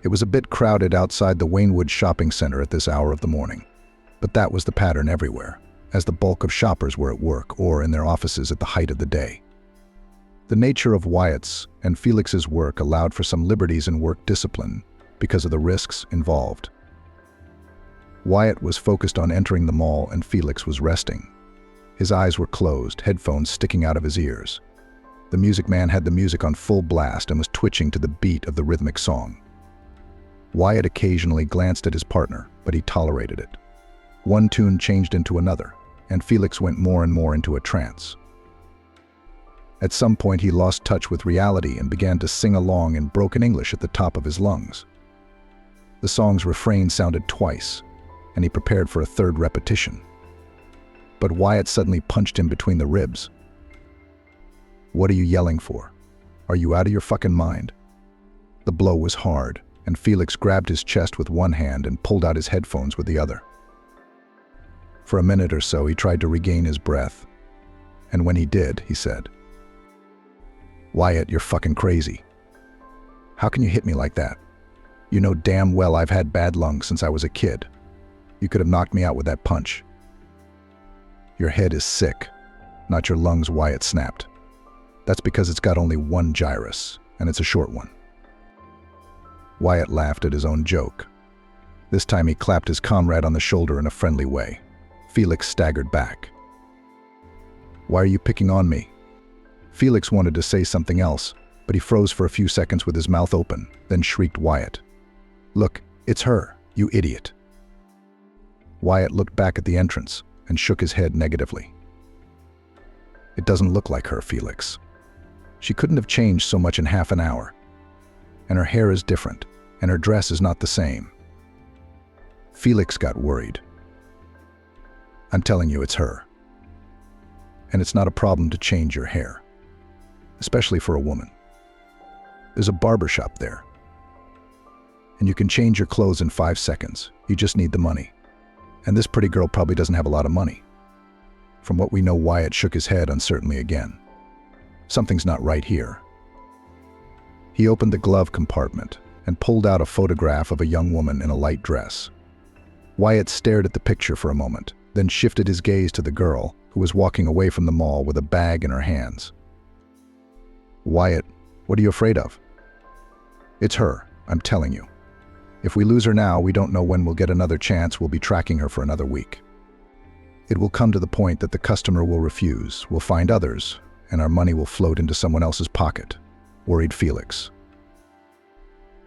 It was a bit crowded outside the Waynwood shopping center at this hour of the morning, but that was the pattern everywhere, as the bulk of shoppers were at work or in their offices at the height of the day. The nature of Wyatt's and Felix's work allowed for some liberties in work discipline because of the risks involved. Wyatt was focused on entering the mall and Felix was resting. His eyes were closed, headphones sticking out of his ears. The music man had the music on full blast and was twitching to the beat of the rhythmic song. Wyatt occasionally glanced at his partner, but he tolerated it. One tune changed into another, and Felix went more and more into a trance. At some point he lost touch with reality and began to sing along in broken English at the top of his lungs. The song's refrain sounded twice, and he prepared for a third repetition. But Wyatt suddenly punched him between the ribs. "What are you yelling for? Are you out of your fucking mind?" The blow was hard, and Felix grabbed his chest with one hand and pulled out his headphones with the other. For a minute or so he tried to regain his breath, and when he did, he said, "Wyatt, you're fucking crazy. How can you hit me like that? You know damn well I've had bad lungs since I was a kid. You could have knocked me out with that punch." "Your head is sick, not your lungs," Wyatt snapped. "That's because it's got only one gyrus, and it's a short one." Wyatt laughed at his own joke. This time he clapped his comrade on the shoulder in a friendly way. Felix staggered back. "Why are you picking on me?" Felix wanted to say something else, but he froze for a few seconds with his mouth open, then shrieked Wyatt. "Look, it's her, you idiot." Wyatt looked back at the entrance and shook his head negatively. "It doesn't look like her, Felix. She couldn't have changed so much in half an hour. And her hair is different, and her dress is not the same." Felix got worried. "I'm telling you, it's her. And it's not a problem to change your hair, especially for a woman. There's a barber shop there. And you can change your clothes in 5 seconds. You just need the money. And this pretty girl probably doesn't have a lot of money." From what we know, Wyatt shook his head uncertainly again. Something's not right here. He opened the glove compartment and pulled out a photograph of a young woman in a light dress. Wyatt stared at the picture for a moment, then shifted his gaze to the girl, who was walking away from the mall with a bag in her hands. "Wyatt, what are you afraid of?" "It's her, I'm telling you. If we lose her now, we don't know when we'll get another chance. We'll be tracking her for another week. It will come to the point that the customer will refuse, we'll find others, and our money will float into someone else's pocket," worried Felix.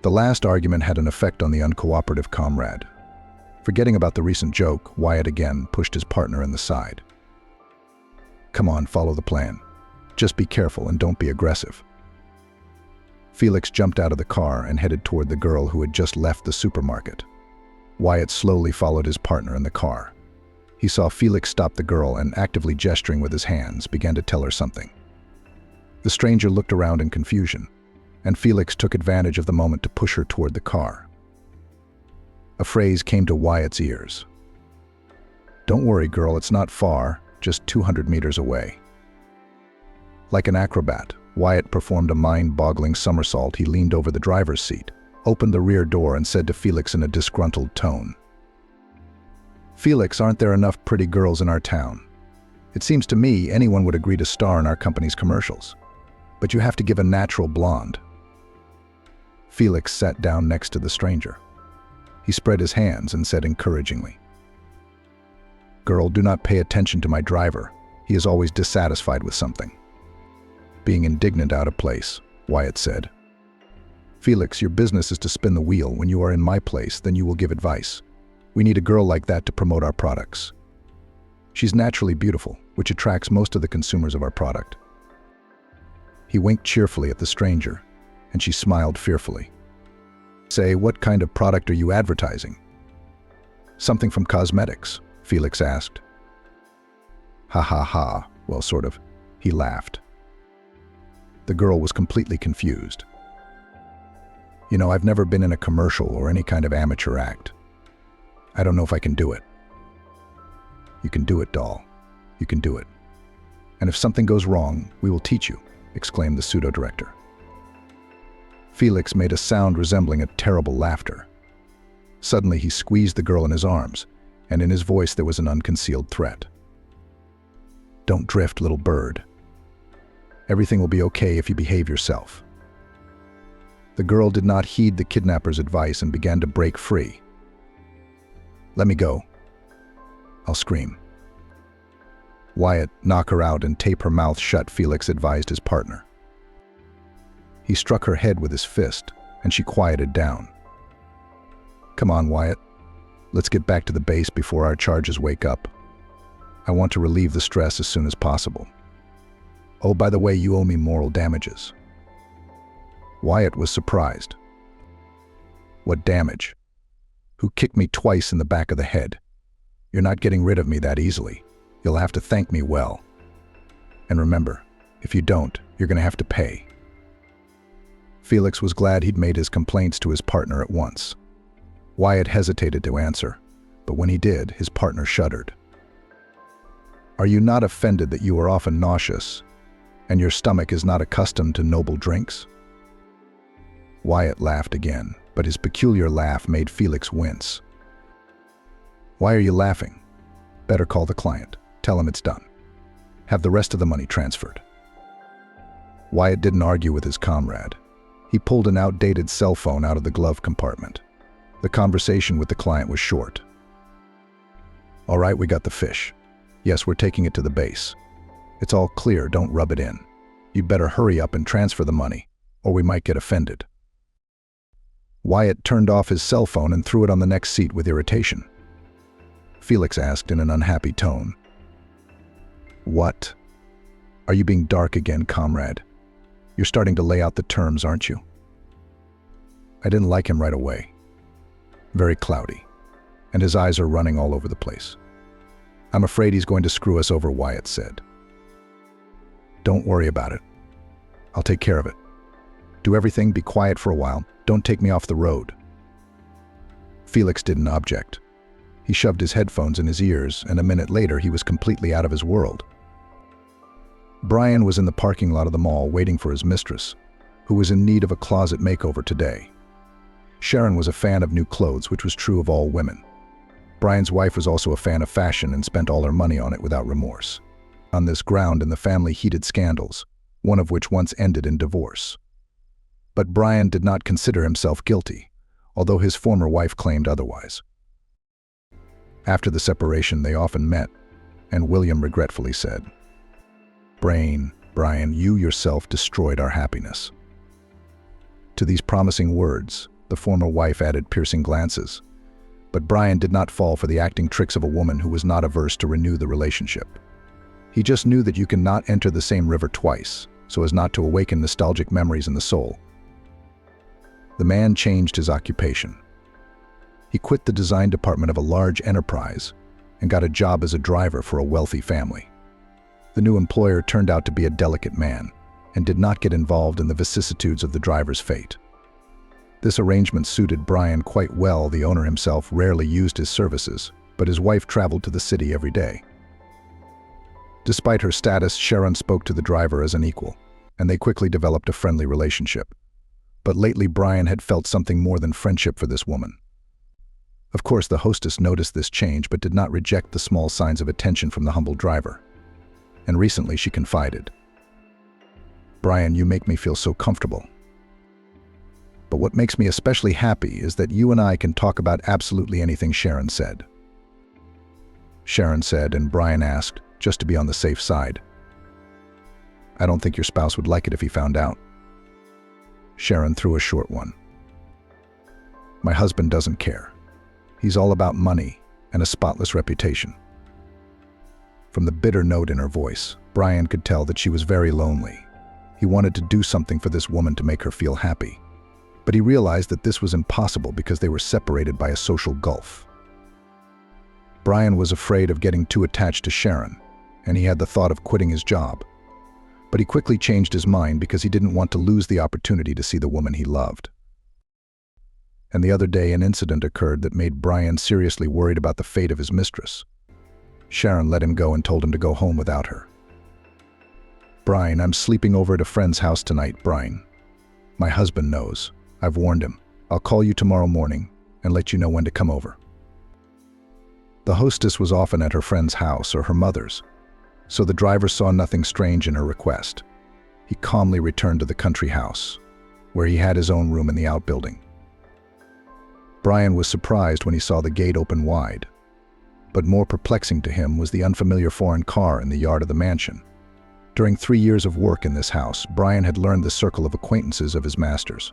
The last argument had an effect on the uncooperative comrade. Forgetting about the recent joke, Wyatt again pushed his partner in the side. "Come on, follow the plan. Just be careful and don't be aggressive." Felix jumped out of the car and headed toward the girl who had just left the supermarket. Wyatt slowly followed his partner in the car. He saw Felix stop the girl and, actively gesturing with his hands, began to tell her something. The stranger looked around in confusion, and Felix took advantage of the moment to push her toward the car. A phrase came to Wyatt's ears. "Don't worry, girl, it's not far, just 200 meters away." Like an acrobat, Wyatt performed a mind-boggling somersault. He leaned over the driver's seat, opened the rear door, and said to Felix in a disgruntled tone, "Felix, aren't there enough pretty girls in our town? It seems to me anyone would agree to star in our company's commercials. But you have to give a natural blonde." Felix sat down next to the stranger. He spread his hands and said encouragingly, "Girl, do not pay attention to my driver. He is always dissatisfied with something." Being indignant out of place, Wyatt said, "Felix, your business is to spin the wheel. When you are in my place, then you will give advice. We need a girl like that to promote our products. She's naturally beautiful, which attracts most of the consumers of our product." He winked cheerfully at the stranger, and she smiled fearfully. "Say, what kind of product are you advertising?" "Something from cosmetics," Felix asked. "Ha ha ha, well, sort of," he laughed. The girl was completely confused. "You know, I've never been in a commercial or any kind of amateur act. I don't know if I can do it." "You can do it, doll. You can do it. And if something goes wrong, we will teach you," exclaimed the pseudo-director. Felix made a sound resembling a terrible laughter. Suddenly he squeezed the girl in his arms, and in his voice there was an unconcealed threat. "Don't drift, little bird. Everything will be okay if you behave yourself." The girl did not heed the kidnapper's advice and began to break free. "Let me go. I'll scream." "Wyatt, knock her out and tape her mouth shut," Felix advised his partner. He struck her head with his fist, and she quieted down. "Come on, Wyatt. Let's get back to the base before our charges wake up. I want to relieve the stress as soon as possible. Oh, by the way, you owe me moral damages." Wyatt was surprised. "What damage? Who kicked me twice in the back of the head? You're not getting rid of me that easily. You'll have to thank me well. And remember, if you don't, you're going to have to pay." Felix was glad he'd made his complaints to his partner at once. Wyatt hesitated to answer, but when he did, his partner shuddered. "Are you not offended that you are often nauseous, and your stomach is not accustomed to noble drinks?" Wyatt laughed again, but his peculiar laugh made Felix wince. "Why are you laughing? Better call the client. Tell him it's done. Have the rest of the money transferred." Wyatt didn't argue with his comrade. He pulled an outdated cell phone out of the glove compartment. The conversation with the client was short. "All right, we got the fish. Yes, we're taking it to the base. It's all clear, don't rub it in. You'd better hurry up and transfer the money, or we might get offended." Wyatt turned off his cell phone and threw it on the next seat with irritation. Felix asked in an unhappy tone, "What? Are you being dark again, comrade? You're starting to lay out the terms, aren't you?" I didn't like him right away. Very cloudy, and his eyes are running all over the place. "I'm afraid he's going to screw us over," Wyatt said. "Don't worry about it. I'll take care of it. Do everything, be quiet for a while, don't take me off the road." Felix didn't object. He shoved his headphones in his ears, and a minute later he was completely out of his world. Brian was in the parking lot of the mall waiting for his mistress, who was in need of a closet makeover today. Sharon was a fan of new clothes, which was true of all women. Brian's wife was also a fan of fashion and spent all her money on it without remorse. On this ground, in the family heated scandals, one of which once ended in divorce. But Brian did not consider himself guilty, although his former wife claimed otherwise. After the separation, they often met, and William regretfully said, Brian, you yourself destroyed our happiness." To these promising words, the former wife added piercing glances, but Brian did not fall for the acting tricks of a woman who was not averse to renew the relationship. He just knew that you cannot enter the same river twice, so as not to awaken nostalgic memories in the soul. The man changed his occupation. He quit the design department of a large enterprise and got a job as a driver for a wealthy family. The new employer turned out to be a delicate man and did not get involved in the vicissitudes of the driver's fate. This arrangement suited Brian quite well. The owner himself rarely used his services, but his wife traveled to the city every day. Despite her status, Sharon spoke to the driver as an equal, and they quickly developed a friendly relationship. But lately Brian had felt something more than friendship for this woman. Of course, the hostess noticed this change but did not reject the small signs of attention from the humble driver. And recently she confided, "Brian, you make me feel so comfortable. But what makes me especially happy is that you and I can talk about absolutely anything," Sharon said. Sharon said, and Brian asked, just to be on the safe side, "I don't think your spouse would like it if he found out." Sharon threw a short one. "My husband doesn't care. He's all about money and a spotless reputation." From the bitter note in her voice, Brian could tell that she was very lonely. He wanted to do something for this woman to make her feel happy. But he realized that this was impossible because they were separated by a social gulf. Brian was afraid of getting too attached to Sharon, and he had the thought of quitting his job. But he quickly changed his mind because he didn't want to lose the opportunity to see the woman he loved. And the other day, an incident occurred that made Brian seriously worried about the fate of his mistress. Sharon let him go and told him to go home without her. "Brian, I'm sleeping over at a friend's house tonight, Brian. My husband knows. I've warned him. I'll call you tomorrow morning and let you know when to come over. The hostess was often at her friend's house or her mother's, so the driver saw nothing strange in her request. He calmly returned to the country house, where he had his own room in the outbuilding. Brian was surprised when he saw the gate open wide, but more perplexing to him was the unfamiliar foreign car in the yard of the mansion. During 3 years of work in this house, Brian had learned the circle of acquaintances of his masters.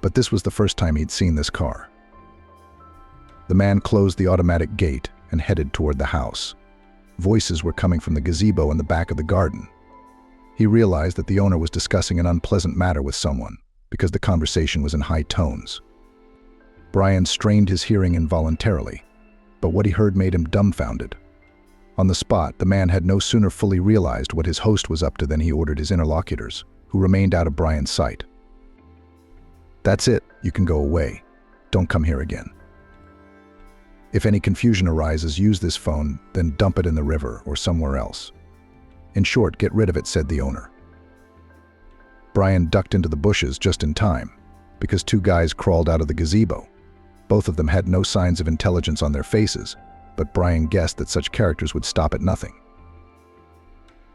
But this was the first time he'd seen this car. The man closed the automatic gate and headed toward the house. Voices were coming from the gazebo in the back of the garden. He realized that the owner was discussing an unpleasant matter with someone, because the conversation was in high tones. Brian strained his hearing involuntarily, but what he heard made him dumbfounded. On the spot, the man had no sooner fully realized what his host was up to than he ordered his interlocutors, who remained out of Brian's sight. "That's it, you can go away. Don't come here again. If any confusion arises, use this phone, then dump it in the river or somewhere else. In short, get rid of it," said the owner. Brian ducked into the bushes just in time, because 2 guys crawled out of the gazebo. Both of them had no signs of intelligence on their faces, but Brian guessed that such characters would stop at nothing.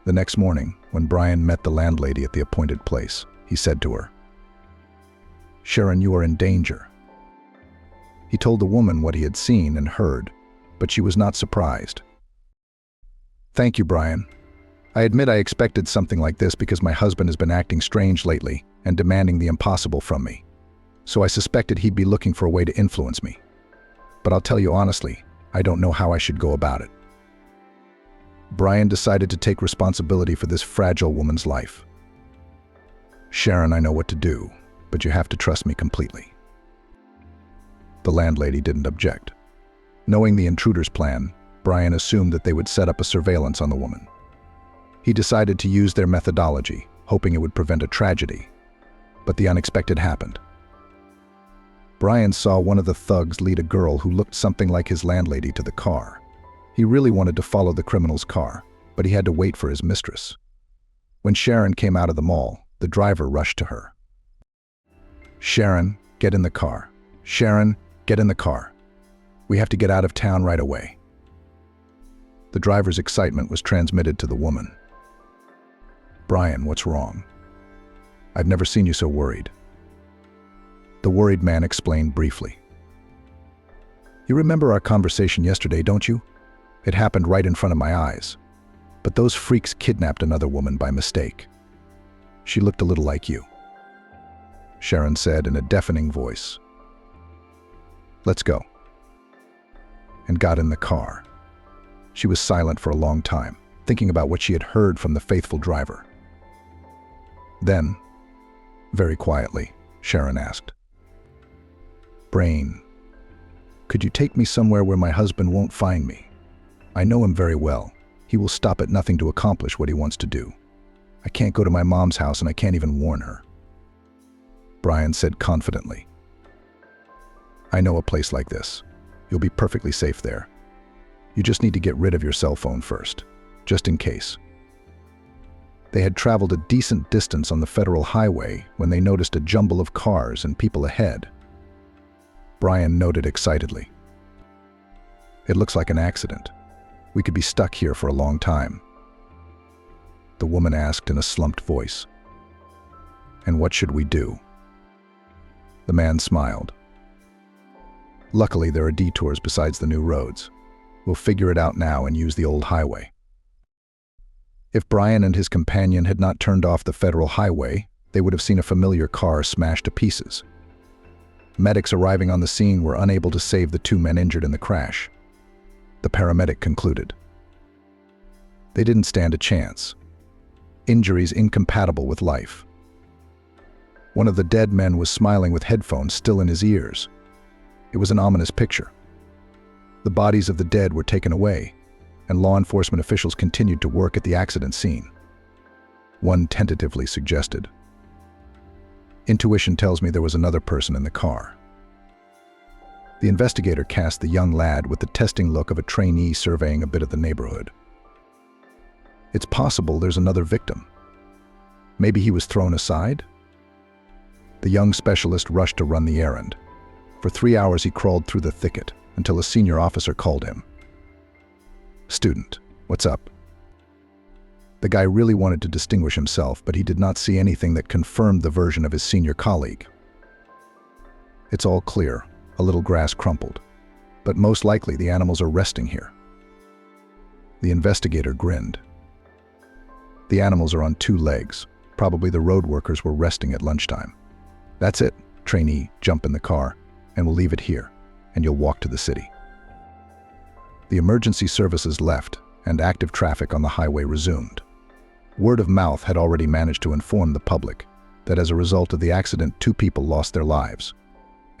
The next morning, when Brian met the landlady at the appointed place, he said to her, "Sharon, you are in danger." He told the woman what he had seen and heard, but she was not surprised. "Thank you, Brian. I admit I expected something like this because my husband has been acting strange lately and demanding the impossible from me. So I suspected he'd be looking for a way to influence me. But I'll tell you honestly, I don't know how I should go about it." Brian decided to take responsibility for this fragile woman's life. "Sharon, I know what to do, but you have to trust me completely." The landlady didn't object. Knowing the intruder's plan, Brian assumed that they would set up a surveillance on the woman. He decided to use their methodology, hoping it would prevent a tragedy. But the unexpected happened. Brian saw one of the thugs lead a girl who looked something like his landlady to the car. He really wanted to follow the criminal's car, but he had to wait for his mistress. When Sharon came out of the mall, the driver rushed to her. "Sharon, get in the car. Sharon, get in the car. We have to get out of town right away." The driver's excitement was transmitted to the woman. "Brian, what's wrong? I've never seen you so worried." The worried man explained briefly. "You remember our conversation yesterday, don't you? It happened right in front of my eyes. But those freaks kidnapped another woman by mistake. She looked a little like you," Sharon said in a deafening voice. "Let's go," and got in the car. She was silent for a long time, thinking about what she had heard from the faithful driver. Then, very quietly, Sharon asked, "Brain, could you take me somewhere where my husband won't find me? I know him very well. He will stop at nothing to accomplish what he wants to do. I can't go to my mom's house and I can't even warn her." Brian said confidently, "I know a place like this. You'll be perfectly safe there. You just need to get rid of your cell phone first, just in case." They had traveled a decent distance on the federal highway when they noticed a jumble of cars and people ahead. Brian noted excitedly, "It looks like an accident. We could be stuck here for a long time." The woman asked in a slumped voice, "And what should we do?" The man smiled. "Luckily, there are detours besides the new roads. We'll figure it out now and use the old highway." If Brian and his companion had not turned off the federal highway, they would have seen a familiar car smashed to pieces. Medics arriving on the scene were unable to save the 2 men injured in the crash. The paramedic concluded. They didn't stand a chance. Injuries incompatible with life. One of the dead men was smiling with headphones still in his ears. It was an ominous picture. The bodies of the dead were taken away, and law enforcement officials continued to work at the accident scene. One tentatively suggested, "Intuition tells me there was another person in the car." The investigator cast the young lad with the testing look of a trainee surveying a bit of the neighborhood. "It's possible there's another victim. Maybe he was thrown aside?" The young specialist rushed to run the errand. For 3 hours he crawled through the thicket until a senior officer called him. "Student, what's up?" The guy really wanted to distinguish himself, but he did not see anything that confirmed the version of his senior colleague. "It's all clear, a little grass crumpled. But most likely the animals are resting here." The investigator grinned. "The animals are on 2 legs. Probably the road workers were resting at lunchtime. That's it, trainee, jump in the car, and we'll leave it here, and you'll walk to the city." The emergency services left, and active traffic on the highway resumed. Word of mouth had already managed to inform the public that as a result of the accident, 2 people lost their lives.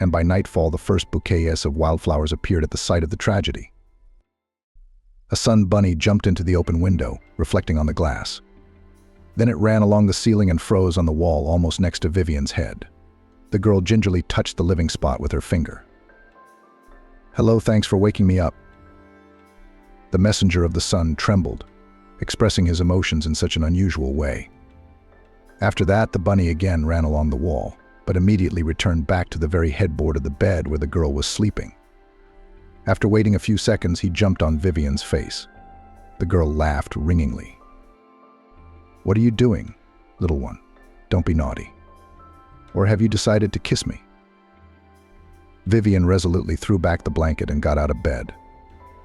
And by nightfall, the first bouquets of wildflowers appeared at the site of the tragedy. A sun bunny jumped into the open window, reflecting on the glass. Then it ran along the ceiling and froze on the wall almost next to Vivian's head. The girl gingerly touched the living spot with her finger. "Hello, thanks for waking me up." The messenger of the sun trembled, expressing his emotions in such an unusual way. After that, the bunny again ran along the wall, but immediately returned back to the very headboard of the bed where the girl was sleeping. After waiting a few seconds, he jumped on Vivian's face. The girl laughed ringingly. "What are you doing, little one? Don't be naughty. Or have you decided to kiss me?" Vivian resolutely threw back the blanket and got out of bed.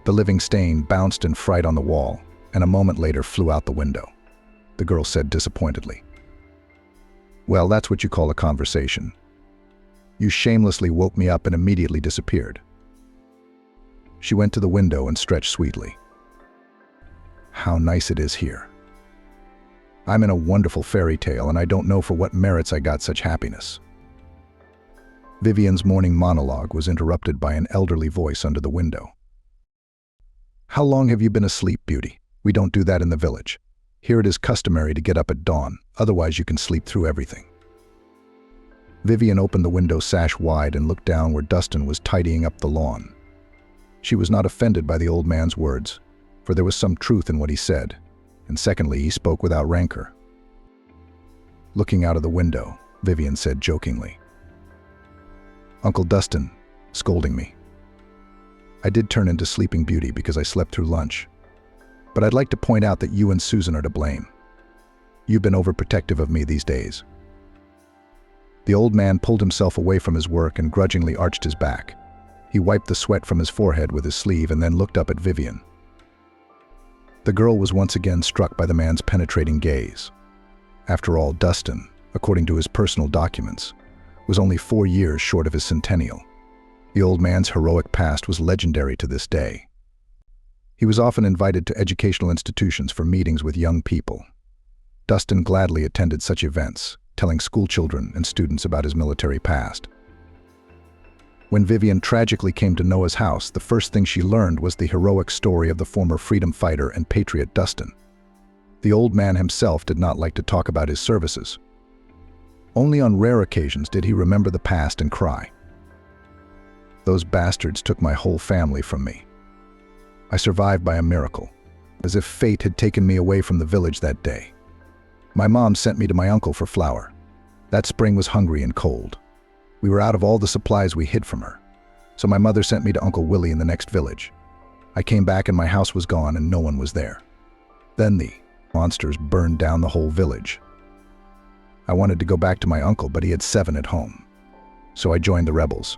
The living stain bounced in fright on the wall, and a moment later flew out the window. The girl said disappointedly, "Well, that's what you call a conversation. You shamelessly woke me up and immediately disappeared." She went to the window and stretched sweetly. "How nice it is here. I'm in a wonderful fairy tale, and I don't know for what merits I got such happiness." Vivian's morning monologue was interrupted by an elderly voice under the window. "How long have you been asleep, beauty? We don't do that in the village. Here it is customary to get up at dawn, otherwise you can sleep through everything." Vivian opened the window sash wide and looked down where Dustin was tidying up the lawn. She was not offended by the old man's words, for there was some truth in what he said, and secondly, he spoke without rancor. Looking out of the window, Vivian said jokingly, "Uncle Dustin, scolding me. I did turn into Sleeping Beauty because I slept through lunch. But I'd like to point out that you and Susan are to blame. You've been overprotective of me these days." The old man pulled himself away from his work and grudgingly arched his back. He wiped the sweat from his forehead with his sleeve and then looked up at Vivian. The girl was once again struck by the man's penetrating gaze. After all, Dustin, according to his personal documents, was only 4 years short of his centennial. The old man's heroic past was legendary to this day. He was often invited to educational institutions for meetings with young people. Dustin gladly attended such events, telling schoolchildren and students about his military past. When Vivian tragically came to Noah's house, the first thing she learned was the heroic story of the former freedom fighter and patriot Dustin. The old man himself did not like to talk about his services. Only on rare occasions did he remember the past and cry. "Those bastards took my whole family from me. I survived by a miracle, as if fate had taken me away from the village that day. My mom sent me to my uncle for flour. That spring was hungry and cold. We were out of all the supplies we hid from her, so my mother sent me to Uncle Willie in the next village. I came back and my house was gone and no one was there. Then the monsters burned down the whole village. I wanted to go back to my uncle, but he had 7 at home, so I joined the rebels."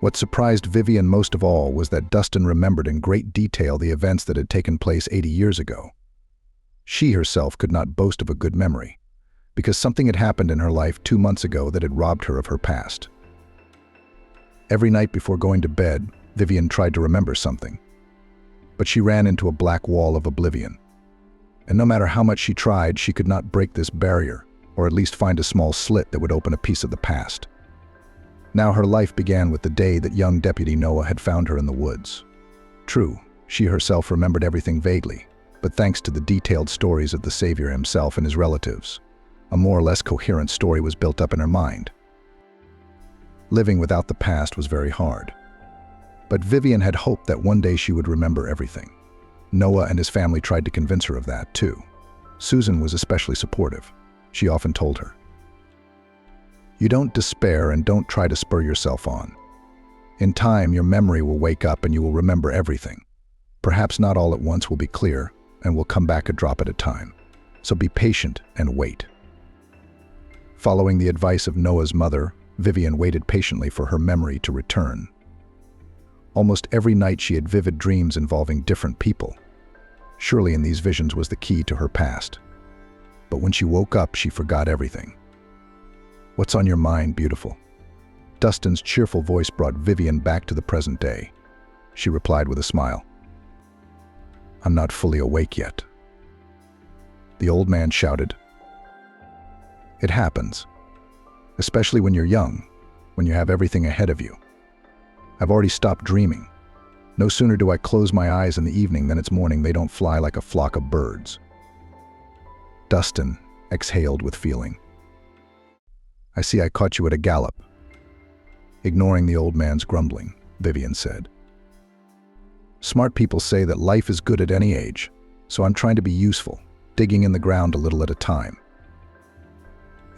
What surprised Vivian most of all was that Dustin remembered in great detail the events that had taken place 80 years ago. She herself could not boast of a good memory, because something had happened in her life 2 months ago that had robbed her of her past. Every night before going to bed, Vivian tried to remember something, but she ran into a black wall of oblivion. And no matter how much she tried, she could not break this barrier, or at least find a small slit that would open a piece of the past. Now her life began with the day that young Deputy Noah had found her in the woods. True, she herself remembered everything vaguely, but thanks to the detailed stories of the Savior himself and his relatives, a more or less coherent story was built up in her mind. Living without the past was very hard. But Vivian had hoped that one day she would remember everything. Noah and his family tried to convince her of that, too. Susan was especially supportive. She often told her, You don't despair and don't try to spur yourself on. In time, your memory will wake up and you will remember everything. Perhaps not all at once will be clear, and will come back a drop at a time. So be patient and wait. Following the advice of Noah's mother, Vivian waited patiently for her memory to return. Almost every night she had vivid dreams involving different people. Surely in these visions was the key to her past. But when she woke up, she forgot everything. "What's on your mind, beautiful?" Dustin's cheerful voice brought Vivian back to the present day. She replied with a smile. "I'm not fully awake yet." The old man shouted. "It happens, especially when you're young, when you have everything ahead of you. I've already stopped dreaming. No sooner do I close my eyes in the evening than it's morning they don't fly like a flock of birds." Dustin exhaled with feeling. "I see I caught you at a gallop." Ignoring the old man's grumbling, Vivian said, "Smart people say that life is good at any age, so I'm trying to be useful, digging in the ground a little at a time.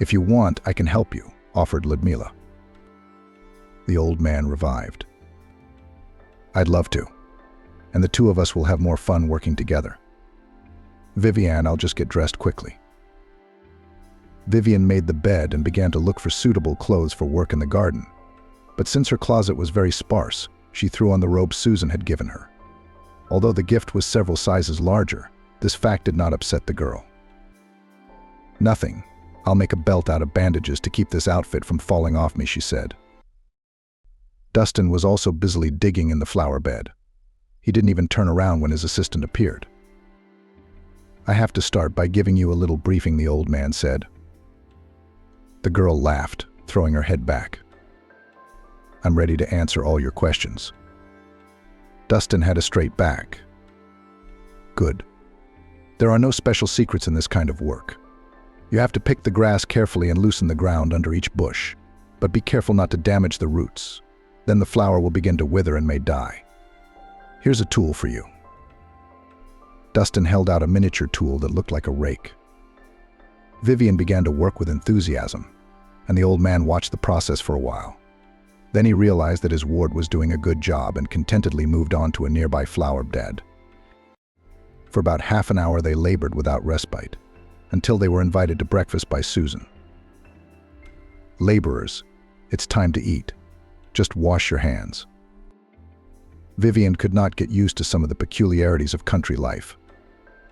If you want, I can help you," offered Ludmila. The old man revived. "I'd love to, and the two of us will have more fun working together. Vivian, I'll just get dressed quickly." Vivian made the bed and began to look for suitable clothes for work in the garden. But since her closet was very sparse, she threw on the robe Susan had given her. Although the gift was several sizes larger, this fact did not upset the girl. "Nothing. I'll make a belt out of bandages to keep this outfit from falling off me," she said. Dustin was also busily digging in the flower bed. He didn't even turn around when his assistant appeared. "I have to start by giving you a little briefing," the old man said. The girl laughed, throwing her head back. "I'm ready to answer all your questions." Dustin had a straight back. "Good. There are no special secrets in this kind of work. You have to pick the grass carefully and loosen the ground under each bush, but be careful not to damage the roots. Then the flower will begin to wither and may die. Here's a tool for you." Dustin held out a miniature tool that looked like a rake. Vivian began to work with enthusiasm, and the old man watched the process for a while. Then he realized that his ward was doing a good job and contentedly moved on to a nearby flower bed. For about half an hour they labored without respite, until they were invited to breakfast by Susan. "Laborers, it's time to eat. Just wash your hands." Vivian could not get used to some of the peculiarities of country life,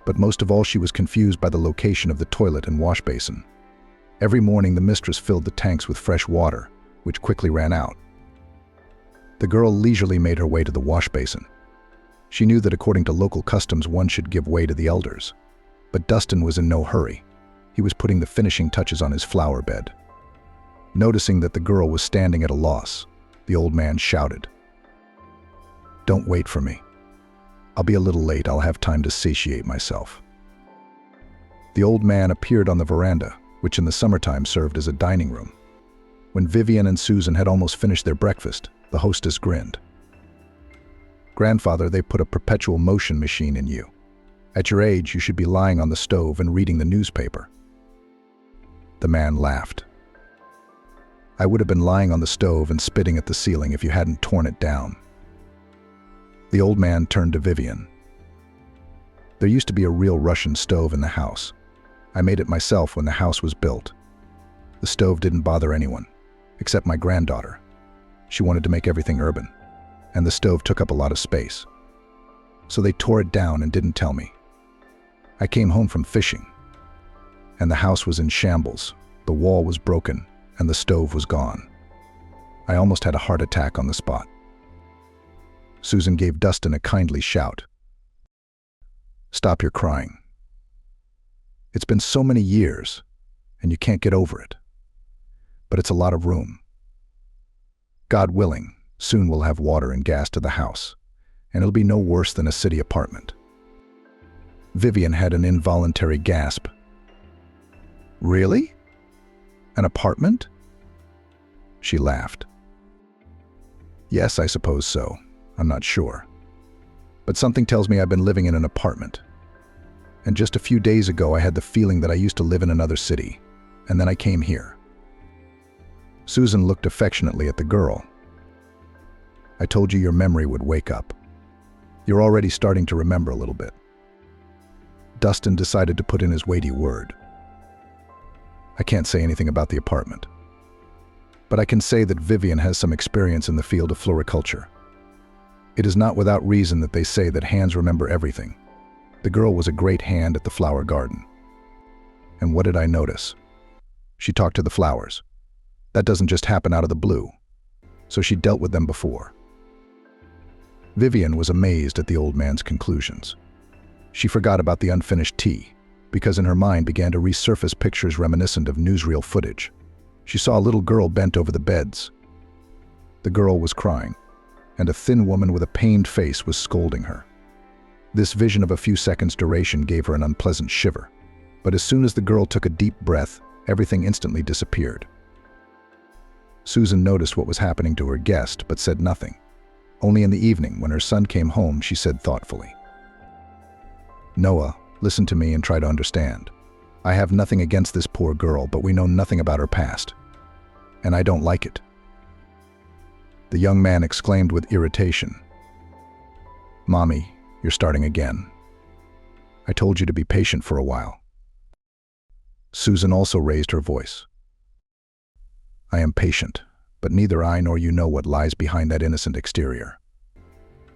but most of all she was confused by the location of the toilet and wash basin. Every morning the mistress filled the tanks with fresh water, which quickly ran out. The girl leisurely made her way to the wash basin. She knew that according to local customs one should give way to the elders. But Dustin was in no hurry. He was putting the finishing touches on his flower bed. Noticing that the girl was standing at a loss, the old man shouted, "Don't wait for me. I'll be a little late. I'll have time to satiate myself." The old man appeared on the veranda, which in the summertime served as a dining room. When Vivian and Susan had almost finished their breakfast, the hostess grinned. "Grandfather, they put a perpetual motion machine in you. At your age, you should be lying on the stove and reading the newspaper." The man laughed. "I would have been lying on the stove and spitting at the ceiling if you hadn't torn it down." The old man turned to Vivian. "There used to be a real Russian stove in the house. I made it myself when the house was built. The stove didn't bother anyone, except my granddaughter. She wanted to make everything urban, and the stove took up a lot of space. So they tore it down and didn't tell me. I came home from fishing, and the house was in shambles. The wall was broken, and the stove was gone. I almost had a heart attack on the spot." Susan gave Dustin a kindly shout. "Stop your crying. It's been so many years, and you can't get over it. But it's a lot of room. God willing, soon we'll have water and gas to the house, and it'll be no worse than a city apartment." Vivian had an involuntary gasp. "Really? An apartment?" She laughed. "Yes, I suppose so. I'm not sure. But something tells me I've been living in an apartment. And just a few days ago I had the feeling that I used to live in another city, and then I came here." Susan looked affectionately at the girl. I told you your memory would wake up. You're already starting to remember a little bit. Dustin decided to put in his weighty word. I can't say anything about the apartment, but I can say that Vivian has some experience in the field of floriculture. It is not without reason that they say that hands remember everything. The girl was a great hand at the flower garden. And what did I notice? She talked to the flowers. That doesn't just happen out of the blue. So she dealt with them before. Vivian was amazed at the old man's conclusions. She forgot about the unfinished tea, because in her mind began to resurface pictures reminiscent of newsreel footage. She saw a little girl bent over the beds. The girl was crying, and a thin woman with a pained face was scolding her. This vision of a few seconds' duration gave her an unpleasant shiver, but as soon as the girl took a deep breath, everything instantly disappeared. Susan noticed what was happening to her guest, but said nothing. Only in the evening, when her son came home, she said thoughtfully, "Noah, listen to me and try to understand. I have nothing against this poor girl, but we know nothing about her past. And I don't like it." The young man exclaimed with irritation, "Mommy, you're starting again. I told you to be patient for a while." Susan also raised her voice. "I am patient, but neither I nor you know what lies behind that innocent exterior.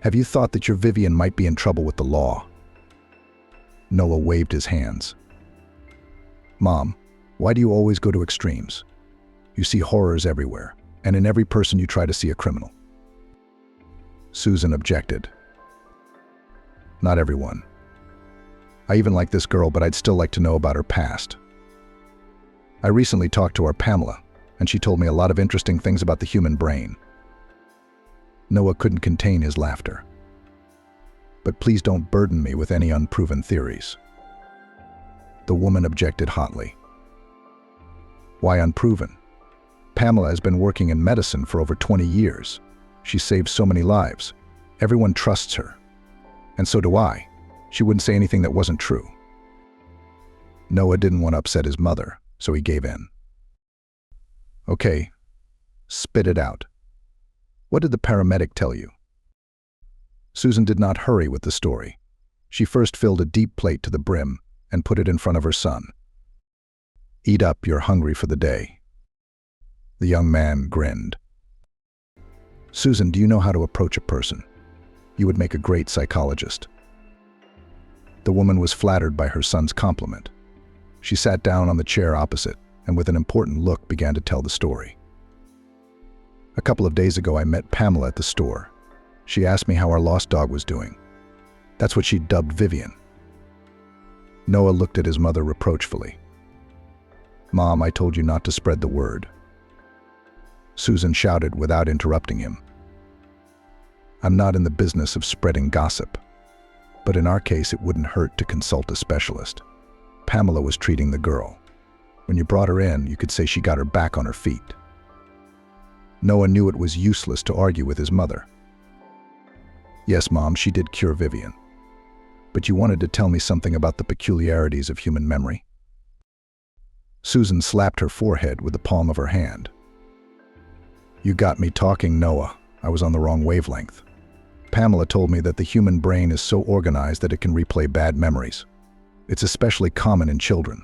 Have you thought that your Vivian might be in trouble with the law?" Noah waved his hands. "Mom, why do you always go to extremes? You see horrors everywhere, and in every person you try to see a criminal." Susan objected. "Not everyone. I even like this girl, but I'd still like to know about her past. I recently talked to our Pamela, and she told me a lot of interesting things about the human brain." Noah couldn't contain his laughter. "But please don't burden me with any unproven theories." The woman objected hotly. "Why unproven? Pamela has been working in medicine for over 20 years. She saved so many lives. Everyone trusts her. And so do I. She wouldn't say anything that wasn't true." Noah didn't want to upset his mother, so he gave in. "Okay, spit it out. What did the paramedic tell you?" Susan did not hurry with the story. She first filled a deep plate to the brim and put it in front of her son. "Eat up, you're hungry for the day." The young man grinned. "Susan, do you know how to approach a person? You would make a great psychologist." The woman was flattered by her son's compliment. She sat down on the chair opposite and with an important look began to tell the story. "A couple of days ago I met Pamela at the store. She asked me how our lost dog was doing. That's what she dubbed Vivian." Noah looked at his mother reproachfully. "Mom, I told you not to spread the word." Susan shouted without interrupting him. "I'm not in the business of spreading gossip, but in our case it wouldn't hurt to consult a specialist. Pamela was treating the girl. When you brought her in, you could say she got her back on her feet." Noah knew it was useless to argue with his mother. "Yes, Mom, she did cure Vivian. But you wanted to tell me something about the peculiarities of human memory?" Susan slapped her forehead with the palm of her hand. "You got me talking, Noah. I was on the wrong wavelength. Pamela told me that the human brain is so organized that it can replay bad memories. It's especially common in children.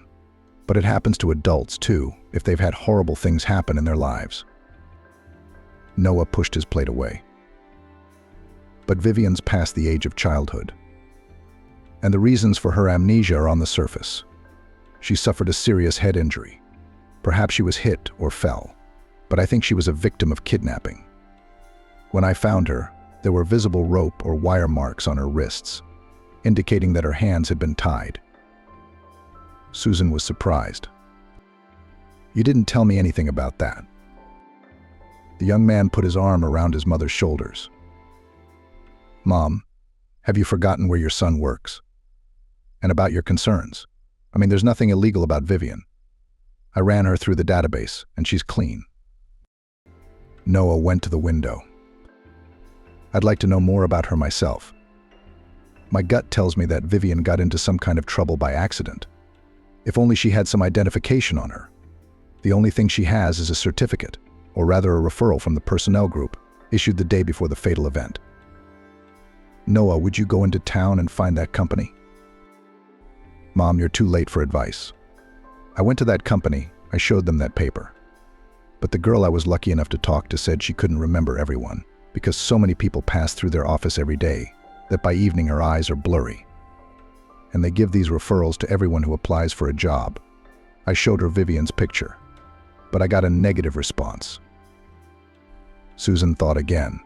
But it happens to adults, too, if they've had horrible things happen in their lives." Noah pushed his plate away. "But Vivian's past the age of childhood. And the reasons for her amnesia are on the surface. She suffered a serious head injury. Perhaps she was hit or fell, but I think she was a victim of kidnapping. When I found her, there were visible rope or wire marks on her wrists, indicating that her hands had been tied." Susan was surprised. "You didn't tell me anything about that." The young man put his arm around his mother's shoulders. "Mom, have you forgotten where your son works? And about your concerns? I mean, there's nothing illegal about Vivian. I ran her through the database, and she's clean." Noah went to the window. "I'd like to know more about her myself. My gut tells me that Vivian got into some kind of trouble by accident. If only she had some identification on her. The only thing she has is a certificate, or rather a referral from the personnel group, issued the day before the fatal event. Noah, would you go into town and find that company? Mom, you're too late for advice. I went to that company, I showed them that paper. But the girl I was lucky enough to talk to said she couldn't remember everyone, because so many people pass through their office every day that by evening her eyes are blurry. And they give these referrals to everyone who applies for a job. I showed her Vivian's picture, but I got a negative response. Susan thought again.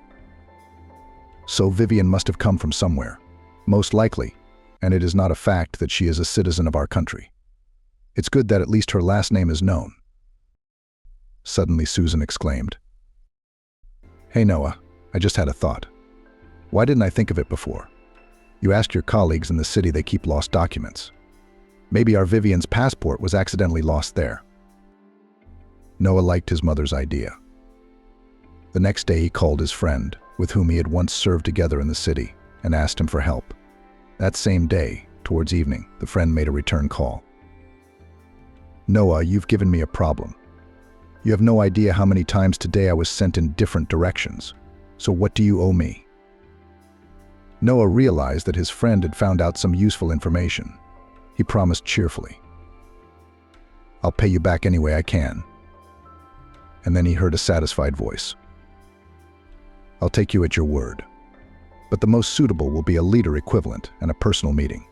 So Vivian must have come from somewhere, most likely, and it is not a fact that she is a citizen of our country. It's good that at least her last name is known. Suddenly Susan exclaimed. Hey Noah, I just had a thought. Why didn't I think of it before? You ask your colleagues in the city, they keep lost documents. Maybe our Vivian's passport was accidentally lost there. Noah liked his mother's idea. The next day he called his friend, with whom he had once served together in the city, and asked him for help. That same day, towards evening, the friend made a return call. Noah, you've given me a problem. You have no idea how many times today I was sent in different directions. So what do you owe me? Noah realized that his friend had found out some useful information. He promised cheerfully. I'll pay you back any way I can. And then he heard a satisfied voice. I'll take you at your word. But the most suitable will be a leader equivalent and a personal meeting.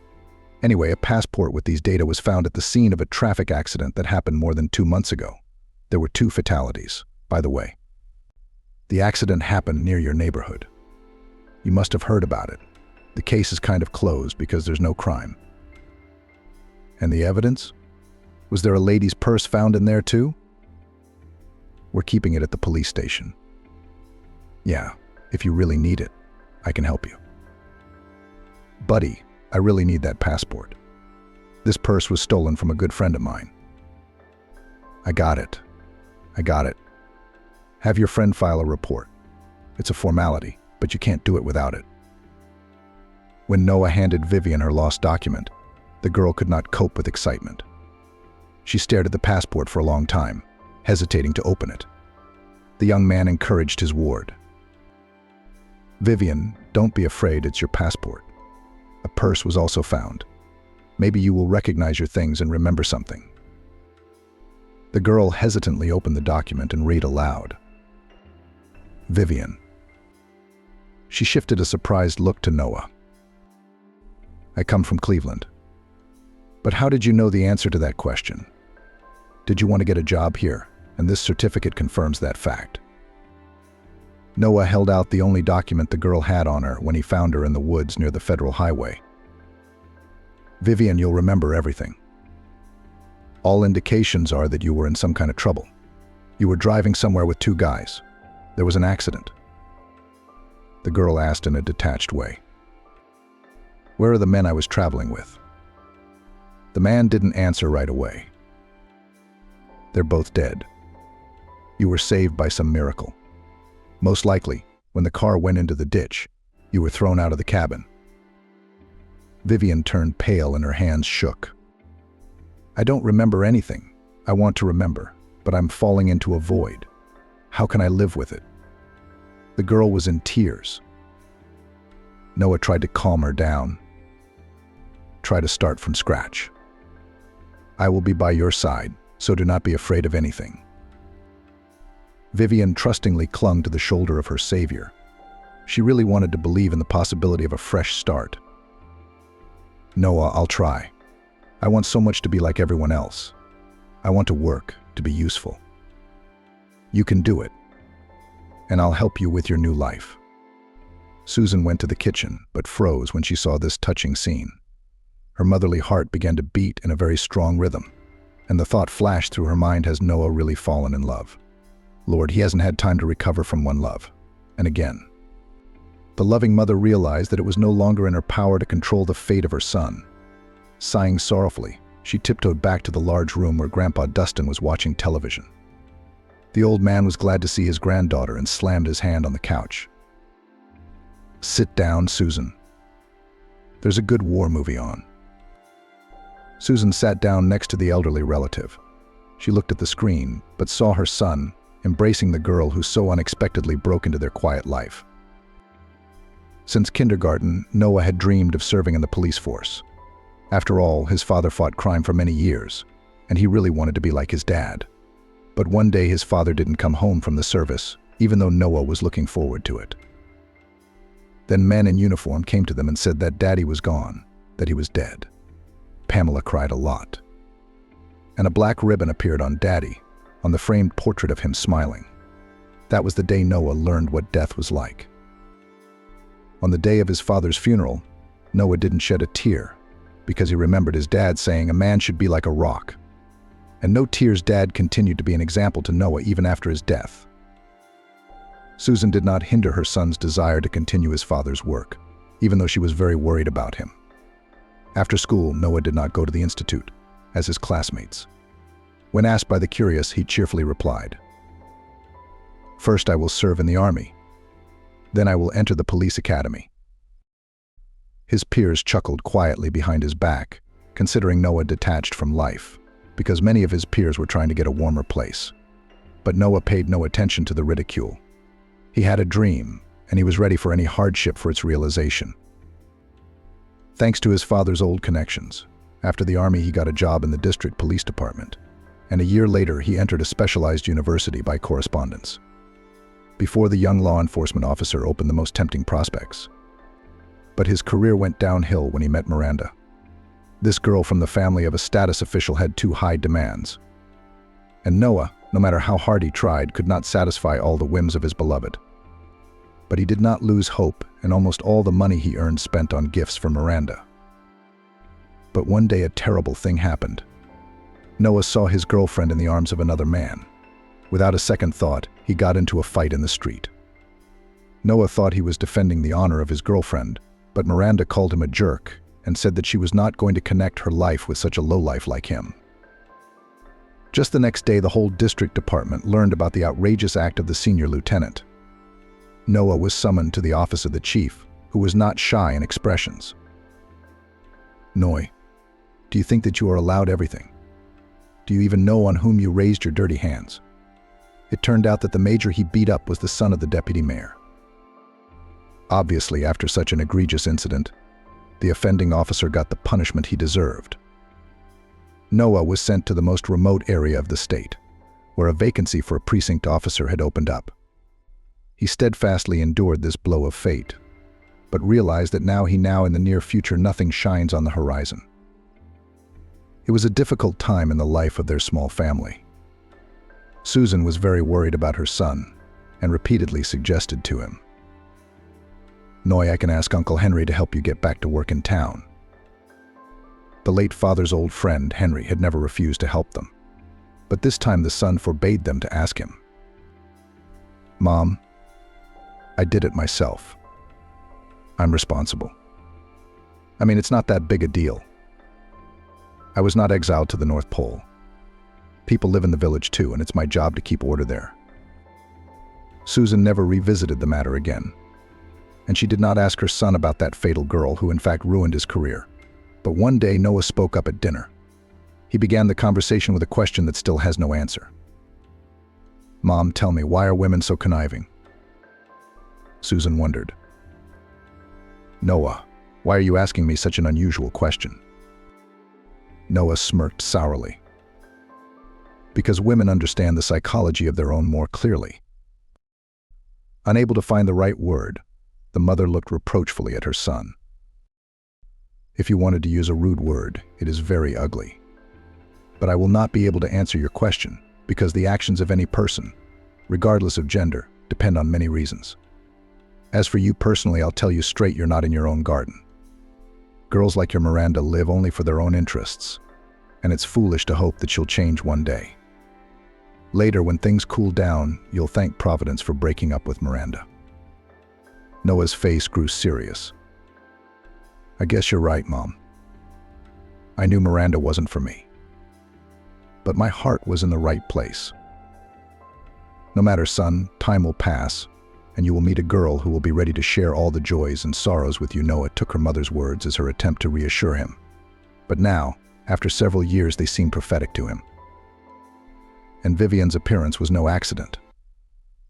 Anyway, a passport with these data was found at the scene of a traffic accident that happened more than 2 months ago. There were 2 fatalities, by the way. The accident happened near your neighborhood. You must have heard about it. The case is kind of closed because there's no crime. And the evidence? Was there a lady's purse found in there too? We're keeping it at the police station. Yeah, if you really need it, I can help you. Buddy, I really need that passport. This purse was stolen from a good friend of mine. I got it. Have your friend file a report. It's a formality, but you can't do it without it. When Noah handed Vivian her lost document, the girl could not cope with excitement. She stared at the passport for a long time, hesitating to open it. The young man encouraged his ward. Vivian, don't be afraid, it's your passport. A purse was also found. Maybe you will recognize your things and remember something. The girl hesitantly opened the document and read aloud. Vivian. She shifted a surprised look to Noah. I come from Cleveland. But how did you know the answer to that question? Did you want to get a job here? And this certificate confirms that fact. Noah held out the only document the girl had on her when he found her in the woods near the federal highway. Vivian, you'll remember everything. All indications are that you were in some kind of trouble. You were driving somewhere with 2 guys. There was an accident. The girl asked in a detached way. Where are the men I was traveling with? The man didn't answer right away. They're both dead. You were saved by some miracle. Most likely, when the car went into the ditch, you were thrown out of the cabin. Vivian turned pale and her hands shook. I don't remember anything. I want to remember, but I'm falling into a void. How can I live with it? The girl was in tears. Noah tried to calm her down. Try to start from scratch. I will be by your side, so do not be afraid of anything. Vivian trustingly clung to the shoulder of her savior. She really wanted to believe in the possibility of a fresh start. Noah, I'll try. I want so much to be like everyone else. I want to work, to be useful. You can do it. And I'll help you with your new life. Susan went to the kitchen, but froze when she saw this touching scene. Her motherly heart began to beat in a very strong rhythm, and the thought flashed through her mind, has Noah really fallen in love? Lord, he hasn't had time to recover from one love. And again. The loving mother realized that it was no longer in her power to control the fate of her son. Sighing sorrowfully, she tiptoed back to the large room where Grandpa Dustin was watching television. The old man was glad to see his granddaughter and slammed his hand on the couch. Sit down, Susan. There's a good war movie on. Susan sat down next to the elderly relative. She looked at the screen, but saw her son, embracing the girl who so unexpectedly broke into their quiet life. Since kindergarten, Noah had dreamed of serving in the police force. After all, his father fought crime for many years, and he really wanted to be like his dad. But one day his father didn't come home from the service, even though Noah was looking forward to it. Then men in uniform came to them and said that Daddy was gone, that he was dead. Pamela cried a lot. And a black ribbon appeared on Daddy, on the framed portrait of him smiling. That was the day Noah learned what death was like. On the day of his father's funeral, Noah didn't shed a tear, because he remembered his dad saying a man should be like a rock. And no tears, Dad continued to be an example to Noah even after his death. Susan did not hinder her son's desire to continue his father's work, even though she was very worried about him. After school, Noah did not go to the institute, as his classmates. When asked by the curious, he cheerfully replied, "First I will serve in the army. Then I will enter the police academy." His peers chuckled quietly behind his back, considering Noah detached from life, because many of his peers were trying to get a warmer place. But Noah paid no attention to the ridicule. He had a dream, and he was ready for any hardship for its realization. Thanks to his father's old connections, after the army he got a job in the district police department, and a year later he entered a specialized university by correspondence. Before the young law enforcement officer opened the most tempting prospects. But his career went downhill when he met Miranda. This girl from the family of a status official had too high demands. And Noah, no matter how hard he tried, could not satisfy all the whims of his beloved. But he did not lose hope, and almost all the money he earned spent on gifts for Miranda. But one day a terrible thing happened. Noah saw his girlfriend in the arms of another man. Without a second thought, he got into a fight in the street. Noah thought he was defending the honor of his girlfriend, but Miranda called him a jerk and said that she was not going to connect her life with such a lowlife like him. Just the next day, the whole district department learned about the outrageous act of the senior lieutenant. Noah was summoned to the office of the chief, who was not shy in expressions. "Noy, do you think that you are allowed everything? Do you even know on whom you raised your dirty hands?" It turned out that the major he beat up was the son of the deputy mayor. Obviously, after such an egregious incident, the offending officer got the punishment he deserved. Noah was sent to the most remote area of the state, where a vacancy for a precinct officer had opened up. He steadfastly endured this blow of fate, but realized that now in the near future nothing shines on the horizon. It was a difficult time in the life of their small family. Susan was very worried about her son, and repeatedly suggested to him, "Noy, I can ask Uncle Henry to help you get back to work in town." The late father's old friend, Henry, had never refused to help them, but this time the son forbade them to ask him. "Mom, I did it myself. I'm responsible. I mean, it's not that big a deal. I was not exiled to the North Pole. People live in the village too, and it's my job to keep order there." Susan never revisited the matter again, and she did not ask her son about that fatal girl who in fact ruined his career. But one day Noah spoke up at dinner. He began the conversation with a question that still has no answer. "Mom, tell me, why are women so conniving?" Susan wondered. "Noah, why are you asking me such an unusual question?" Noah smirked sourly. "Because women understand the psychology of their own more clearly." Unable to find the right word, the mother looked reproachfully at her son. "If you wanted to use a rude word, it is very ugly. But I will not be able to answer your question, because the actions of any person, regardless of gender, depend on many reasons. As for you personally, I'll tell you straight, you're not in your own garden. Girls like your Miranda live only for their own interests, and it's foolish to hope that she'll change one day. Later, when things cool down, you'll thank Providence for breaking up with Miranda." Noah's face grew serious. "I guess you're right, Mom. I knew Miranda wasn't for me. But my heart was in the right place. No matter, son, time will pass, and you will meet a girl who will be ready to share all the joys and sorrows with you." Noah took her mother's words as her attempt to reassure him. But now, after several years, they seemed prophetic to him. And Vivian's appearance was no accident.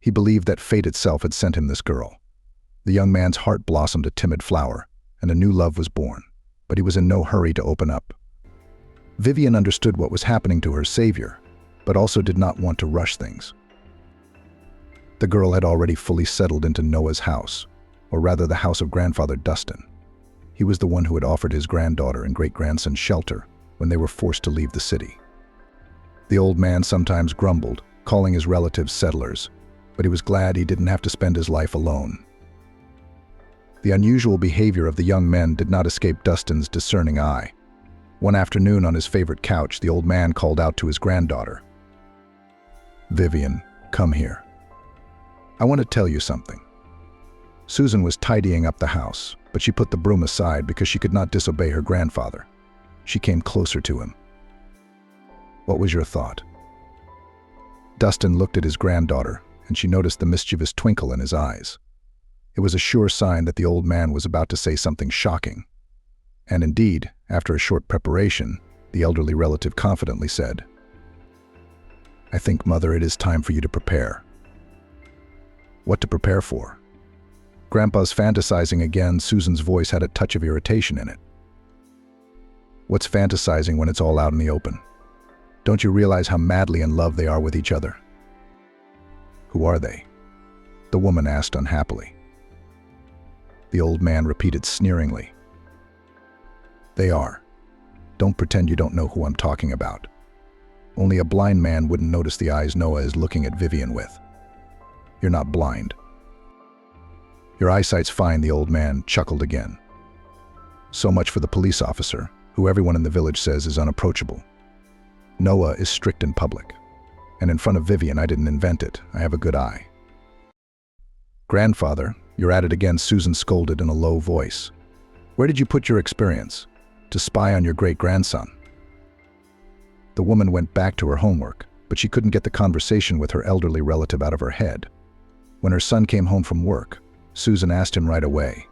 He believed that fate itself had sent him this girl. The young man's heart blossomed a timid flower, and a new love was born, but he was in no hurry to open up. Vivian understood what was happening to her savior, but also did not want to rush things. The girl had already fully settled into Noah's house, or rather the house of grandfather Dustin. He was the one who had offered his granddaughter and great-grandson shelter when they were forced to leave the city. The old man sometimes grumbled, calling his relatives settlers, but he was glad he didn't have to spend his life alone. The unusual behavior of the young men did not escape Dustin's discerning eye. One afternoon on his favorite couch, the old man called out to his granddaughter, "Vivian, come here. I want to tell you something." Susan was tidying up the house, but she put the broom aside because she could not disobey her grandfather. She came closer to him. "What was your thought?" Dustin looked at his granddaughter, and she noticed the mischievous twinkle in his eyes. It was a sure sign that the old man was about to say something shocking. And indeed, after a short preparation, the elderly relative confidently said, "I think, Mother, it is time for you to prepare." What to prepare for? Grandpa's fantasizing again. Susan's voice had a touch of irritation in it. What's fantasizing when it's all out in the open? Don't you realize how madly in love they are with each other? Who are they? The woman asked unhappily. The old man repeated sneeringly. They are. Don't pretend you don't know who I'm talking about. Only a blind man wouldn't notice the eyes Noah is looking at Vivian with. You're not blind. Your eyesight's fine, the old man chuckled again. So much for the police officer, who everyone in the village says is unapproachable. Noah is strict in public. And in front of Vivian, I didn't invent it. I have a good eye. Grandfather, you're at it again, Susan scolded in a low voice. Where did you put your experience? To spy on your great-grandson? The woman went back to her homework, but she couldn't get the conversation with her elderly relative out of her head. When her son came home from work, Susan asked him right away,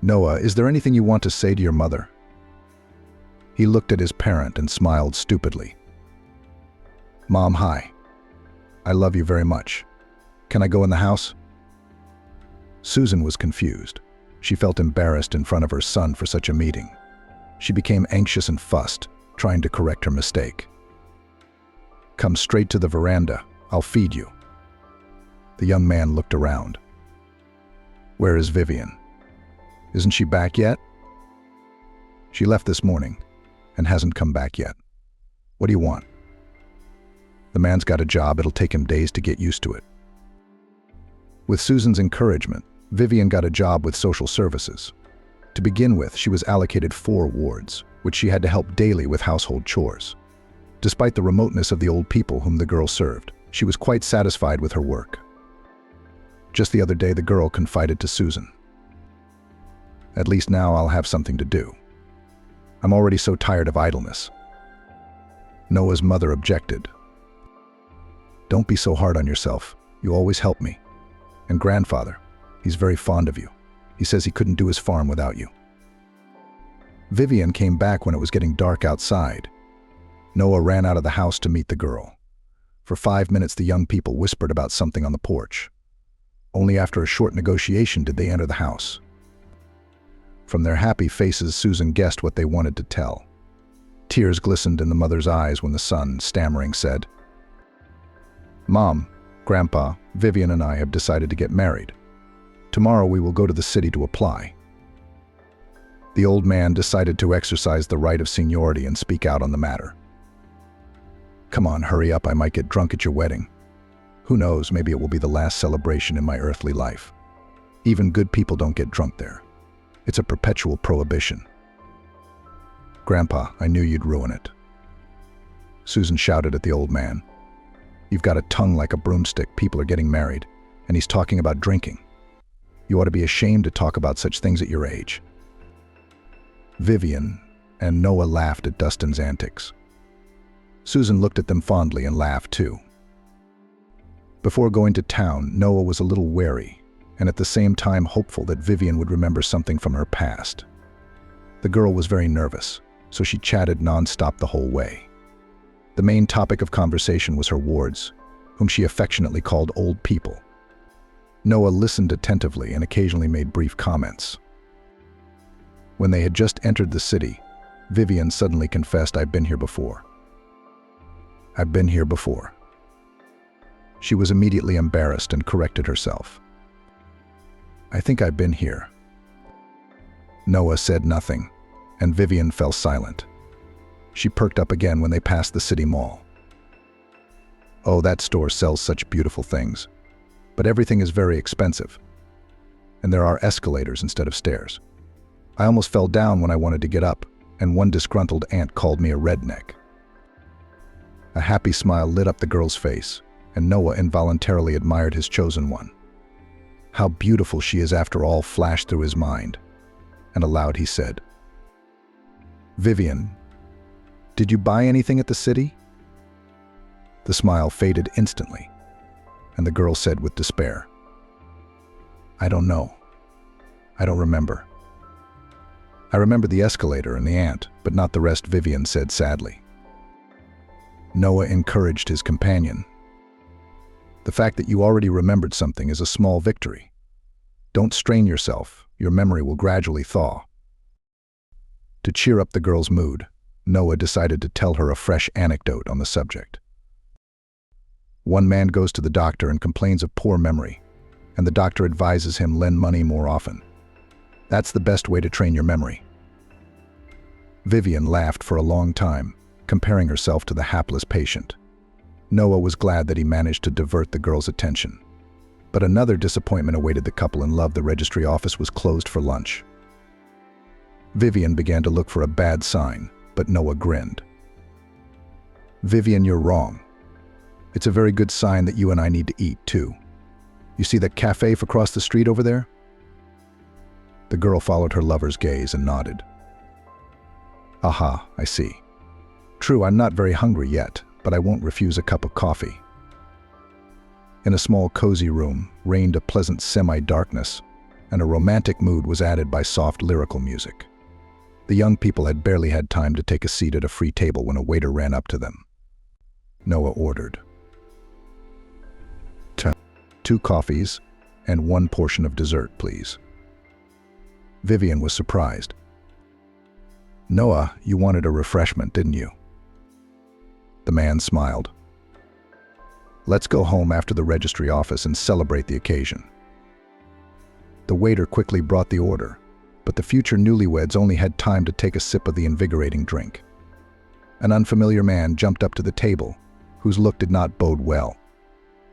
"Noah, is there anything you want to say to your mother?" He looked at his parent and smiled stupidly. "Mom, hi. I love you very much. Can I go in the house?" Susan was confused. She felt embarrassed in front of her son for such a meeting. She became anxious and fussed, trying to correct her mistake. "Come straight to the veranda. I'll feed you." The young man looked around. "Where is Vivian? Isn't she back yet?" "She left this morning and hasn't come back yet. What do you want?" "The man's got a job. It'll take him days to get used to it." With Susan's encouragement, Vivian got a job with social services. To begin with, she was allocated 4 wards, which she had to help daily with household chores. Despite the remoteness of the old people whom the girl served, she was quite satisfied with her work. Just the other day, the girl confided to Susan, "At least now I'll have something to do. I'm already so tired of idleness." Noah's mother objected. "Don't be so hard on yourself. You always help me. And grandfather, he's very fond of you. He says he couldn't do his farm without you." Vivian came back when it was getting dark outside. Noah ran out of the house to meet the girl. For 5 minutes, the young people whispered about something on the porch. Only after a short negotiation did they enter the house. From their happy faces, Susan guessed what they wanted to tell. Tears glistened in the mother's eyes when the son, stammering, said, "Mom, Grandpa, Vivian and I have decided to get married. Tomorrow we will go to the city to apply." The old man decided to exercise the right of seniority and speak out on the matter. "Come on, hurry up, I might get drunk at your wedding. Who knows, maybe it will be the last celebration in my earthly life. Even good people don't get drunk there. It's a perpetual prohibition." "Grandpa, I knew you'd ruin it." Susan shouted at the old man. "You've got a tongue like a broomstick. People are getting married, and he's talking about drinking. You ought to be ashamed to talk about such things at your age." Vivian and Noah laughed at Dustin's antics. Susan looked at them fondly and laughed too. Before going to town, Noah was a little wary, and at the same time hopeful that Vivian would remember something from her past. The girl was very nervous, so she chatted non-stop the whole way. The main topic of conversation was her wards, whom she affectionately called old people. Noah listened attentively and occasionally made brief comments. When they had just entered the city, Vivian suddenly confessed, "I've been here before. I've been here before." She was immediately embarrassed and corrected herself. "I think I've been here." Noah said nothing, and Vivian fell silent. She perked up again when they passed the city mall. "Oh, that store sells such beautiful things, but everything is very expensive. And there are escalators instead of stairs. I almost fell down when I wanted to get up, and one disgruntled aunt called me a redneck." A happy smile lit up the girl's face, and Noah involuntarily admired his chosen one. "How beautiful she is after all," flashed through his mind, and aloud he said, "Vivian, did you buy anything at the city?" The smile faded instantly, and the girl said with despair, "I don't know. I don't remember." "I remember the escalator and the aunt, but not the rest," Vivian said sadly. Noah encouraged his companion. "The fact that you already remembered something is a small victory. Don't strain yourself, your memory will gradually thaw." To cheer up the girl's mood, Noah decided to tell her a fresh anecdote on the subject. One man goes to the doctor and complains of poor memory, and the doctor advises him lend money more often. That's the best way to train your memory. Vivian laughed for a long time, comparing herself to the hapless patient. Noah was glad that he managed to divert the girl's attention. But another disappointment awaited the couple in love. The registry office was closed for lunch. Vivian began to look for a bad sign, but Noah grinned. "Vivian, you're wrong. It's a very good sign that you and I need to eat, too. You see that cafe across the street over there?" The girl followed her lover's gaze and nodded. "Aha, I see. True, I'm not very hungry yet, but I won't refuse a cup of coffee." In a small, cozy room reigned a pleasant semi-darkness, and a romantic mood was added by soft lyrical music. The young people had barely had time to take a seat at a free table when a waiter ran up to them. Noah ordered 2 coffees and 1 portion of dessert, please. Vivian was surprised. "Noah, you wanted a refreshment, didn't you?" The man smiled. "Let's go home after the registry office and celebrate the occasion." The waiter quickly brought the order, but the future newlyweds only had time to take a sip of the invigorating drink. An unfamiliar man jumped up to the table, whose look did not bode well.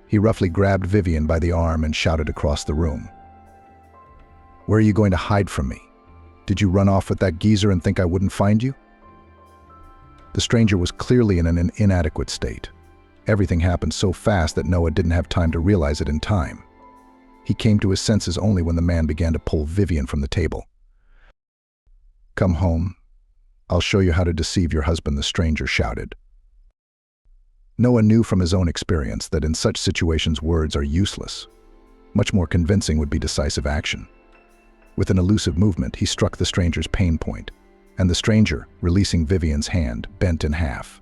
He roughly grabbed Vivian by the arm and shouted across the room, "Where are you going to hide from me? Did you run off with that geezer and think I wouldn't find you?" The stranger was clearly in an inadequate state. Everything happened so fast that Noah didn't have time to realize it in time. He came to his senses only when the man began to pull Vivian from the table. "Come home. I'll show you how to deceive your husband," the stranger shouted. Noah knew from his own experience that in such situations words are useless. Much more convincing would be decisive action. With an elusive movement, he struck the stranger's pain point, and the stranger, releasing Vivian's hand, bent in half.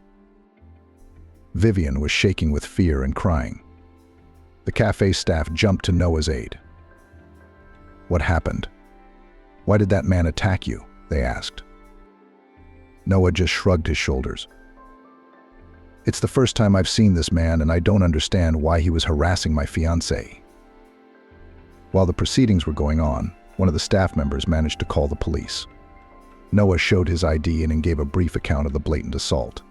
Vivian was shaking with fear and crying. The cafe staff jumped to Noah's aid. "What happened? Why did that man attack you?" they asked. Noah just shrugged his shoulders. "It's the first time I've seen this man, and I don't understand why he was harassing my fiancée." While the proceedings were going on, one of the staff members managed to call the police. Noah showed his ID and gave a brief account of the blatant assault.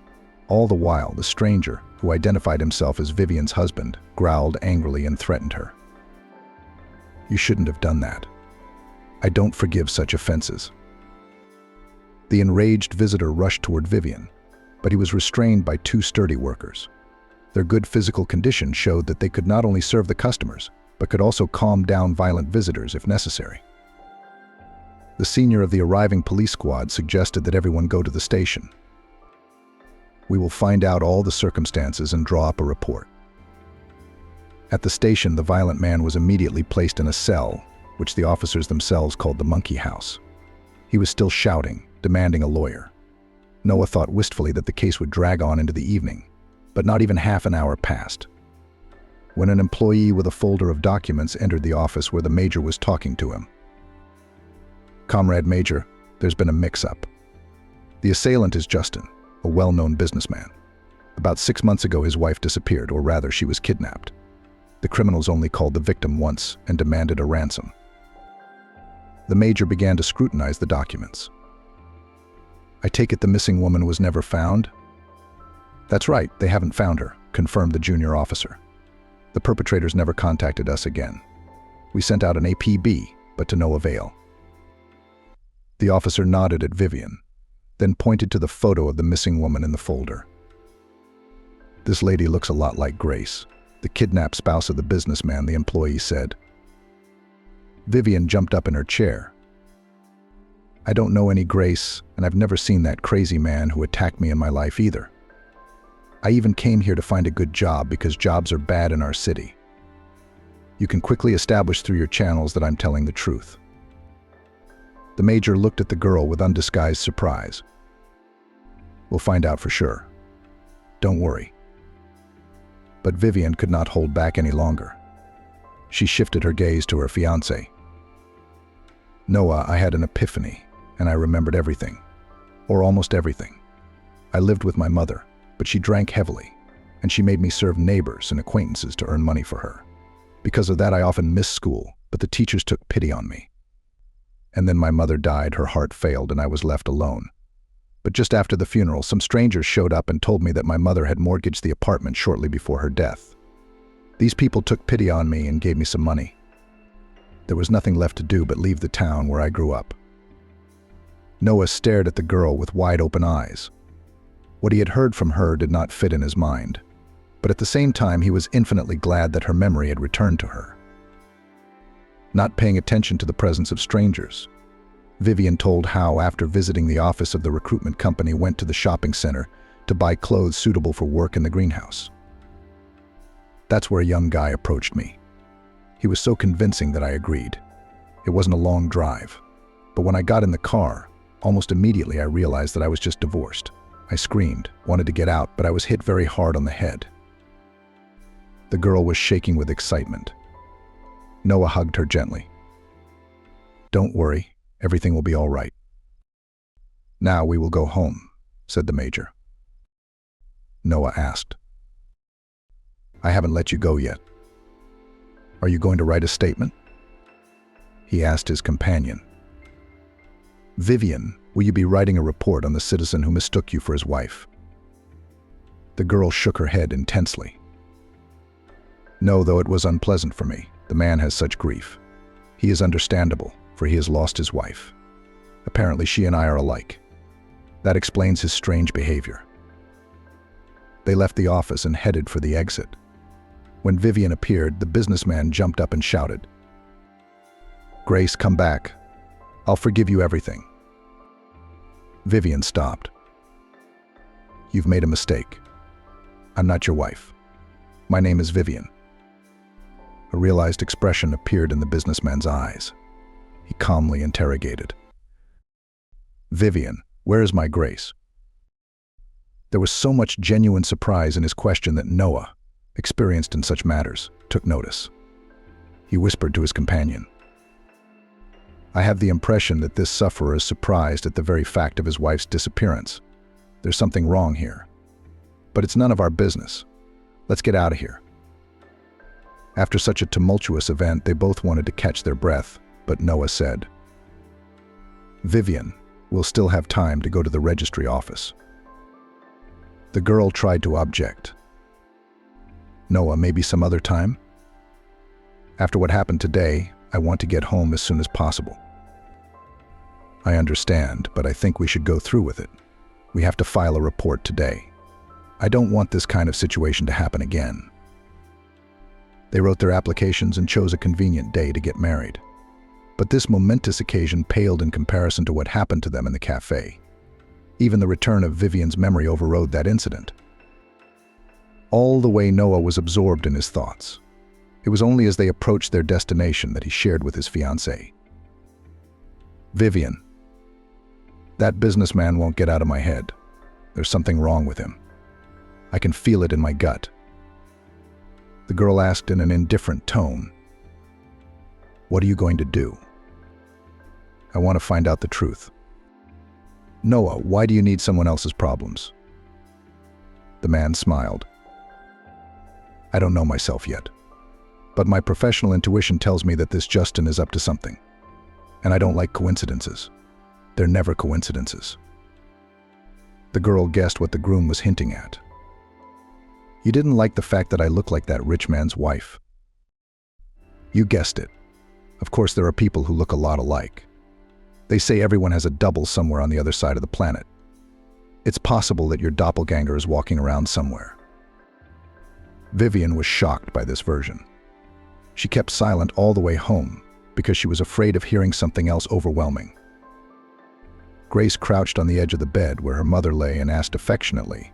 All the while, the stranger, who identified himself as Vivian's husband, growled angrily and threatened her. "You shouldn't have done that. I don't forgive such offenses." The enraged visitor rushed toward Vivian, but he was restrained by 2 sturdy workers. Their good physical condition showed that they could not only serve the customers, but could also calm down violent visitors if necessary. The senior of the arriving police squad suggested that everyone go to the station. "We will find out all the circumstances and draw up a report." At the station, the violent man was immediately placed in a cell, which the officers themselves called the monkey house. He was still shouting, demanding a lawyer. Noah thought wistfully that the case would drag on into the evening, but not even half an hour passed. when an employee with a folder of documents entered the office where the major was talking to him. "Comrade Major, there's been a mix-up. The assailant is Justin, a well-known businessman. About 6 months ago, his wife disappeared, or rather, she was kidnapped. The criminals only called the victim once and demanded a ransom." The major began to scrutinize the documents. "I take it the missing woman was never found?" "That's right, they haven't found her," confirmed the junior officer. "The perpetrators never contacted us again. We sent out an APB, but to no avail." The officer nodded at Vivian, then pointed to the photo of the missing woman in the folder. "This lady looks a lot like Grace, the kidnapped spouse of the businessman," the employee said. Vivian jumped up in her chair. "I don't know any Grace, and I've never seen that crazy man who attacked me in my life either. I even came here to find a good job because jobs are bad in our city. You can quickly establish through your channels that I'm telling the truth." The major looked at the girl with undisguised surprise. "We'll find out for sure. Don't worry." But Vivian could not hold back any longer. She shifted her gaze to her fiancé. "Noah, I had an epiphany, and I remembered everything. Or almost everything. I lived with my mother, but she drank heavily, and she made me serve neighbors and acquaintances to earn money for her. Because of that, I often missed school, but the teachers took pity on me. And then my mother died, her heart failed, and I was left alone. But just after the funeral, some strangers showed up and told me that my mother had mortgaged the apartment shortly before her death. These people took pity on me and gave me some money. There was nothing left to do but leave the town where I grew up." Noah stared at the girl with wide-open eyes. What he had heard from her did not fit in his mind, but at the same time he was infinitely glad that her memory had returned to her. Not paying attention to the presence of strangers, Vivian told how, after visiting the office of the recruitment company, went to the shopping center to buy clothes suitable for work in the greenhouse. "That's where a young guy approached me. He was so convincing that I agreed. It wasn't a long drive, but when I got in the car, almost immediately I realized that I was just divorced. I screamed, wanted to get out, but I was hit very hard on the head." The girl was shaking with excitement. Noah hugged her gently. "Don't worry, everything will be all right." "Now we will go home," said the major. Noah asked. "I haven't let you go yet. Are you going to write a statement?" he asked his companion. "Vivian, will you be writing a report on the citizen who mistook you for his wife?" The girl shook her head intensely. "No, though it was unpleasant for me. The man has such grief. He is understandable, for he has lost his wife. Apparently she and I are alike. That explains his strange behavior." They left the office and headed for the exit. When Vivian appeared, the businessman jumped up and shouted, "Grace, come back. I'll forgive you everything." Vivian stopped. "You've made a mistake. I'm not your wife. My name is Vivian." A realized expression appeared in the businessman's eyes. He calmly interrogated, "Vivian, where is my Grace?" There was so much genuine surprise in his question that Noah, experienced in such matters, took notice. He whispered to his companion, "I have the impression that this sufferer is surprised at the very fact of his wife's disappearance. There's something wrong here. But it's none of our business. Let's get out of here." After such a tumultuous event, they both wanted to catch their breath, but Noah said, "Vivian, we'll still have time to go to the registry office." The girl tried to object. "Noah, maybe some other time? After what happened today, I want to get home as soon as possible." "I understand, but I think we should go through with it. We have to file a report today. I don't want this kind of situation to happen again." They wrote their applications and chose a convenient day to get married. But this momentous occasion paled in comparison to what happened to them in the cafe. Even the return of Vivian's memory overrode that incident. All the way Noah was absorbed in his thoughts. It was only as they approached their destination that he shared with his fiancée. "Vivian, that businessman won't get out of my head. There's something wrong with him. I can feel it in my gut." The girl asked in an indifferent tone. "What are you going to do?" "I want to find out the truth." "Noah, why do you need someone else's problems?" The man smiled. "I don't know myself yet, but my professional intuition tells me that this Justin is up to something. And I don't like coincidences. They're never coincidences." The girl guessed what the groom was hinting at. "You didn't like the fact that I look like that rich man's wife." "You guessed it. Of course, there are people who look a lot alike. They say everyone has a double somewhere on the other side of the planet. It's possible that your doppelganger is walking around somewhere." Vivian was shocked by this version. She kept silent all the way home because she was afraid of hearing something else overwhelming. Grace crouched on the edge of the bed where her mother lay and asked affectionately,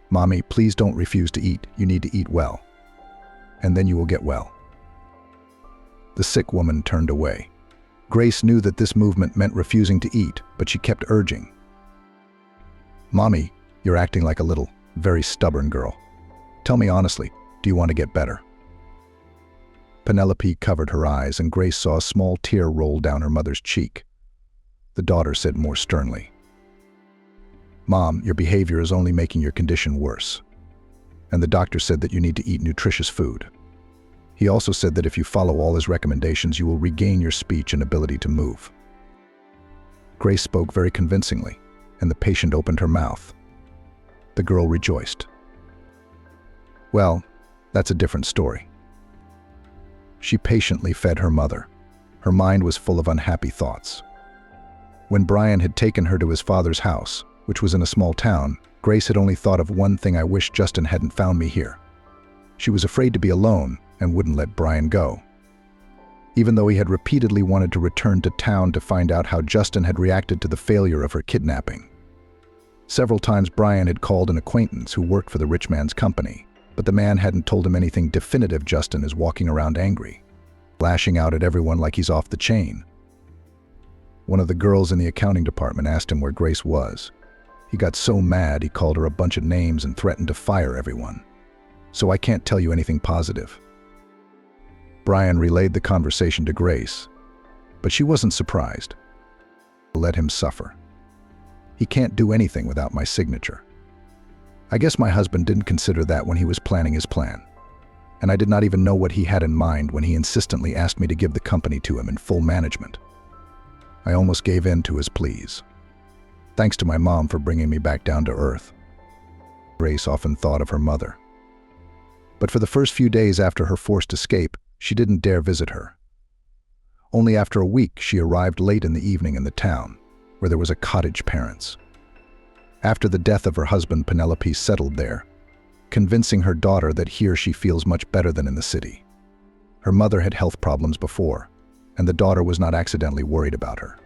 "Mommy, please don't refuse to eat. You need to eat well. And then you will get well." The sick woman turned away. Grace knew that this movement meant refusing to eat, but she kept urging. "Mommy, you're acting like a little, very stubborn girl. Tell me honestly, do you want to get better?" Penelope covered her eyes, and Grace saw a small tear roll down her mother's cheek. The daughter said more sternly, "Mom, your behavior is only making your condition worse. And the doctor said that you need to eat nutritious food. He also said that if you follow all his recommendations, you will regain your speech and ability to move." Grace spoke very convincingly, and the patient opened her mouth. The girl rejoiced. "Well, that's a different story." She patiently fed her mother. Her mind was full of unhappy thoughts. When Brian had taken her to his father's house, which was in a small town, Grace had only thought of one thing: "I wish Justin hadn't found me here." She was afraid to be alone and wouldn't let Brian go. Even though he had repeatedly wanted to return to town to find out how Justin had reacted to the failure of her kidnapping. Several times Brian had called an acquaintance who worked for the rich man's company, but the man hadn't told him anything definitive. Justin is walking around angry, lashing out at everyone like he's off the chain. One of the girls in the accounting department asked him where Grace was. He got so mad he called her a bunch of names and threatened to fire everyone. "So I can't tell you anything positive." Brian relayed the conversation to Grace, but she wasn't surprised. "Let him suffer. He can't do anything without my signature. I guess my husband didn't consider that when he was planning his plan. And I did not even know what he had in mind when he insistently asked me to give the company to him in full management. I almost gave in to his pleas. Thanks to my mom for bringing me back down to earth." Grace often thought of her mother. But for the first few days after her forced escape, she didn't dare visit her. Only after a week she arrived late in the evening in the town, where there was a cottage parents. After the death of her husband, Penelope settled there, convincing her daughter that here she feels much better than in the city. Her mother had health problems before, and the daughter was not accidentally worried about her.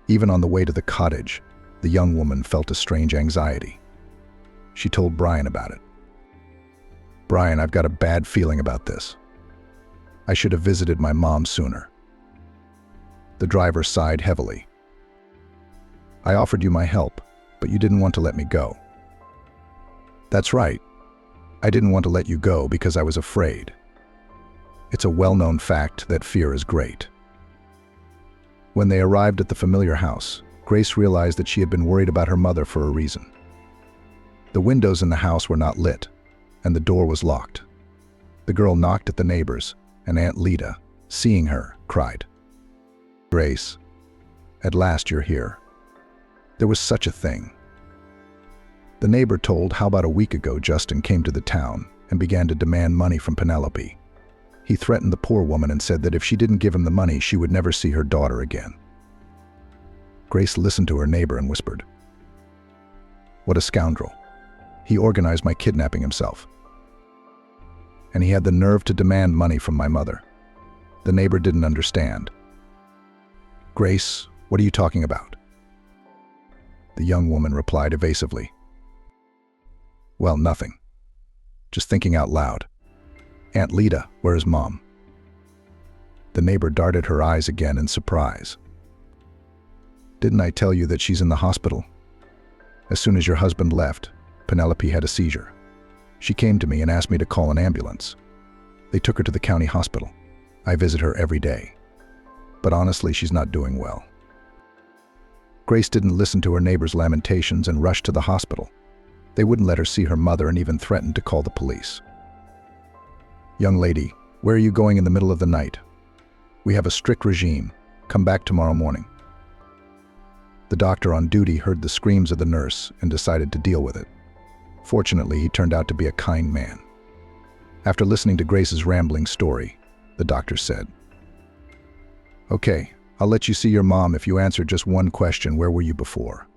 Even on the way to the cottage, the young woman felt a strange anxiety. She told Brian about it. "Brian, I've got a bad feeling about this. I should have visited my mom sooner." The driver sighed heavily. "I offered you my help, but you didn't want to let me go." "That's right. I didn't want to let you go because I was afraid. It's a well-known fact that fear is great." When they arrived at the familiar house, Grace realized that she had been worried about her mother for a reason. The windows in the house were not lit, and the door was locked. The girl knocked at the neighbors, and Aunt Lida, seeing her, cried, "Grace, at last you're here. There was such a thing." The neighbor told how about a week ago Justin came to the town and began to demand money from Penelope. He threatened the poor woman and said that if she didn't give him the money, she would never see her daughter again. Grace listened to her neighbor and whispered, "What a scoundrel. He organized my kidnapping himself. And he had the nerve to demand money from my mother." The neighbor didn't understand. "Grace, what are you talking about?" The young woman replied evasively, "Well, nothing. Just thinking out loud. Aunt Lida, where is Mom?" The neighbor darted her eyes again in surprise. "Didn't I tell you that she's in the hospital? As soon as your husband left, Penelope had a seizure. She came to me and asked me to call an ambulance. They took her to the county hospital. I visit her every day. But honestly, she's not doing well. Grace didn't listen to her neighbors' lamentations and rushed to the hospital. They wouldn't let her see her mother and even threatened to call the police. "Young lady, where are you going in the middle of the night? We have a strict regime. Come back tomorrow morning." The doctor on duty heard the screams of the nurse and decided to deal with it. Fortunately, he turned out to be a kind man. After listening to Grace's rambling story, the doctor said, "Okay, I'll let you see your mom if you answer just one question. Where were you before?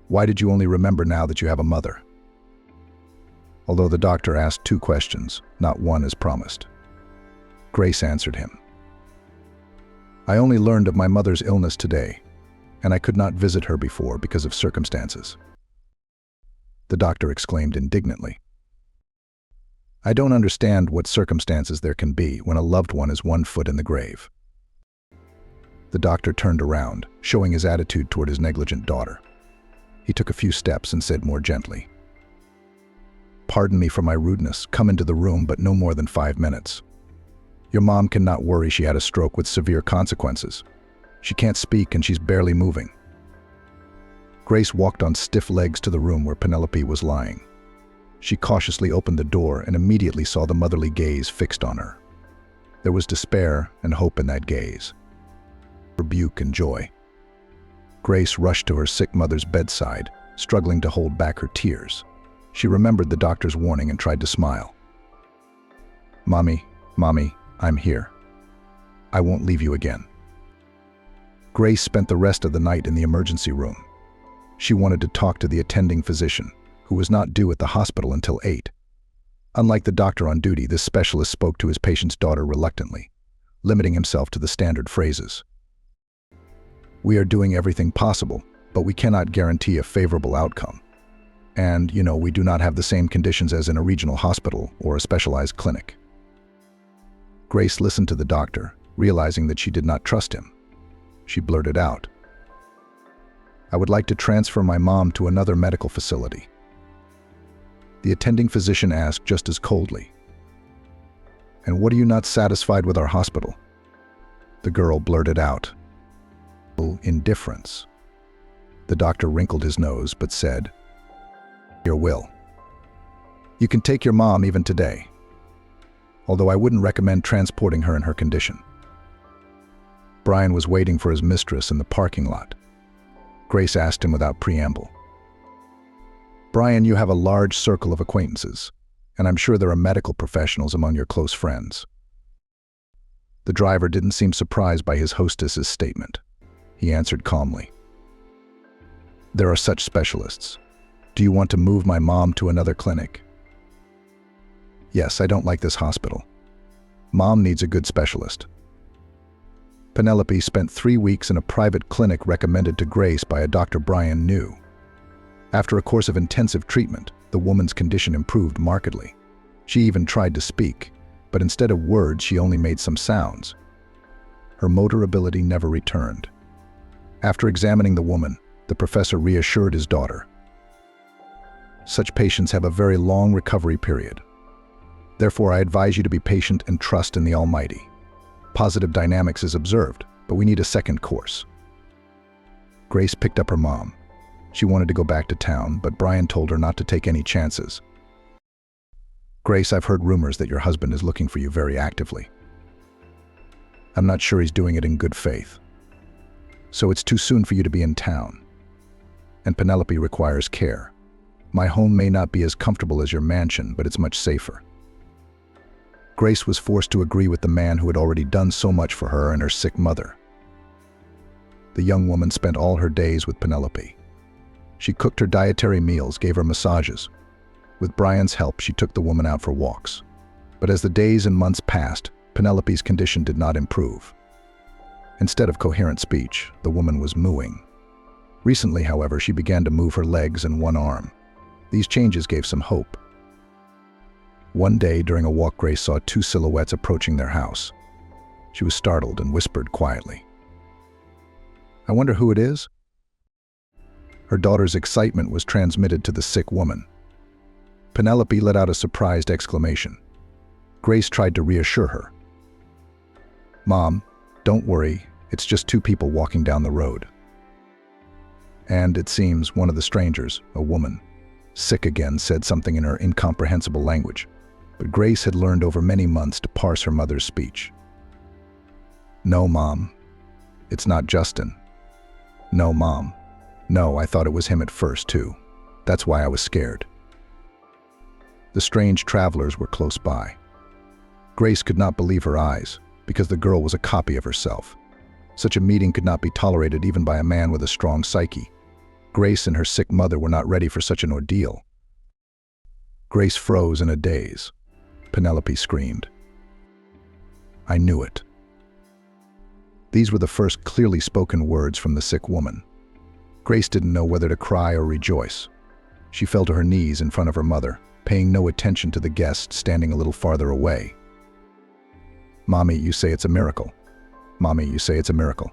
Why did you only remember now that you have a mother?" Although the doctor asked 2 questions, not one as promised. Grace answered him. "I only learned of my mother's illness today, and I could not visit her before because of circumstances." The doctor exclaimed indignantly, "I don't understand what circumstances there can be when a loved one is 1 foot in the grave." The doctor turned around, showing his attitude toward his negligent daughter. He took a few steps and said more gently, "Pardon me for my rudeness. Come into the room, but no more than 5 minutes. Your mom cannot worry. She had a stroke with severe consequences. She can't speak and she's barely moving." Grace walked on stiff legs to the room where Penelope was lying. She cautiously opened the door and immediately saw the motherly gaze fixed on her. There was despair and hope in that gaze, rebuke and joy. Grace rushed to her sick mother's bedside, struggling to hold back her tears. She remembered the doctor's warning and tried to smile. Mommy, I'm here. I won't leave you again." Grace spent the rest of the night in the emergency room. She wanted to talk to the attending physician, who was not due at the hospital until 8. Unlike the doctor on duty, this specialist spoke to his patient's daughter reluctantly, limiting himself to the standard phrases. "We are doing everything possible, but we cannot guarantee a favorable outcome. And, we do not have the same conditions as in a regional hospital or a specialized clinic." Grace listened to the doctor, realizing that she did not trust him. She blurted out, "I would like to transfer my mom to another medical facility." The attending physician asked just as coldly, "And what are you not satisfied with our hospital?" The girl blurted out, "Indifference." The doctor wrinkled his nose but said, "Your will. You can take your mom even today, although I wouldn't recommend transporting her in her condition." Brian was waiting for his mistress in the parking lot. Grace asked him without preamble, "Brian, you have a large circle of acquaintances, and I'm sure there are medical professionals among your close friends." The driver didn't seem surprised by his hostess's statement. He answered calmly, "There are such specialists. Do you want to move my mom to another clinic?" "Yes, I don't like this hospital. Mom needs a good specialist." Penelope spent 3 weeks in a private clinic recommended to Grace by a Dr. Brian knew. After a course of intensive treatment, the woman's condition improved markedly. She even tried to speak, but instead of words, she only made some sounds. Her motor ability never returned. After examining the woman, the professor reassured his daughter. "Such patients have a very long recovery period. Therefore, I advise you to be patient and trust in the Almighty. Positive dynamics is observed, but we need a second course." Grace picked up her mom. She wanted to go back to town, but Brian told her not to take any chances. "Grace, I've heard rumors that your husband is looking for you very actively. I'm not sure he's doing it in good faith. So it's too soon for you to be in town. And Penelope requires care. My home may not be as comfortable as your mansion, but it's much safer." Grace was forced to agree with the man who had already done so much for her and her sick mother. The young woman spent all her days with Penelope. She cooked her dietary meals, gave her massages. With Brian's help, she took the woman out for walks. But as the days and months passed, Penelope's condition did not improve. Instead of coherent speech, the woman was mooing. Recently, however, she began to move her legs and one arm. These changes gave some hope. One day, during a walk, Grace saw 2 silhouettes approaching their house. She was startled and whispered quietly, "I wonder who it is?" Her daughter's excitement was transmitted to the sick woman. Penelope let out a surprised exclamation. Grace tried to reassure her. "Mom, don't worry, it's just two people walking down the road." And it seems one of the strangers, a woman, sick again, said something in her incomprehensible language, but Grace had learned over many months to parse her mother's speech. "No, Mom, it's not Justin." "No, Mom. No, I thought it was him at first, too. That's why I was scared." The strange travelers were close by. Grace could not believe her eyes, because the girl was a copy of herself. Such a meeting could not be tolerated even by a man with a strong psyche. Grace and her sick mother were not ready for such an ordeal. Grace froze in a daze. Penelope screamed. "I knew it." These were the first clearly spoken words from the sick woman. Grace didn't know whether to cry or rejoice. She fell to her knees in front of her mother, paying no attention to the guest standing a little farther away. "Mommy, you say it's a miracle. Mommy, you say it's a miracle.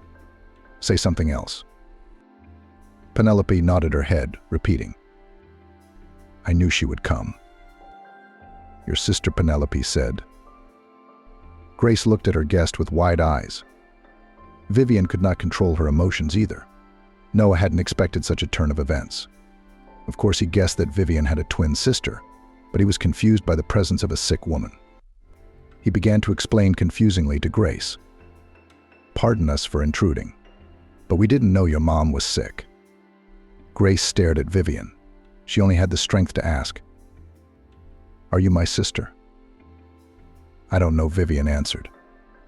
Say something else." Penelope nodded her head, repeating, "I knew she would come." "Your sister," Penelope said. Grace looked at her guest with wide eyes. Vivian could not control her emotions either. Noah hadn't expected such a turn of events. Of course, he guessed that Vivian had a twin sister, but he was confused by the presence of a sick woman. He began to explain confusingly to Grace. "Pardon us for intruding, but we didn't know your mom was sick." Grace stared at Vivian. She only had the strength to ask, "Are you my sister?" "I don't know," Vivian answered.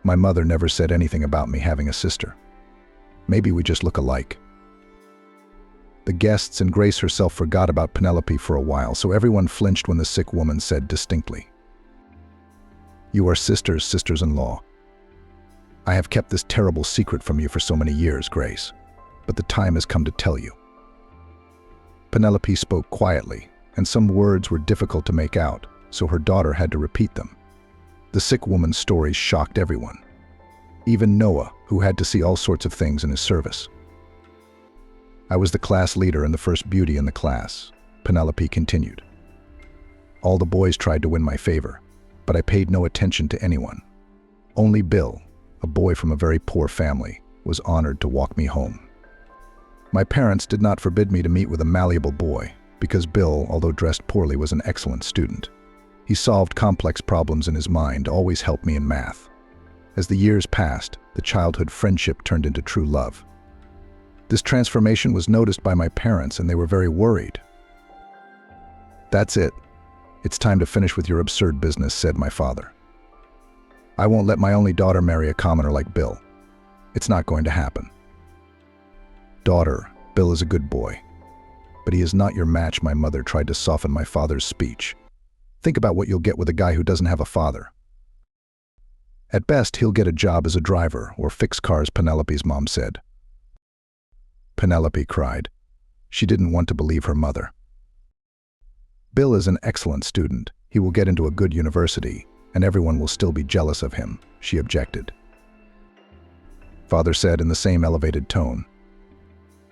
"My mother never said anything about me having a sister. Maybe we just look alike." The guests and Grace herself forgot about Penelope for a while, so everyone flinched when the sick woman said distinctly, "You are sisters, sisters-in-law. I have kept this terrible secret from you for so many years, Grace, but the time has come to tell you." Penelope spoke quietly, and some words were difficult to make out, so her daughter had to repeat them. The sick woman's stories shocked everyone, even Noah, who had to see all sorts of things in his service. "I was the class leader and the first beauty in the class," Penelope continued. "All the boys tried to win my favor, but I paid no attention to anyone. Only Bill, a boy from a very poor family, was honored to walk me home. My parents did not forbid me to meet with a malleable boy, because Bill, although dressed poorly, was an excellent student. He solved complex problems in his mind, always helped me in math. As the years passed, the childhood friendship turned into true love. This transformation was noticed by my parents, and they were very worried. "That's it. It's time to finish with your absurd business," said my father. "I won't let my only daughter marry a commoner like Bill. It's not going to happen." "Daughter, Bill is a good boy, but he is not your match," my mother tried to soften my father's speech. "Think about what you'll get with a guy who doesn't have a father. At best, he'll get a job as a driver or fix cars," Penelope's mom said. Penelope cried. She didn't want to believe her mother. "Bill is an excellent student. He will get into a good university, and everyone will still be jealous of him," she objected. Father said in the same elevated tone,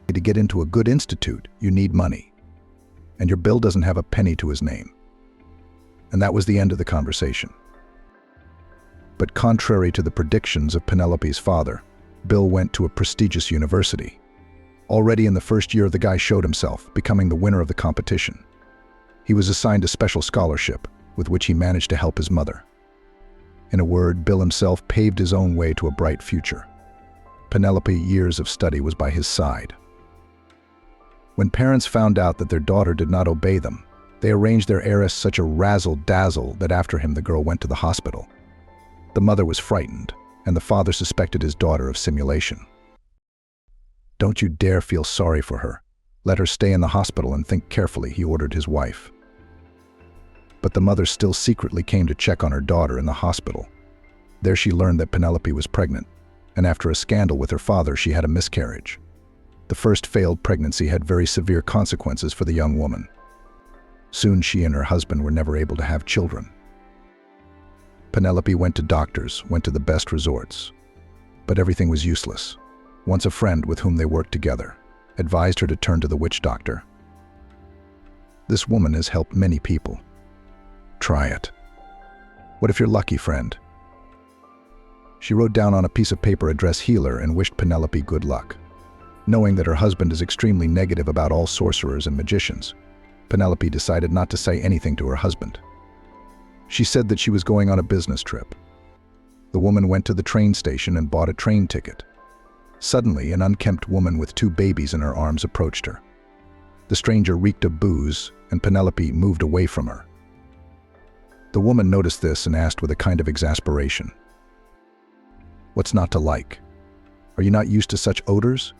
"To get into a good institute, you need money, and your Bill doesn't have a penny to his name." And that was the end of the conversation. But contrary to the predictions of Penelope's father, Bill went to a prestigious university. Already in the first year, the guy showed himself, becoming the winner of the competition. He was assigned a special scholarship, with which he managed to help his mother. In a word, Bill himself paved his own way to a bright future. Penelope, years of study, was by his side. When parents found out that their daughter did not obey them, they arranged their heiress such a razzle-dazzle that after him the girl went to the hospital. The mother was frightened, and the father suspected his daughter of simulation. "Don't you dare feel sorry for her. Let her stay in the hospital and think carefully," he ordered his wife. But the mother still secretly came to check on her daughter in the hospital. There she learned that Penelope was pregnant, and after a scandal with her father, she had a miscarriage. The first failed pregnancy had very severe consequences for the young woman. Soon she and her husband were never able to have children. Penelope went to doctors, went to the best resorts, but everything was useless. Once a friend with whom they worked together advised her to turn to the witch doctor. This woman has helped many people. Try it. What if you're lucky, friend? She wrote down on a piece of paper address healer and wished Penelope good luck. Knowing that her husband is extremely negative about all sorcerers and magicians, Penelope decided not to say anything to her husband. She said that she was going on a business trip. The woman went to the train station and bought a train ticket. Suddenly, an unkempt woman with 2 babies in her arms approached her. The stranger reeked of booze, and Penelope moved away from her. The woman noticed this and asked with a kind of exasperation, "What's not to like? Are you not used to such odors?"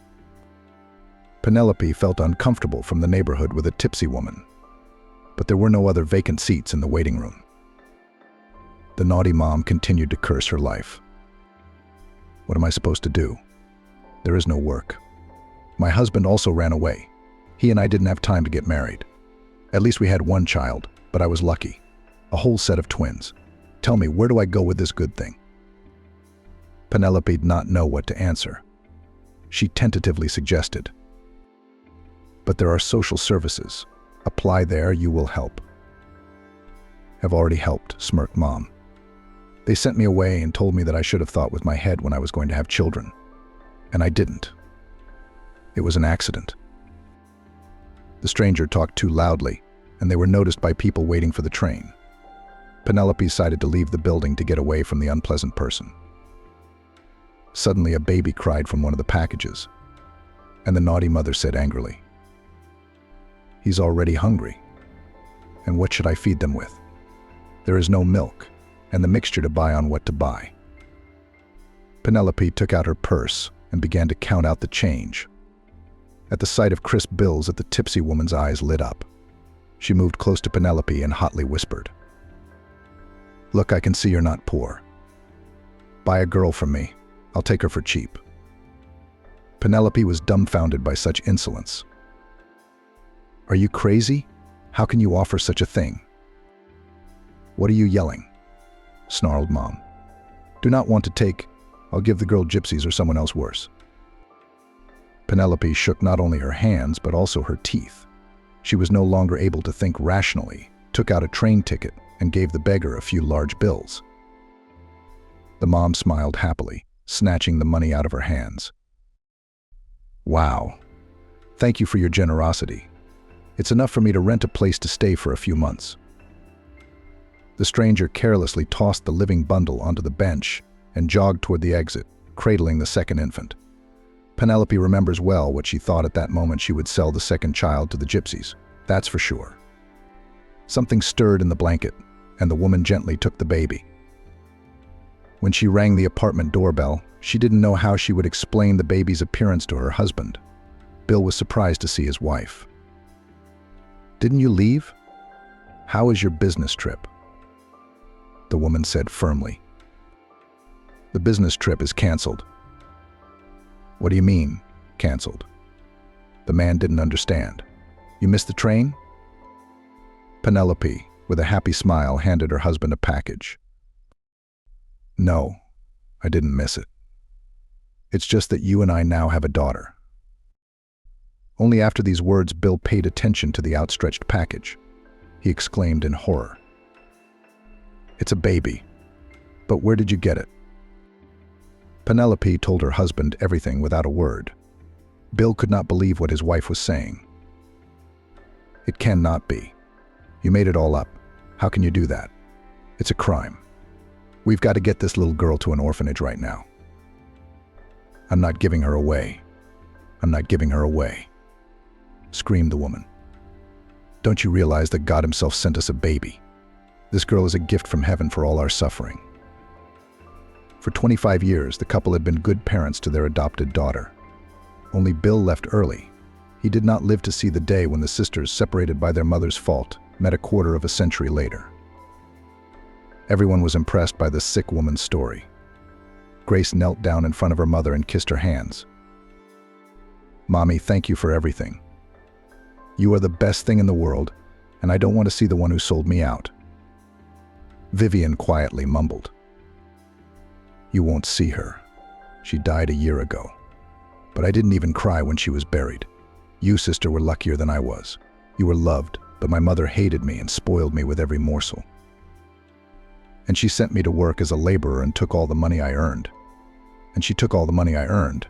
Penelope felt uncomfortable from the neighborhood with a tipsy woman, but there were no other vacant seats in the waiting room. The naughty mom continued to curse her life. "What am I supposed to do? There is no work. My husband also ran away. He and I didn't have time to get married. At least we had 1 child, but I was lucky. A whole set of twins. Tell me, where do I go with this good thing?" Penelope did not know what to answer. She tentatively suggested, "But there are social services. Apply there, you will help." "Have already helped," smirked Mom. "They sent me away and told me that I should have thought with my head when I was going to have children. And I didn't. It was an accident." The stranger talked too loudly, and they were noticed by people waiting for the train. Penelope decided to leave the building to get away from the unpleasant person. Suddenly, a baby cried from one of the packages, and the naughty mother said angrily, "He's already hungry. And what should I feed them with? There is no milk, and the mixture to buy on what to buy." Penelope took out her purse and began to count out the change. At the sight of crisp bills, the tipsy woman's eyes lit up. She moved close to Penelope and hotly whispered, "Look, I can see you're not poor. Buy a girl from me. I'll take her for cheap." Penelope was dumbfounded by such insolence. "Are you crazy? How can you offer such a thing?" "What are you yelling?" snarled Mom. "Do not want to take. I'll give the girl gypsies or someone else worse." Penelope shook not only her hands but also her teeth. She was no longer able to think rationally, took out a train ticket, and gave the beggar a few large bills. The mom smiled happily, snatching the money out of her hands. "Wow. Thank you for your generosity. It's enough for me to rent a place to stay for a few months." The stranger carelessly tossed the living bundle onto the bench and jogged toward the exit, cradling the second infant. Penelope remembers well what she thought at that moment: she would sell the second child to the gypsies. That's for sure. Something stirred in the blanket, and the woman gently took the baby. When she rang the apartment doorbell, she didn't know how she would explain the baby's appearance to her husband. Bill was surprised to see his wife. "Didn't you leave? How is your business trip?" The woman said firmly. "The business trip is canceled." "What do you mean, canceled?" The man didn't understand. "You missed the train?" Penelope, with a happy smile, handed her husband a package. "No, I didn't miss it. It's just that you and I now have a daughter." Only after these words Bill paid attention to the outstretched package. He exclaimed in horror, "It's a baby. But where did you get it?" Penelope told her husband everything without a word. Bill could not believe what his wife was saying. "It cannot be. You made it all up. How can you do that? It's a crime. We've got to get this little girl to an orphanage right now." "I'm not giving her away. I'm not giving her away," screamed the woman. "Don't you realize that God himself sent us a baby? This girl is a gift from heaven for all our suffering." For 25 years, the couple had been good parents to their adopted daughter. Only Bill left early. He did not live to see the day when the sisters, separated by their mother's fault, met a quarter of a century later. Everyone was impressed by the sick woman's story. Grace knelt down in front of her mother and kissed her hands. "Mommy, thank you for everything. You are the best thing in the world, and I don't want to see the one who sold me out." Vivian quietly mumbled, "You won't see her. She died a year ago. But I didn't even cry when she was buried. You, sister, were luckier than I was. You were loved, but my mother hated me and spoiled me with every morsel. And she sent me to work as a laborer and took all the money I earned. And she took all the money I earned.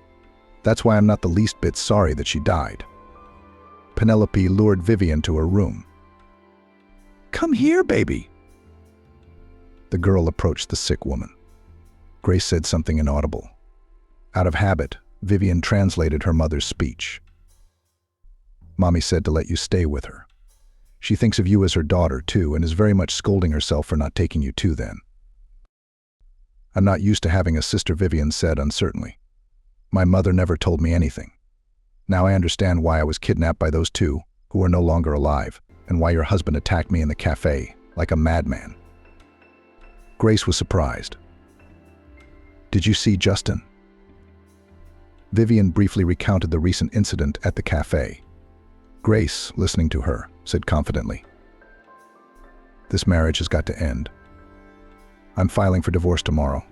That's why I'm not the least bit sorry that she died. Penelope lured Vivian to her room. "Come here, baby." The girl approached the sick woman. Grace said something inaudible. Out of habit, Vivian translated her mother's speech. "Mommy said to let you stay with her. She thinks of you as her daughter, too, and is very much scolding herself for not taking you too then." "I'm not used to having a sister," Vivian said uncertainly. "My mother never told me anything. Now I understand why I was kidnapped by those two, who are no longer alive, and why your husband attacked me in the cafe, like a madman." Grace was surprised. "Did you see Justin?" Vivian briefly recounted the recent incident at the cafe. Grace, listening to her, said confidently, "This marriage has got to end. I'm filing for divorce tomorrow.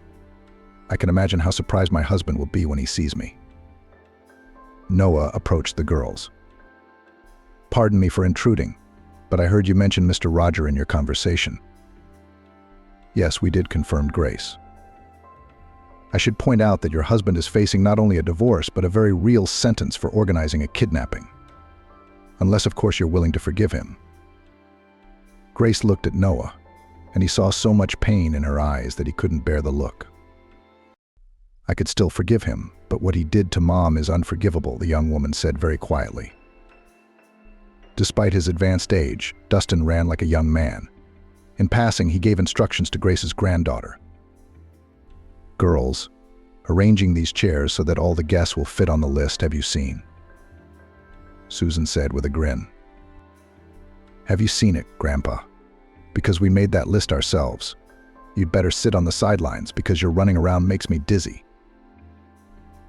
I can imagine how surprised my husband will be when he sees me." Noah approached the girls. "Pardon me for intruding, but I heard you mention Mr. Roger in your conversation." "Yes, we did," confirmed Grace. "I should point out that your husband is facing not only a divorce, but a very real sentence for organizing a kidnapping. Unless, of course, you're willing to forgive him." Grace looked at Noah, and he saw so much pain in her eyes that he couldn't bear the look. "I could still forgive him, but what he did to Mom is unforgivable," the young woman said very quietly. Despite his advanced age, Dustin ran like a young man. In passing, he gave instructions to Grace's granddaughter. "Girls, arranging these chairs so that all the guests will fit on the list, have you seen?" Susan said with a grin. "Have you seen it, Grandpa? Because we made that list ourselves. You'd better sit on the sidelines because your running around makes me dizzy."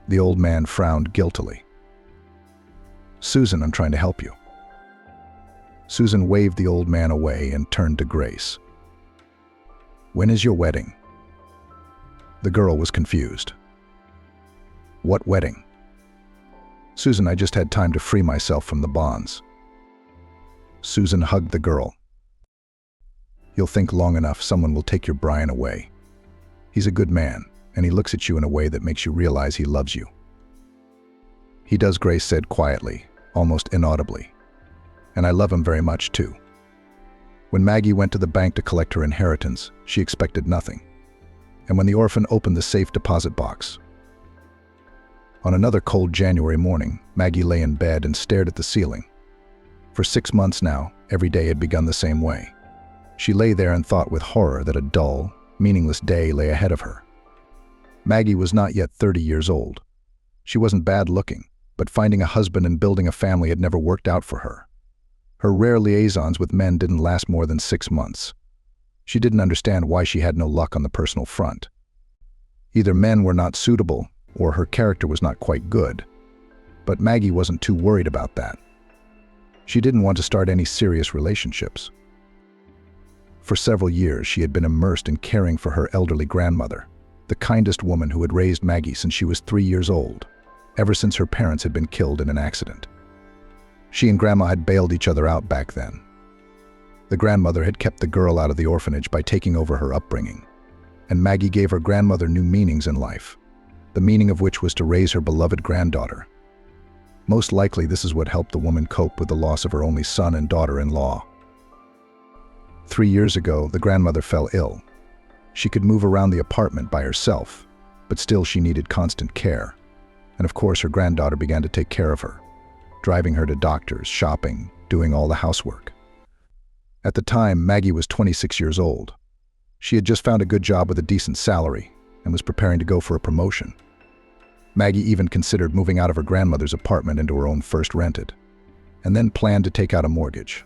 The old man frowned guiltily. "Susan, I'm trying to help you." Susan waved the old man away and turned to Grace. "When is your wedding?" The girl was confused. "What wedding?" "Susan, I just had time to free myself from the bonds." Susan hugged the girl. "You'll think long enough, someone will take your Brian away. He's a good man, and he looks at you in a way that makes you realize he loves you." "He does," Grace said quietly, almost inaudibly. "And I love him very much, too." When Maggie went to the bank to collect her inheritance, she expected nothing. And when the orphan opened the safe deposit box. On another cold January morning, Maggie lay in bed and stared at the ceiling. For 6 months now, every day had begun the same way. She lay there and thought with horror that a dull, meaningless day lay ahead of her. Maggie was not yet 30 years old. She wasn't bad looking, but finding a husband and building a family had never worked out for her. Her rare liaisons with men didn't last more than 6 months. She didn't understand why she had no luck on the personal front. Either men were not suitable, or her character was not quite good. But Maggie wasn't too worried about that. She didn't want to start any serious relationships. For several years, she had been immersed in caring for her elderly grandmother, the kindest woman who had raised Maggie since she was 3 years old, ever since her parents had been killed in an accident. She and Grandma had bailed each other out back then. The grandmother had kept the girl out of the orphanage by taking over her upbringing, and Maggie gave her grandmother new meanings in life, the meaning of which was to raise her beloved granddaughter. Most likely, this is what helped the woman cope with the loss of her only son and daughter-in-law. 3 years ago, the grandmother fell ill. She could move around the apartment by herself, but still she needed constant care. And of course, her granddaughter began to take care of her, driving her to doctors, shopping, doing all the housework. At the time, Maggie was 26 years old. She had just found a good job with a decent salary and was preparing to go for a promotion. Maggie even considered moving out of her grandmother's apartment into her own first rented, and then planned to take out a mortgage.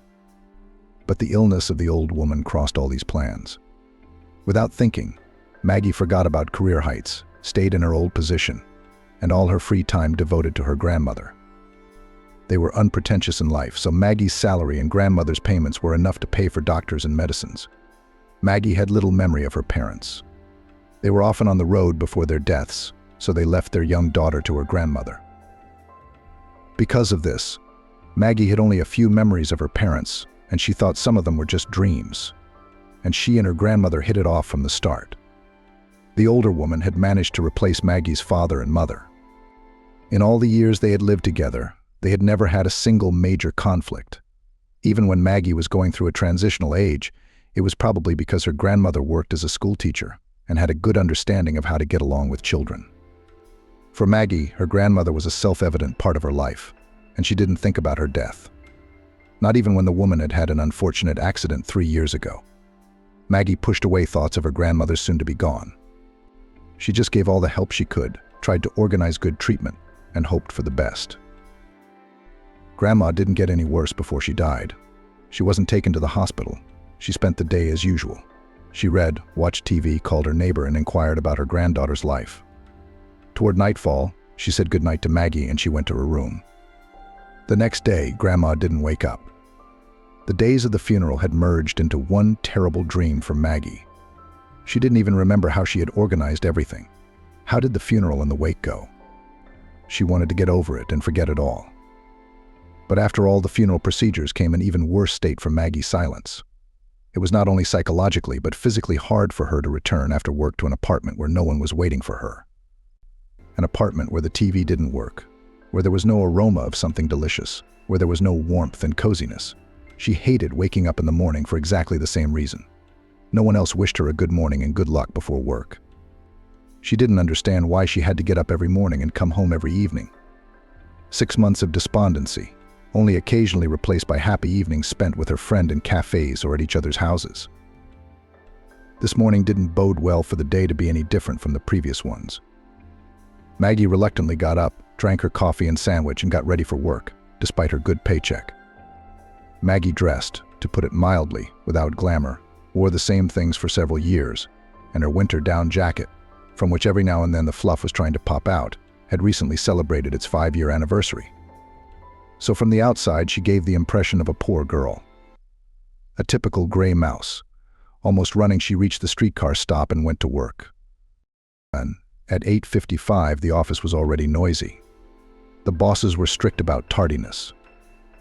But the illness of the old woman crossed all these plans. Without thinking, Maggie forgot about career heights, stayed in her old position, and all her free time devoted to her grandmother. They were unpretentious in life, so Maggie's salary and grandmother's payments were enough to pay for doctors and medicines. Maggie had little memory of her parents. They were often on the road before their deaths, so they left their young daughter to her grandmother. Because of this, Maggie had only a few memories of her parents, and she thought some of them were just dreams. and she and her grandmother hit it off from the start. The older woman had managed to replace Maggie's father and mother. In all the years they had lived together, they had never had a single major conflict. Even when Maggie was going through a transitional age, it was probably because her grandmother worked as a schoolteacher and had a good understanding of how to get along with children. For Maggie, her grandmother was a self-evident part of her life, and she didn't think about her death. Not even when the woman had had an unfortunate accident 3 years ago. Maggie pushed away thoughts of her grandmother soon to be gone. She just gave all the help she could, tried to organize good treatment, and hoped for the best. Grandma didn't get any worse before she died. She wasn't taken to the hospital. She spent the day as usual. She read, watched TV, called her neighbor, and inquired about her granddaughter's life. Toward nightfall, she said goodnight to Maggie and she went to her room. The next day, Grandma didn't wake up. The days of the funeral had merged into one terrible dream for Maggie. She didn't even remember how she had organized everything. How did the funeral and the wake go? She wanted to get over it and forget it all. But after all the funeral procedures came an even worse state for Maggie's silence. It was not only psychologically but physically hard for her to return after work to an apartment where no one was waiting for her. An apartment where the TV didn't work, where there was no aroma of something delicious, where there was no warmth and coziness. She hated waking up in the morning for exactly the same reason. No one else wished her a good morning and good luck before work. She didn't understand why she had to get up every morning and come home every evening. 6 months of despondency, only occasionally replaced by happy evenings spent with her friend in cafes or at each other's houses. This morning didn't bode well for the day to be any different from the previous ones. Maggie reluctantly got up, drank her coffee and sandwich, and got ready for work, despite her good paycheck. Maggie dressed, to put it mildly, without glamour, wore the same things for several years, and her winter down jacket, from which every now and then the fluff was trying to pop out, had recently celebrated its 5-year anniversary. So from the outside, she gave the impression of a poor girl. A typical gray mouse. Almost running, she reached the streetcar stop and went to work. And at 8:55, the office was already noisy. The bosses were strict about tardiness.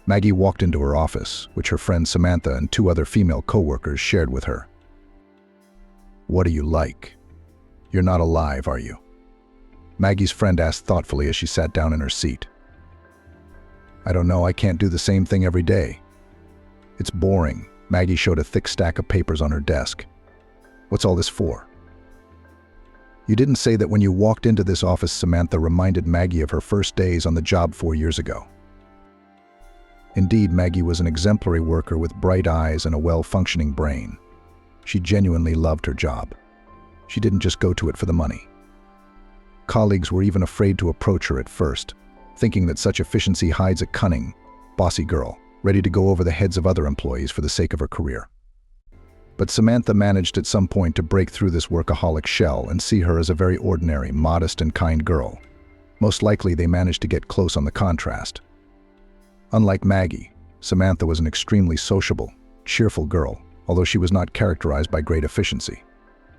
Maggie walked into her office, which her friend Samantha and 2 other female co-workers shared with her. "What are you like? You're not alive, are you?" Maggie's friend asked thoughtfully as she sat down in her seat. "I don't know, I can't do the same thing every day." "It's boring." Maggie showed a thick stack of papers on her desk. "What's all this for?" "You didn't say that when you walked into this office," Samantha reminded Maggie of her first days on the job 4 years ago. Indeed, Maggie was an exemplary worker with bright eyes and a well-functioning brain. She genuinely loved her job. She didn't just go to it for the money. Colleagues were even afraid to approach her at first, thinking that such efficiency hides a cunning, bossy girl, ready to go over the heads of other employees for the sake of her career. But Samantha managed at some point to break through this workaholic shell and see her as a very ordinary, modest and kind girl. Most likely they managed to get close on the contrast. Unlike Maggie, Samantha was an extremely sociable, cheerful girl, although she was not characterized by great efficiency.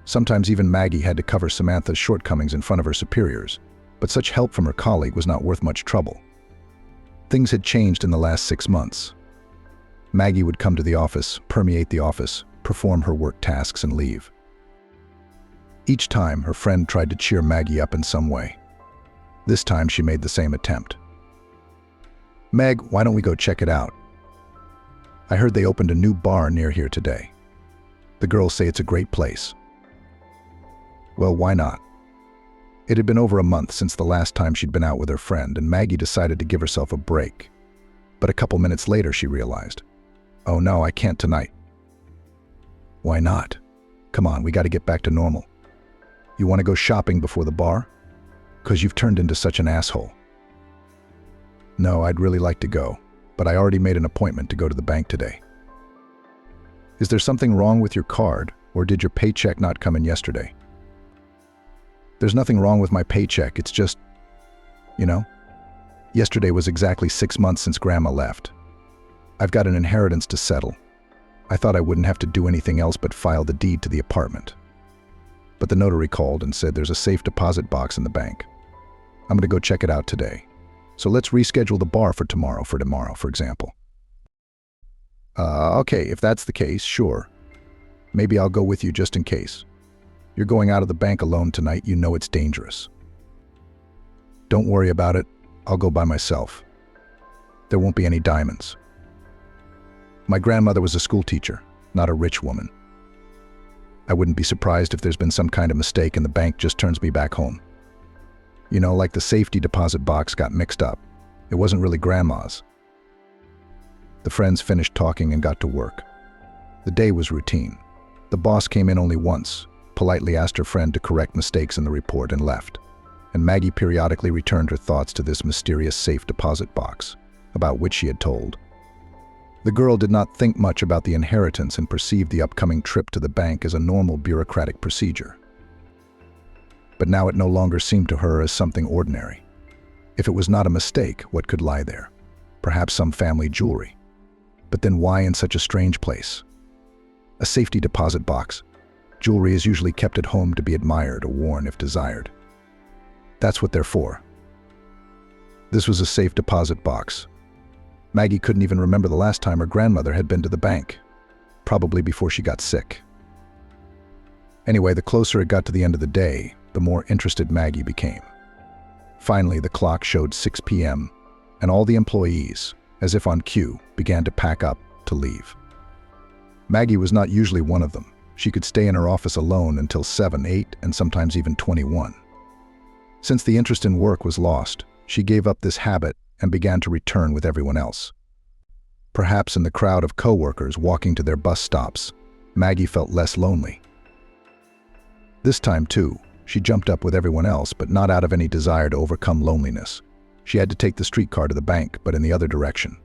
Sometimes even Maggie had to cover Samantha's shortcomings in front of her superiors, but such help from her colleague was not worth much trouble. Things had changed in the last 6 months. Maggie would come to the office, permeate the office, perform her work tasks, and leave. Each time, her friend tried to cheer Maggie up in some way. This time, she made the same attempt. "Meg, why don't we go check it out? I heard they opened a new bar near here today. The girls say it's a great place." Well, why not? It had been over a month since the last time she'd been out with her friend, and Maggie decided to give herself a break. But a couple minutes later, she realized, "Oh no, I can't tonight." "Why not? Come on, we got to get back to normal. You want to go shopping before the bar? 'Cause you've turned into such an asshole." "No, I'd really like to go, but I already made an appointment to go to the bank today." "Is there something wrong with your card, or did your paycheck not come in yesterday?" "There's nothing wrong with my paycheck, it's just, yesterday was exactly 6 months since Grandma left. I've got an inheritance to settle. I thought I wouldn't have to do anything else but file the deed to the apartment. But the notary called and said there's a safe deposit box in the bank. I'm going to go check it out today. So let's reschedule the bar for tomorrow, for example." Okay, if that's the case, sure. Maybe I'll go with you just in case. You're going out of the bank alone tonight, you know it's dangerous. Don't worry about it, I'll go by myself. There won't be any diamonds. My grandmother was a school teacher, not a rich woman. I wouldn't be surprised if there's been some kind of mistake and the bank just turns me back home. You know, like the safety deposit box got mixed up. It wasn't really Grandma's. The friends finished talking and got to work. The day was routine. The boss came in only once, politely asked her friend to correct mistakes in the report and left. And Maggie periodically returned her thoughts to this mysterious safe deposit box, about which she had told. The girl did not think much about the inheritance and perceived the upcoming trip to the bank as a normal bureaucratic procedure. But now it no longer seemed to her as something ordinary. If it was not a mistake, what could lie there? Perhaps some family jewelry. But then why in such a strange place? A safety deposit box. Jewelry is usually kept at home to be admired or worn if desired. That's what they're for. This was a safe deposit box. Maggie couldn't even remember the last time her grandmother had been to the bank, probably before she got sick. Anyway, the closer it got to the end of the day, the more interested Maggie became. Finally, the clock showed 6 p.m., and all the employees, as if on cue, began to pack up to leave. Maggie was not usually one of them. She could stay in her office alone until 7, 8, and sometimes even 21. Since the interest in work was lost, she gave up this habit and began to return with everyone else. Perhaps in the crowd of co-workers walking to their bus stops, Maggie felt less lonely. This time, too, she jumped up with everyone else, but not out of any desire to overcome loneliness. She had to take the streetcar to the bank, but in the other direction.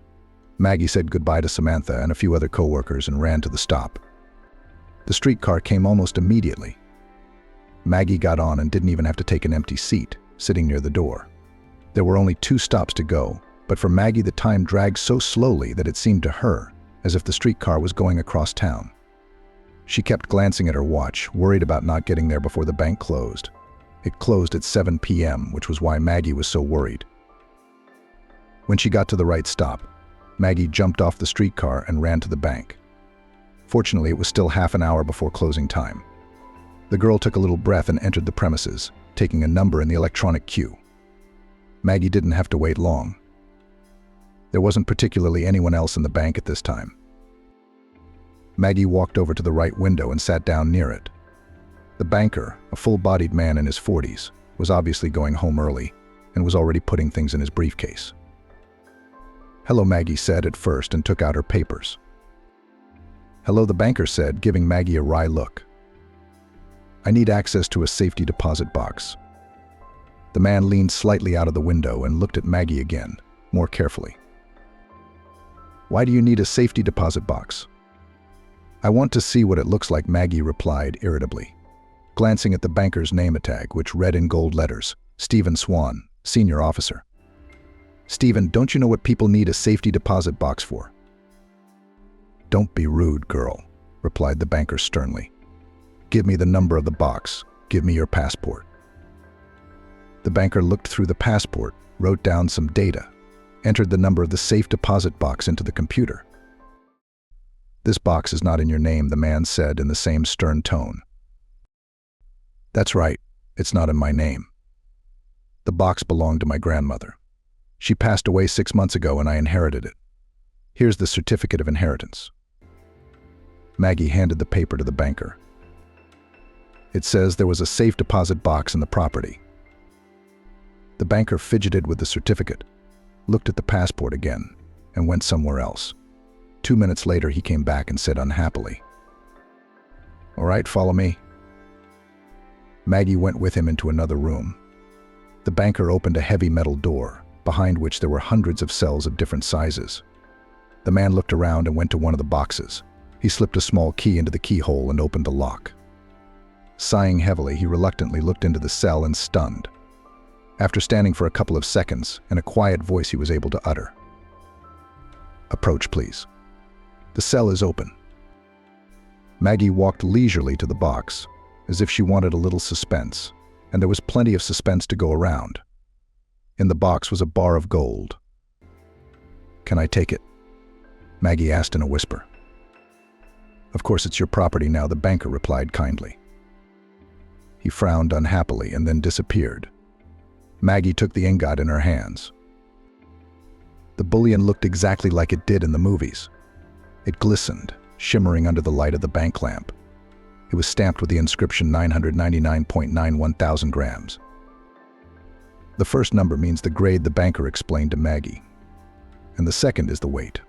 Maggie said goodbye to Samantha and a few other co-workers and ran to the stop. The streetcar came almost immediately. Maggie got on and didn't even have to take an empty seat, sitting near the door. There were only 2 stops to go, but for Maggie the time dragged so slowly that it seemed to her as if the streetcar was going across town. She kept glancing at her watch, worried about not getting there before the bank closed. It closed at 7 p.m., which was why Maggie was so worried. When she got to the right stop, Maggie jumped off the streetcar and ran to the bank. Fortunately, it was still half an hour before closing time. The girl took a little breath and entered the premises, taking a number in the electronic queue. Maggie didn't have to wait long. There wasn't particularly anyone else in the bank at this time. Maggie walked over to the right window and sat down near it. The banker, a full-bodied man in his 40s, was obviously going home early and was already putting things in his briefcase. "Hello," Maggie said at first and took out her papers. "Hello," the banker said, giving Maggie a wry look. "I need access to a safety deposit box." The man leaned slightly out of the window and looked at Maggie again, more carefully. "Why do you need a safety deposit box?" "I want to see what it looks like," Maggie replied irritably, glancing at the banker's name tag, which read in gold letters, "Stephen Swan, Senior Officer." "Stephen, don't you know what people need a safety deposit box for?" "Don't be rude, girl," replied the banker sternly. "Give me the number of the box. Give me your passport." The banker looked through the passport, wrote down some data, entered the number of the safe deposit box into the computer. "This box is not in your name," the man said in the same stern tone. "That's right, it's not in my name. The box belonged to my grandmother. She passed away 6 months ago and I inherited it. Here's the certificate of inheritance." Maggie handed the paper to the banker. "It says there was a safe deposit box in the property." The banker fidgeted with the certificate, looked at the passport again, and went somewhere else. 2 minutes later, he came back and said unhappily, "All right, follow me." Maggie went with him into another room. The banker opened a heavy metal door, behind which there were hundreds of cells of different sizes. The man looked around and went to one of the boxes. He slipped a small key into the keyhole and opened the lock. Sighing heavily, he reluctantly looked into the cell and stunned. After standing for a couple of seconds, in a quiet voice he was able to utter, "Approach, please. The cell is open." Maggie walked leisurely to the box, as if she wanted a little suspense, and there was plenty of suspense to go around. In the box was a bar of gold. "Can I take it?" Maggie asked in a whisper. "Of course it's your property now," the banker replied kindly. He frowned unhappily and then disappeared. Maggie took the ingot in her hands. The bullion looked exactly like it did in the movies. It glistened, shimmering under the light of the bank lamp. It was stamped with the inscription 999.91 thousand grams. The first number means the grade, the banker explained to Maggie, and the second is the weight.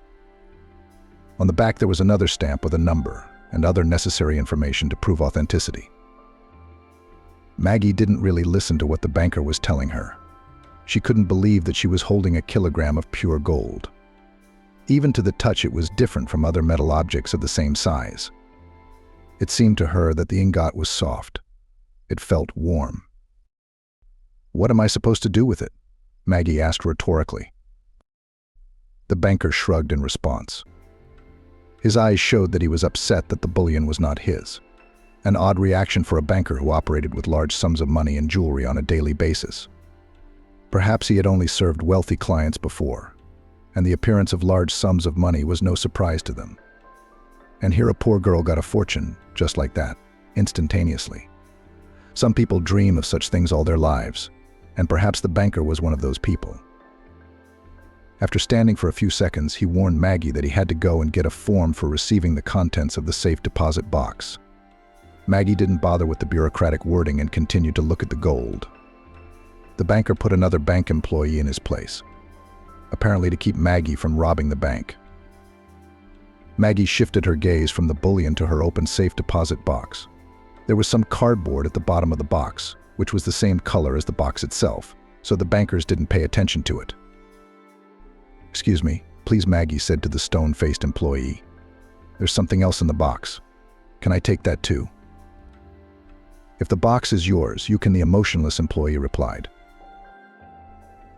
On the back there was another stamp with a number and other necessary information to prove authenticity. Maggie didn't really listen to what the banker was telling her. She couldn't believe that she was holding a kilogram of pure gold. Even to the touch it was different from other metal objects of the same size. It seemed to her that the ingot was soft. It felt warm. "What am I supposed to do with it?" Maggie asked rhetorically. The banker shrugged in response. His eyes showed that he was upset that the bullion was not his. An odd reaction for a banker who operated with large sums of money and jewelry on a daily basis. Perhaps he had only served wealthy clients before, and the appearance of large sums of money was no surprise to them. And here a poor girl got a fortune, just like that, instantaneously. Some people dream of such things all their lives, and perhaps the banker was one of those people. After standing for a few seconds, he warned Maggie that he had to go and get a form for receiving the contents of the safe deposit box. Maggie didn't bother with the bureaucratic wording and continued to look at the gold. The banker put another bank employee in his place, apparently to keep Maggie from robbing the bank. Maggie shifted her gaze from the bullion to her open safe deposit box. There was some cardboard at the bottom of the box, which was the same color as the box itself, so the bankers didn't pay attention to it. "Excuse me, please," Maggie said to the stone-faced employee. "There's something else in the box. Can I take that too?" "If the box is yours, you can," the emotionless employee replied.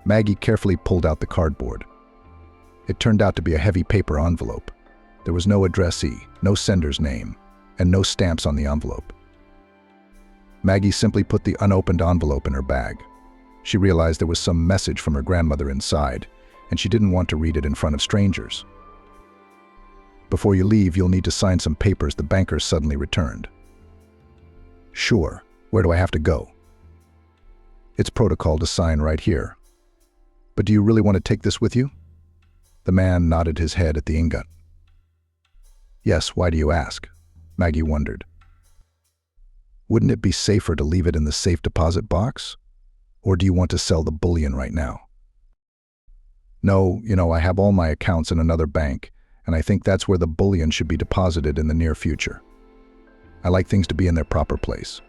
Maggie carefully pulled out the cardboard. It turned out to be a heavy paper envelope. There was no addressee, no sender's name, and no stamps on the envelope. Maggie simply put the unopened envelope in her bag. She realized there was some message from her grandmother inside, and she didn't want to read it in front of strangers. "Before you leave, you'll need to sign some papers," the banker suddenly returned. "Sure. Where do I have to go?" "It's protocol to sign right here. But do you really want to take this with you?" The man nodded his head at the ingot. "Yes, why do you ask?" Maggie wondered. "Wouldn't it be safer to leave it in the safe deposit box? Or do you want to sell the bullion right now?" "No, I have all my accounts in another bank, and I think that's where the bullion should be deposited in the near future. I like things to be in their proper place."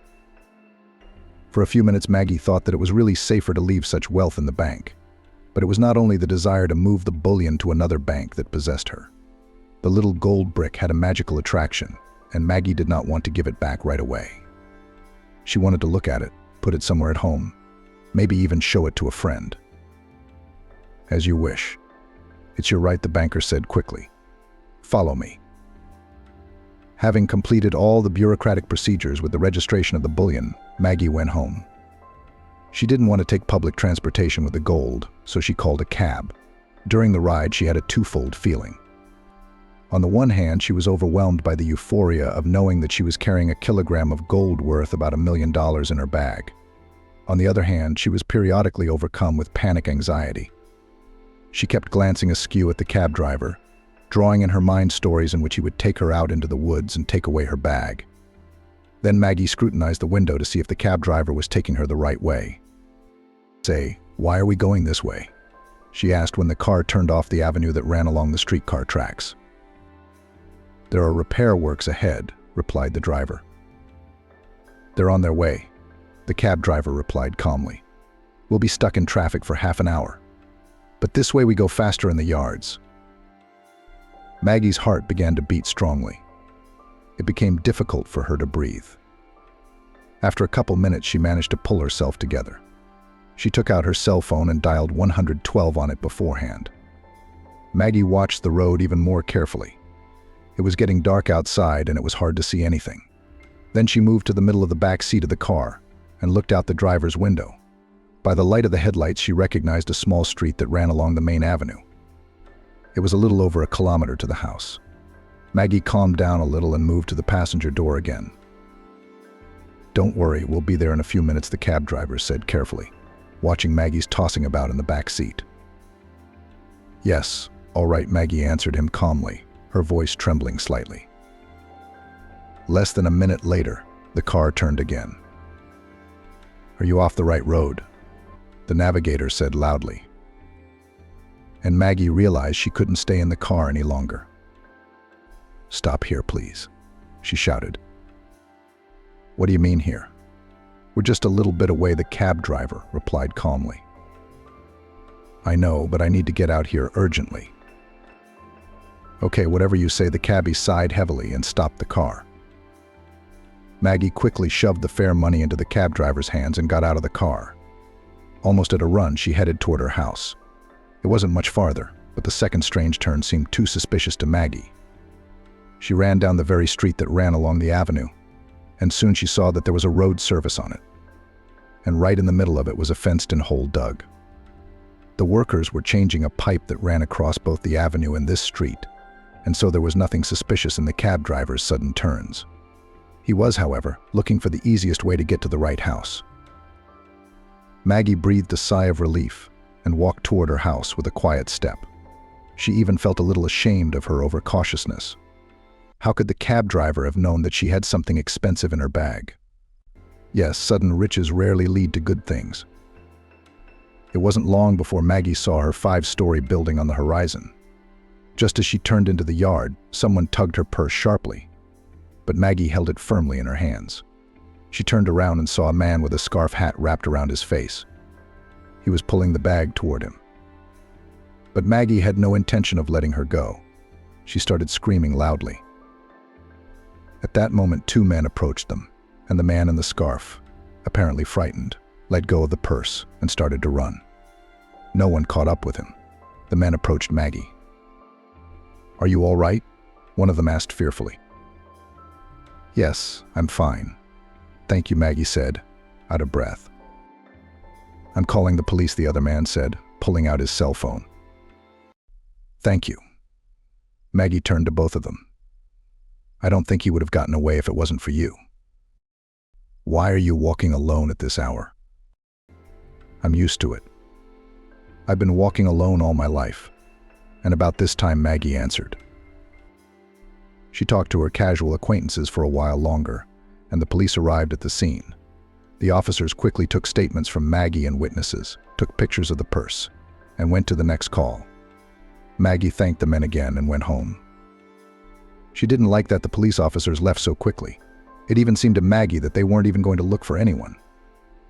For a few minutes, Maggie thought that it was really safer to leave such wealth in the bank. But it was not only the desire to move the bullion to another bank that possessed her. The little gold brick had a magical attraction, and Maggie did not want to give it back right away. She wanted to look at it, put it somewhere at home, maybe even show it to a friend. "As you wish. It's your right," the banker said quickly. "Follow me." Having completed all the bureaucratic procedures with the registration of the bullion, Maggie went home. She didn't want to take public transportation with the gold, so she called a cab. During the ride, she had a twofold feeling. On the one hand, she was overwhelmed by the euphoria of knowing that she was carrying a kilogram of gold worth about $1 million in her bag. On the other hand, she was periodically overcome with panic anxiety. She kept glancing askew at the cab driver, drawing in her mind stories in which he would take her out into the woods and take away her bag. Then Maggie scrutinized the window to see if the cab driver was taking her the right way. "Say, why are we going this way?" she asked when the car turned off the avenue that ran along the streetcar tracks. "There are repair works ahead," replied the driver. "They're on their way," the cab driver replied calmly. "We'll be stuck in traffic for half an hour. But this way we go faster in the yards." Maggie's heart began to beat strongly. It became difficult for her to breathe. After a couple minutes, she managed to pull herself together. She took out her cell phone and dialed 112 on it beforehand. Maggie watched the road even more carefully. It was getting dark outside and it was hard to see anything. Then she moved to the middle of the back seat of the car and looked out the driver's window. By the light of the headlights, she recognized a small street that ran along the main avenue. It was a little over 1 kilometer to the house. Maggie calmed down a little and moved to the passenger door again. "Don't worry, we'll be there in a few minutes," the cab driver said carefully, watching Maggie's tossing about in the back seat. "Yes, all right," Maggie answered him calmly, her voice trembling slightly. Less than a minute later, the car turned again. "Are you off the right road?" the navigator said loudly. And Maggie realized she couldn't stay in the car any longer. "Stop here, please," she shouted. "What do you mean here?" "We're just a little bit away," the cab driver replied calmly. "I know, but I need to get out here urgently." "Okay, whatever you say," the cabbie sighed heavily and stopped the car. Maggie quickly shoved the fare money into the cab driver's hands and got out of the car. Almost at a run, she headed toward her house. It wasn't much farther, but the second strange turn seemed too suspicious to Maggie. She ran down the very street that ran along the avenue, and soon she saw that there was a road service on it. And right in the middle of it was a fenced-in hole dug. The workers were changing a pipe that ran across both the avenue and this street, and so there was nothing suspicious in the cab driver's sudden turns. He was, however, looking for the easiest way to get to the right house. Maggie breathed a sigh of relief and walked toward her house with a quiet step. She even felt a little ashamed of her overcautiousness. How could the cab driver have known that she had something expensive in her bag? Yes, sudden riches rarely lead to good things. It wasn't long before Maggie saw her 5-story building on the horizon. Just as she turned into the yard, someone tugged her purse sharply, but Maggie held it firmly in her hands. She turned around and saw a man with a scarf hat wrapped around his face. He was pulling the bag toward him. But Maggie had no intention of letting her go. She started screaming loudly. At that moment, 2 men approached them, and the man in the scarf, apparently frightened, let go of the purse and started to run. No one caught up with him. The men approached Maggie. "Are you all right?" one of them asked fearfully. "Yes, I'm fine. Thank you," Maggie said, out of breath. "I'm calling the police," the other man said, pulling out his cell phone. "Thank you." Maggie turned to both of them. "I don't think he would have gotten away if it wasn't for you." "Why are you walking alone at this hour?" "I'm used to it. I've been walking alone all my life." And about this time, Maggie answered. She talked to her casual acquaintances for a while longer, and the police arrived at the scene. The officers quickly took statements from Maggie and witnesses, took pictures of the purse, and went to the next call. Maggie thanked the men again and went home. She didn't like that the police officers left so quickly. It even seemed to Maggie that they weren't even going to look for anyone.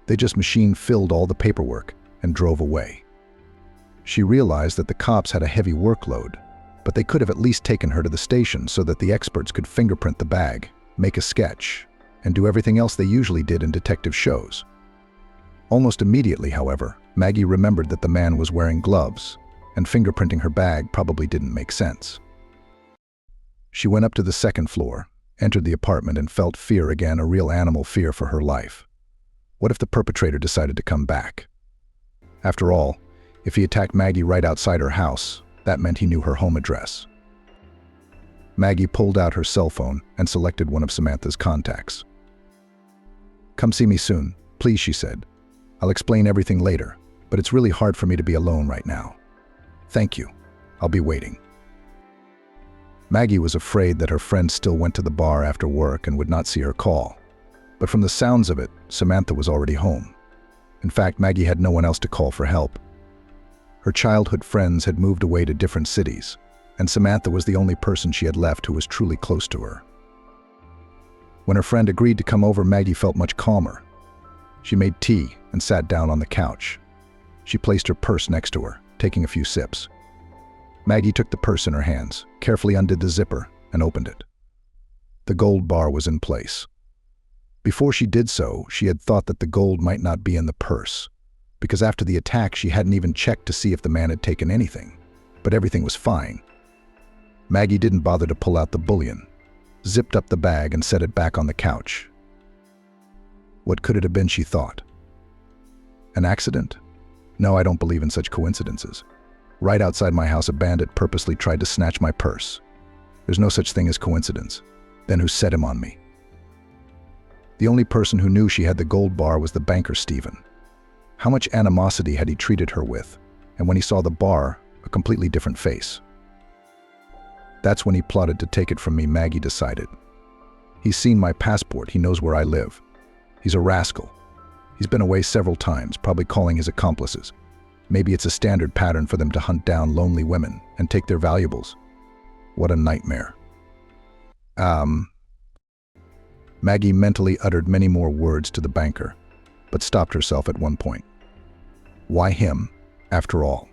They just machine-filled all the paperwork and drove away. She realized that the cops had a heavy workload, but they could have at least taken her to the station so that the experts could fingerprint the bag, make a sketch, and do everything else they usually did in detective shows. Almost immediately, however, Maggie remembered that the man was wearing gloves, and fingerprinting her bag probably didn't make sense. She went up to the second floor, entered the apartment, and felt fear again, a real animal fear for her life. What if the perpetrator decided to come back? After all, if he attacked Maggie right outside her house, that meant he knew her home address. Maggie pulled out her cell phone and selected one of Samantha's contacts. "Come see me soon, please," she said. "I'll explain everything later, but it's really hard for me to be alone right now. Thank you. I'll be waiting." Maggie was afraid that her friend still went to the bar after work and would not see her call. But from the sounds of it, Samantha was already home. In fact, Maggie had no one else to call for help. Her childhood friends had moved away to different cities, and Samantha was the only person she had left who was truly close to her. When her friend agreed to come over, Maggie felt much calmer. She made tea and sat down on the couch. She placed her purse next to her, taking a few sips. Maggie took the purse in her hands, carefully undid the zipper, and opened it. The gold bar was in place. Before she did so, she had thought that the gold might not be in the purse, because after the attack she hadn't even checked to see if the man had taken anything. But everything was fine. Maggie didn't bother to pull out the bullion, zipped up the bag and set it back on the couch. What could it have been, she thought? An accident? No, I don't believe in such coincidences. Right outside my house, a bandit purposely tried to snatch my purse. There's no such thing as coincidence. Then who set him on me? The only person who knew she had the gold bar was the banker Stephen. How much animosity had he treated her with? And when he saw the bar, a completely different face. That's when he plotted to take it from me, Maggie decided. He's seen my passport, he knows where I live. He's a rascal. He's been away several times, probably calling his accomplices. Maybe it's a standard pattern for them to hunt down lonely women and take their valuables. What a nightmare. Maggie mentally uttered many more words to the banker, but stopped herself at one point. Why him, after all?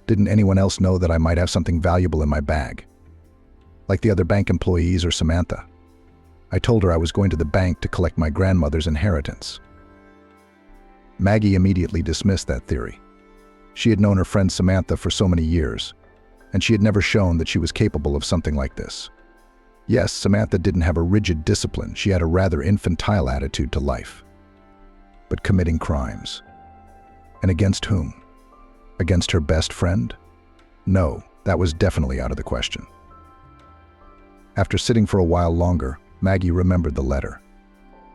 Didn't anyone else know that I might have something valuable in my bag? Like the other bank employees or Samantha. I told her I was going to the bank to collect my grandmother's inheritance. Maggie immediately dismissed that theory. She had known her friend Samantha for so many years, and she had never shown that she was capable of something like this. Yes, Samantha didn't have a rigid discipline, she had a rather infantile attitude to life. But committing crimes. And against whom? Against her best friend? No, that was definitely out of the question. After sitting for a while longer, Maggie remembered the letter.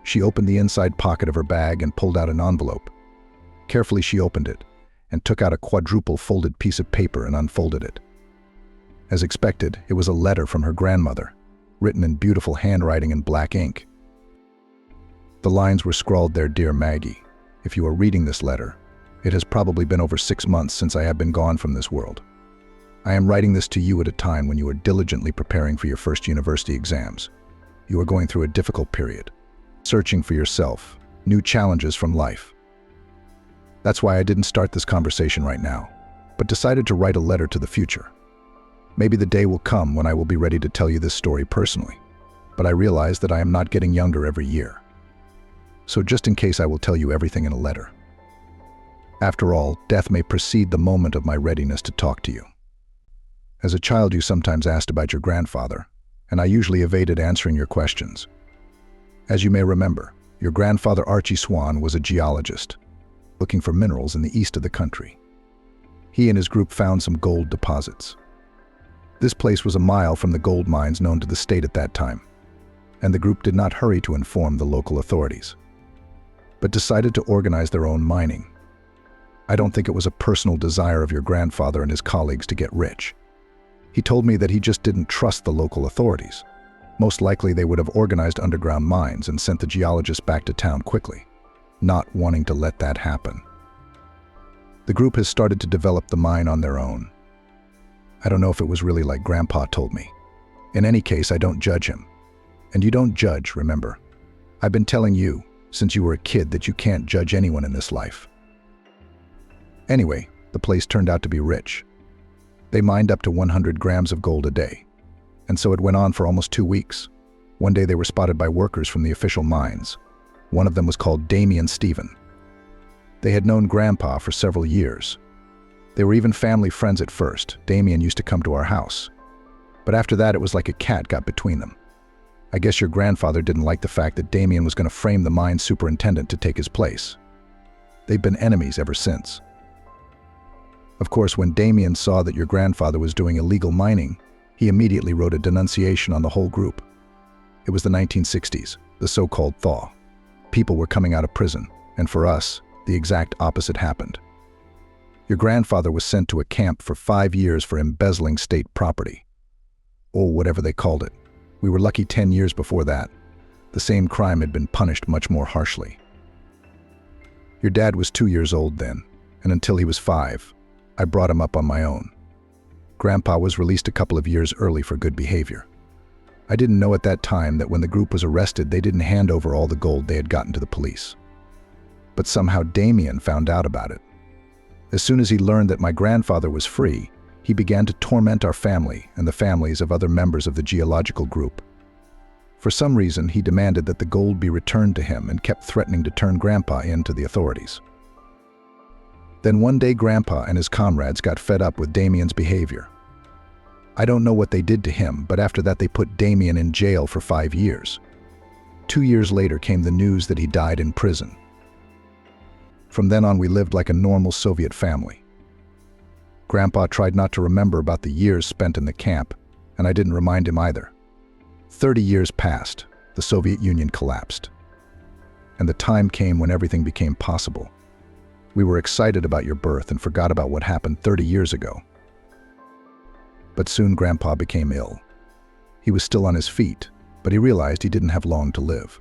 She opened the inside pocket of her bag and pulled out an envelope. Carefully she opened it and took out a quadruple folded piece of paper and unfolded it. As expected, it was a letter from her grandmother, written in beautiful handwriting in black ink. The lines were scrawled there, "Dear Maggie, if you are reading this letter, it has probably been over 6 months since I have been gone from this world. I am writing this to you at a time when you are diligently preparing for your first university exams. You are going through a difficult period, searching for yourself, new challenges from life. That's why I didn't start this conversation right now, but decided to write a letter to the future. Maybe the day will come when I will be ready to tell you this story personally, but I realize that I am not getting younger every year. So just in case, I will tell you everything in a letter. After all, death may precede the moment of my readiness to talk to you. As a child, you sometimes asked about your grandfather, and I usually evaded answering your questions. As you may remember, your grandfather Archie Swan was a geologist, looking for minerals in the east of the country. He and his group found some gold deposits. This place was a mile from the gold mines known to the state at that time, and the group did not hurry to inform the local authorities, but decided to organize their own mining. I don't think it was a personal desire of your grandfather and his colleagues to get rich. He told me that he just didn't trust the local authorities. Most likely they would have organized underground mines and sent the geologists back to town quickly, not wanting to let that happen. The group has started to develop the mine on their own. I don't know if it was really like Grandpa told me. In any case, I don't judge him. And you don't judge, remember. I've been telling you, since you were a kid, that you can't judge anyone in this life. Anyway, the place turned out to be rich. They mined up to 100 grams of gold a day. And so it went on for almost 2 weeks. One day they were spotted by workers from the official mines. One of them was called Damien Stephen. They had known Grandpa for several years. They were even family friends at first. Damien used to come to our house. But after that, it was like a cat got between them. I guess your grandfather didn't like the fact that Damien was going to frame the mine superintendent to take his place. They've been enemies ever since. Of course, when Damien saw that your grandfather was doing illegal mining, he immediately wrote a denunciation on the whole group. It was the 1960s, the so-called thaw. People were coming out of prison, and for us, the exact opposite happened. Your grandfather was sent to a camp for 5 years for embezzling state property. Or whatever they called it. We were lucky 10 years before that. The same crime had been punished much more harshly. Your dad was 2 years old then, and until he was 5, I brought him up on my own. Grandpa was released a couple of years early for good behavior. I didn't know at that time that when the group was arrested, they didn't hand over all the gold they had gotten to the police. But somehow Damien found out about it. As soon as he learned that my grandfather was free, he began to torment our family and the families of other members of the geological group. For some reason, he demanded that the gold be returned to him and kept threatening to turn Grandpa in to the authorities. Then one day, Grandpa and his comrades got fed up with Damien's behavior. I don't know what they did to him, but after that they put Damien in jail for 5 years. 2 years later came the news that he died in prison. From then on, we lived like a normal Soviet family. Grandpa tried not to remember about the years spent in the camp, and I didn't remind him either. 30 years passed, the Soviet Union collapsed. And the time came when everything became possible. We were excited about your birth and forgot about what happened 30 years ago. But soon Grandpa became ill. He was still on his feet, but he realized he didn't have long to live.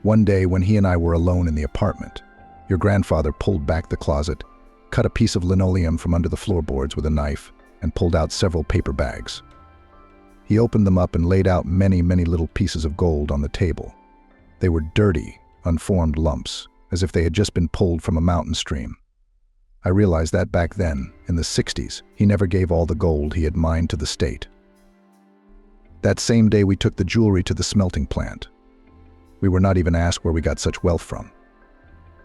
One day, when he and I were alone in the apartment, your grandfather pulled back the closet, cut a piece of linoleum from under the floorboards with a knife, and pulled out several paper bags. He opened them up and laid out many, many little pieces of gold on the table. They were dirty, unformed lumps, as if they had just been pulled from a mountain stream. I realized that back then, in the 60s, he never gave all the gold he had mined to the state. That same day, we took the jewelry to the smelting plant. We were not even asked where we got such wealth from.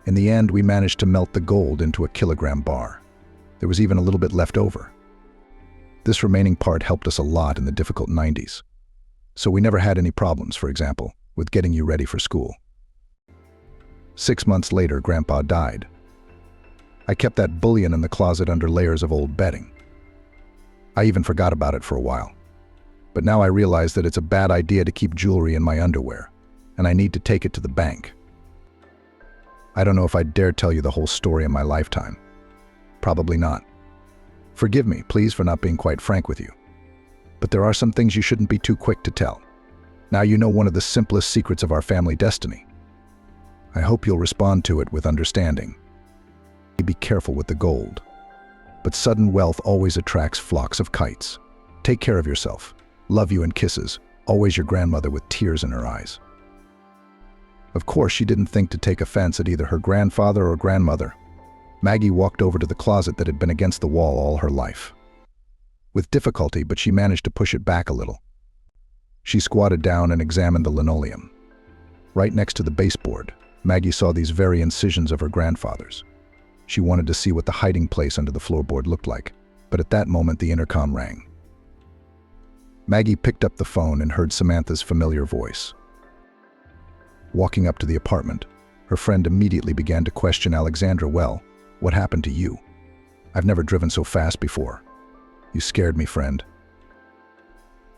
In the end, we managed to melt the gold into a kilogram bar. There was even a little bit left over. This remaining part helped us a lot in the difficult 90s. So we never had any problems, for example, with getting you ready for school. 6 months later, Grandpa died. I kept that bullion in the closet under layers of old bedding. I even forgot about it for a while. But now I realize that it's a bad idea to keep jewelry in my underwear, and I need to take it to the bank. I don't know if I'd dare tell you the whole story in my lifetime. Probably not. Forgive me, please, for not being quite frank with you. But there are some things you shouldn't be too quick to tell. Now you know one of the simplest secrets of our family destiny. I hope you'll respond to it with understanding. Be careful with the gold. But sudden wealth always attracts flocks of kites. Take care of yourself. Love you and kisses. Always your grandmother with tears in her eyes. Of course, she didn't think to take offense at either her grandfather or grandmother. Maggie walked over to the closet that had been against the wall all her life. With difficulty, but she managed to push it back a little. She squatted down and examined the linoleum. Right next to the baseboard, Maggie saw these very incisions of her grandfather's. She wanted to see what the hiding place under the floorboard looked like, but at that moment the intercom rang. Maggie picked up the phone and heard Samantha's familiar voice. Walking up to the apartment, her friend immediately began to question Alexandra. "Well, what happened to you? I've never driven so fast before. You scared me, friend."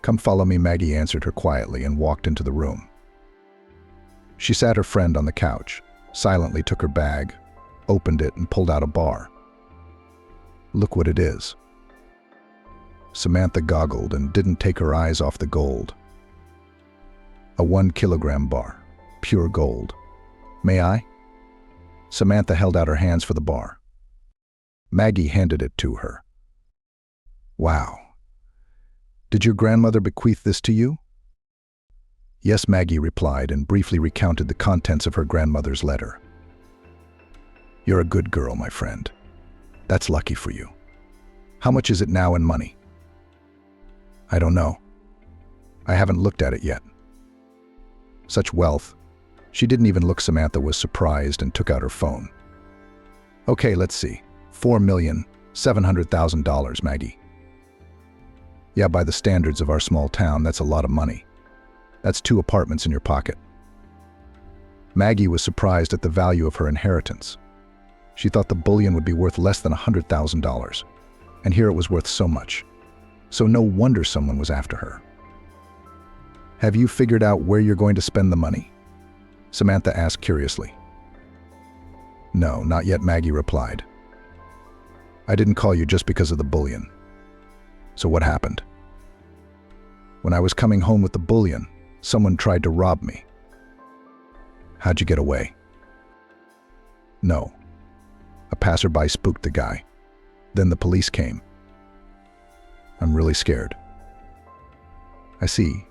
"Come follow me," Maggie answered her quietly and walked into the room. She sat her friend on the couch, silently took her bag, opened it and pulled out a bar. "Look what it is." Samantha goggled and didn't take her eyes off the gold. A 1-kilogram bar, pure gold. "May I?" Samantha held out her hands for the bar. Maggie handed it to her. "Wow. Did your grandmother bequeath this to you?" "Yes," Maggie replied and briefly recounted the contents of her grandmother's letter. "You're a good girl, my friend. That's lucky for you. How much is it now in money?" "I don't know. I haven't looked at it yet." Such wealth. She didn't even look. Samantha was surprised and took out her phone. "Okay, let's see. $4,700,000, Maggie." "Yeah, by the standards of our small town, that's a lot of money. That's 2 apartments in your pocket." Maggie was surprised at the value of her inheritance. She thought the bullion would be worth less than $100,000, and here it was worth so much. So no wonder someone was after her. "Have you figured out where you're going to spend the money?" Samantha asked curiously. "No, not yet," Maggie replied. "I didn't call you just because of the bullion." "So what happened?" "When I was coming home with the bullion, someone tried to rob me." "How'd you get away?" "No. A passerby spooked the guy. Then the police came." "I'm really scared." "I see.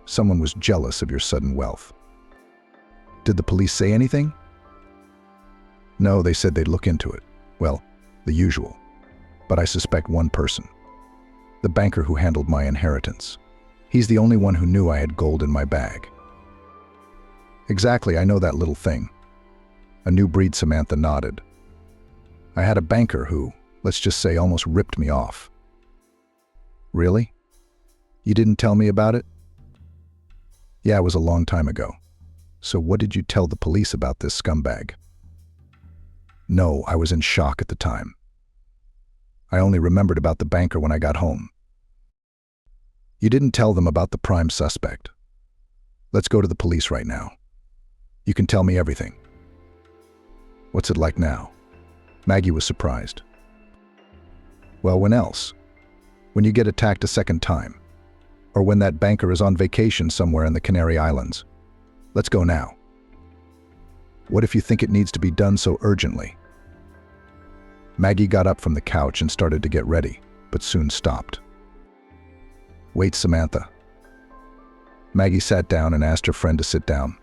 Someone was jealous of your sudden wealth." "Did the police say anything?" "No, they said they'd look into it. Well, the usual. But I suspect one person. The banker who handled my inheritance. He's the only one who knew I had gold in my bag." "Exactly, I know that little thing." "A new breed," Samantha nodded. "I had a banker who, let's just say, almost ripped me off." "Really? You didn't tell me about it?" "Yeah, it was a long time ago. So what did you tell the police about this scumbag?" "No, I was in shock at the time. I only remembered about the banker when I got home." You didn't tell them about the prime suspect. Let's go to the police right now. You can tell me everything. What's it like now? Maggie was surprised. Well, when else? When you get attacked a second time. Or when that banker is on vacation somewhere in the Canary Islands. Let's go now. What if you think it needs to be done so urgently? Maggie got up from the couch and started to get ready, but soon stopped. Wait, Samantha. Maggie sat down and asked her friend to sit down.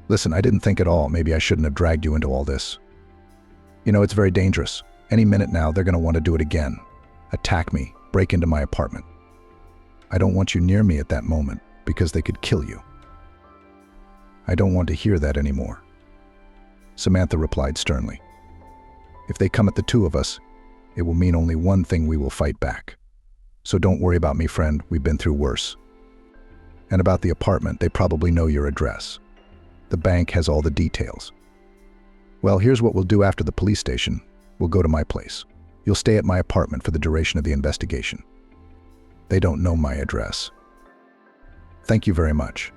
Listen, I didn't think at all maybe I shouldn't have dragged you into all this. You know, it's very dangerous. Any minute now, they're going to want to do it again. Attack me, break into my apartment. I don't want you near me at that moment because they could kill you. I don't want to hear that anymore. Samantha replied sternly. If they come at the two of us, it will mean only one thing: we will fight back. So don't worry about me, friend. We've been through worse. And about the apartment, they probably know your address. The bank has all the details. Well, here's what we'll do after the police station. We'll go to my place. You'll stay at my apartment for the duration of the investigation. They don't know my address. Thank you very much.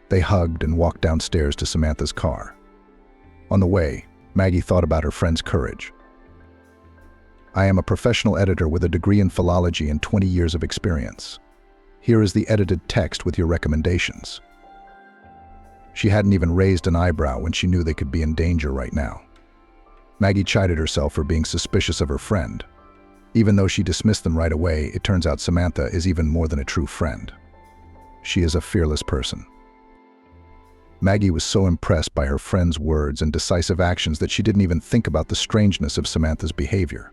They hugged and walked downstairs to Samantha's car. On the way, Maggie thought about her friend's courage. I am a professional editor with a degree in philology and 20 years of experience. Here is the edited text with your recommendations. She hadn't even raised an eyebrow when she knew they could be in danger right now. Maggie chided herself for being suspicious of her friend. Even though she dismissed them right away, it turns out Samantha is even more than a true friend. She is a fearless person. Maggie was so impressed by her friend's words and decisive actions that she didn't even think about the strangeness of Samantha's behavior.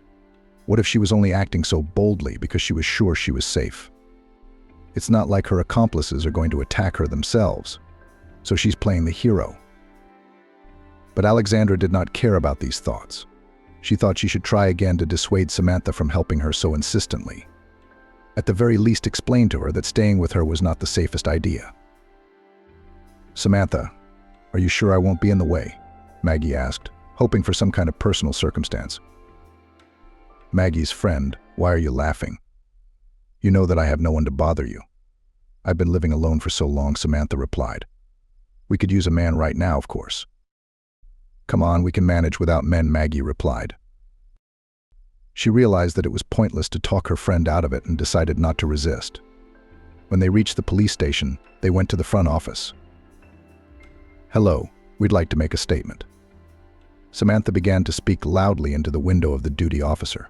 What if she was only acting so boldly because she was sure she was safe? It's not like her accomplices are going to attack her themselves, so she's playing the hero. But Alexandra did not care about these thoughts. She thought she should try again to dissuade Samantha from helping her so insistently. At the very least, explain to her that staying with her was not the safest idea. Samantha, are you sure I won't be in the way? Maggie asked, hoping for some kind of personal circumstance. Maggie's friend, why are you laughing? You know that I have no one to bother you. I've been living alone for so long, Samantha replied. We could use a man right now, of course. Come on, we can manage without men, Maggie replied. She realized that it was pointless to talk her friend out of it and decided not to resist. When they reached the police station, they went to the front office. Hello, we'd like to make a statement. Samantha began to speak loudly into the window of the duty officer.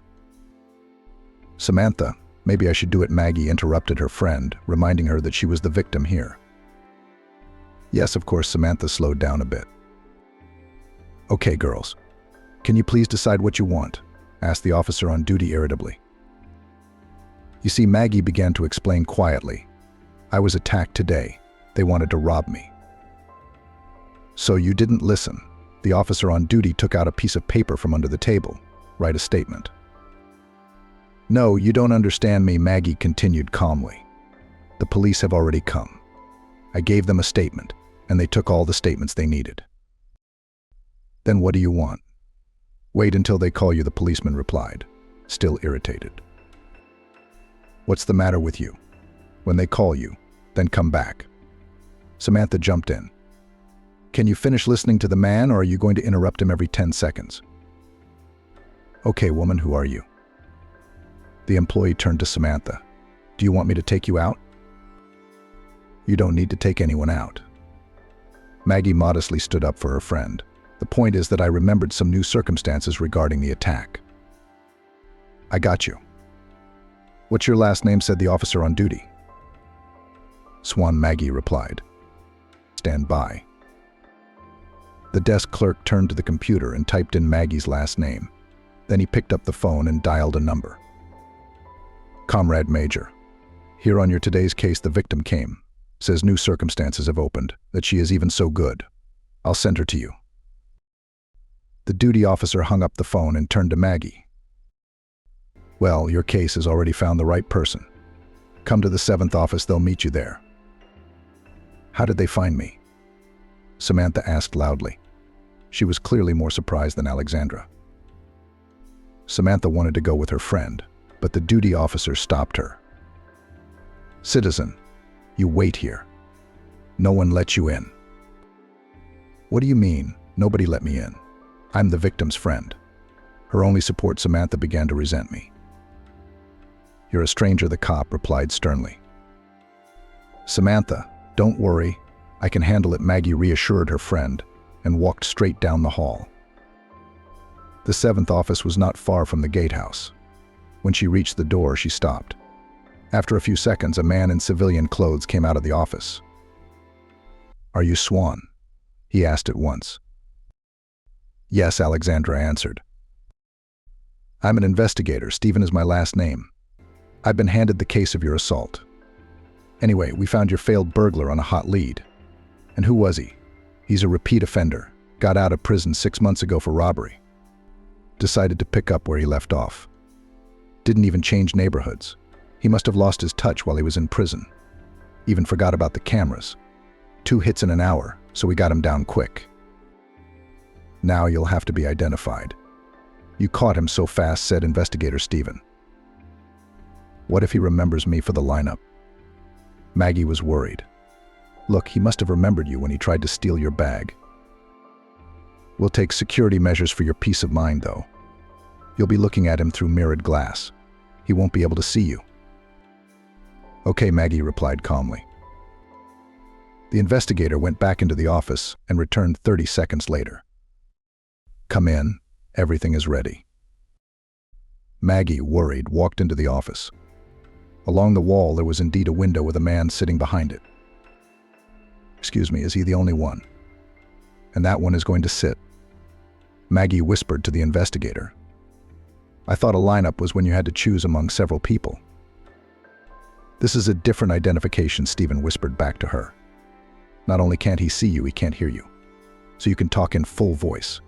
Samantha, maybe I should do it, Maggie interrupted her friend, reminding her that she was the victim here. Yes, of course, Samantha slowed down a bit. Okay, girls. Can you please decide what you want? Asked the officer on duty irritably. You see, Maggie began to explain quietly. I was attacked today. They wanted to rob me. So you didn't listen. The officer on duty took out a piece of paper from under the table. Write a statement. No, you don't understand me, Maggie continued calmly. The police have already come. I gave them a statement, and they took all the statements they needed. Then what do you want? Wait until they call you, the policeman replied, still irritated. What's the matter with you? When they call you, then come back. Samantha jumped in. Can you finish listening to the man, or are you going to interrupt him every 10 seconds? Okay, woman, who are you? The employee turned to Samantha. Do you want me to take you out? You don't need to take anyone out. Maggie modestly stood up for her friend. The point is that I remembered some new circumstances regarding the attack. I got you. What's your last name? Said the officer on duty. Swan, Maggie replied. Stand by. The desk clerk turned to the computer and typed in Maggie's last name. Then he picked up the phone and dialed a number. Comrade Major, here on your today's case the victim came. Says new circumstances have opened, that she is even so good. I'll send her to you. The duty officer hung up the phone and turned to Maggie. Well, your case has already found the right person. Come to the 7th office, they'll meet you there. How did they find me? Samantha asked loudly. She was clearly more surprised than Alexandra. Samantha wanted to go with her friend, but the duty officer stopped her. Citizen, you wait here. No one let you in. What do you mean, nobody let me in? I'm the victim's friend. Her only support, Samantha, began to resent me. You're a stranger, the cop replied sternly. Samantha, don't worry. I can handle it, Maggie reassured her friend and walked straight down the hall. The 7th office was not far from the gatehouse. When she reached the door, she stopped. After a few seconds, a man in civilian clothes came out of the office. Are you Swan? He asked at once. Yes, Alexandra answered. I'm an investigator. Stephen is my last name. I've been handed the case of your assault. Anyway, we found your failed burglar on a hot lead. And who was he? He's a repeat offender. Got out of prison 6 months ago for robbery. Decided to pick up where he left off. Didn't even change neighborhoods. He must have lost his touch while he was in prison. Even forgot about the cameras. 2 hits in an hour, so we got him down quick. Now you'll have to be identified. You caught him so fast, said investigator Stephen. What if he remembers me for the lineup? Maggie was worried. Look, he must have remembered you when he tried to steal your bag. We'll take security measures for your peace of mind, though. You'll be looking at him through mirrored glass. He won't be able to see you. Okay, Maggie replied calmly. The investigator went back into the office and returned 30 seconds later. Come in. Everything is ready. Maggie, worried, walked into the office. Along the wall, there was indeed a window with a man sitting behind it. Excuse me, is he the only one? And that one is going to sit? Maggie whispered to the investigator. I thought a lineup was when you had to choose among several people. This is a different identification, Stephen whispered back to her. Not only can't he see you, he can't hear you. So you can talk in full voice.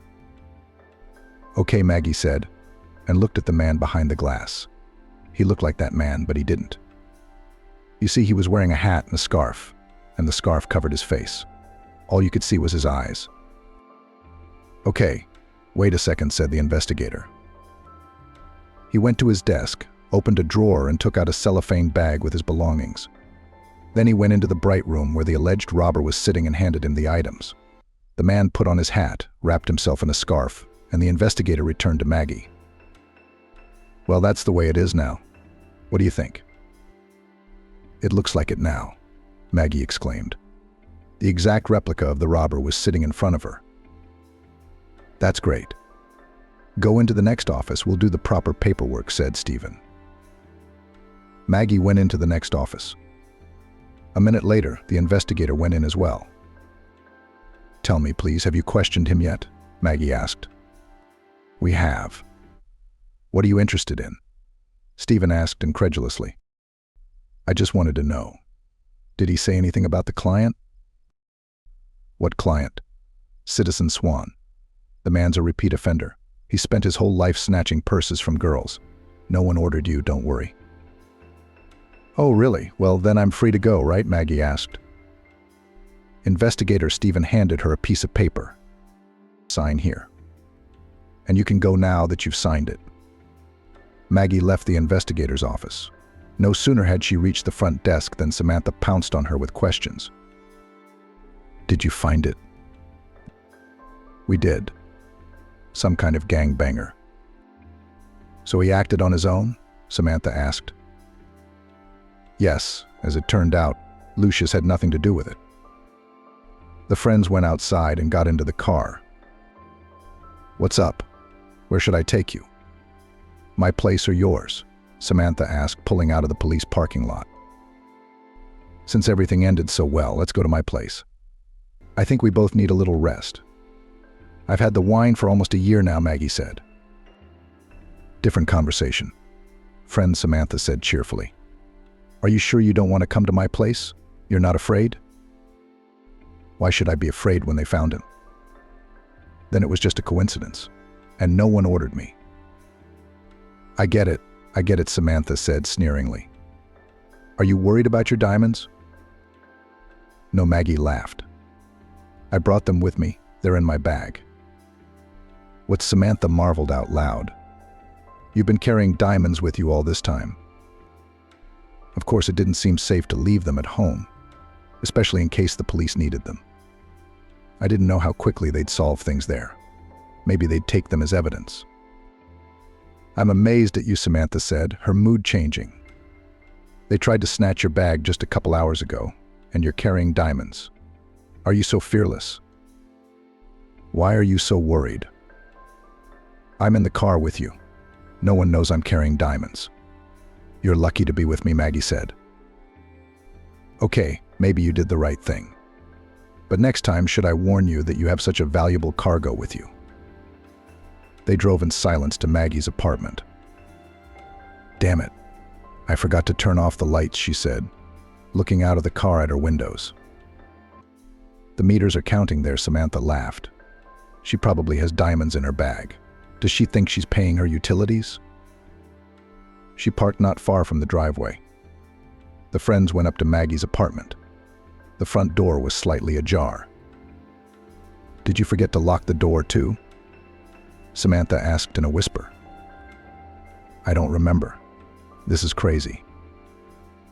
Okay, Maggie said, and looked at the man behind the glass. He looked like that man, but he didn't. You see, he was wearing a hat and a scarf, and the scarf covered his face. All you could see was his eyes. Okay, wait a second, said the investigator. He went to his desk, opened a drawer, and took out a cellophane bag with his belongings. Then he went into the bright room where the alleged robber was sitting and handed him the items. The man put on his hat, wrapped himself in a scarf, and the investigator returned to Maggie. Well, that's the way it is now. What do you think? It looks like it now, Maggie exclaimed. The exact replica of the robber was sitting in front of her. That's great. Go into the next office, we'll do the proper paperwork, said Stephen. Maggie went into the next office. A minute later, the investigator went in as well. Tell me, please, have you questioned him yet? Maggie asked. We have. What are you interested in? Stephen asked incredulously. I just wanted to know. Did he say anything about the client? What client? Citizen Swan. The man's a repeat offender. He spent his whole life snatching purses from girls. No one ordered you, don't worry. Oh, really? Well, then I'm free to go, right? Maggie asked. Investigator Stephen handed her a piece of paper. Sign here. And you can go now that you've signed it. Maggie left the investigator's office. No sooner had she reached the front desk than Samantha pounced on her with questions. Did you find it? We did. Some kind of gangbanger. So he acted on his own? Samantha asked. Yes, as it turned out, Lucius had nothing to do with it. The friends went outside and got into the car. What's up? Where should I take you? My place or yours? Samantha asked, pulling out of the police parking lot. Since everything ended so well, let's go to my place. I think we both need a little rest. I've had the wine for almost a year now, Maggie said. Different conversation. Friend, Samantha said cheerfully. Are you sure you don't want to come to my place? You're not afraid? Why should I be afraid when they found him? Then it was just a coincidence, and no one ordered me. I get it, Samantha said sneeringly. Are you worried about your diamonds? No, Maggie laughed. I brought them with me, they're in my bag. What Samantha marveled out loud. You've been carrying diamonds with you all this time. Of course, it didn't seem safe to leave them at home, especially in case the police needed them. I didn't know how quickly they'd solve things there. Maybe they'd take them as evidence. "I'm amazed at you," Samantha said, her mood changing. "They tried to snatch your bag just a couple hours ago, and you're carrying diamonds. Are you so fearless? Why are you so worried?" "I'm in the car with you. No one knows I'm carrying diamonds." "You're lucky to be with me," Maggie said. "Okay, maybe you did the right thing. But next time, should I warn you that you have such a valuable cargo with you?" They drove in silence to Maggie's apartment. "Damn it. I forgot to turn off the lights," she said, looking out of the car at her windows. "The meters are counting there," Samantha laughed. "She probably has diamonds in her bag. Does she think she's paying her utilities?" She parked not far from the driveway. The friends went up to Maggie's apartment. The front door was slightly ajar. "Did you forget to lock the door too?" Samantha asked in a whisper. "I don't remember. This is crazy."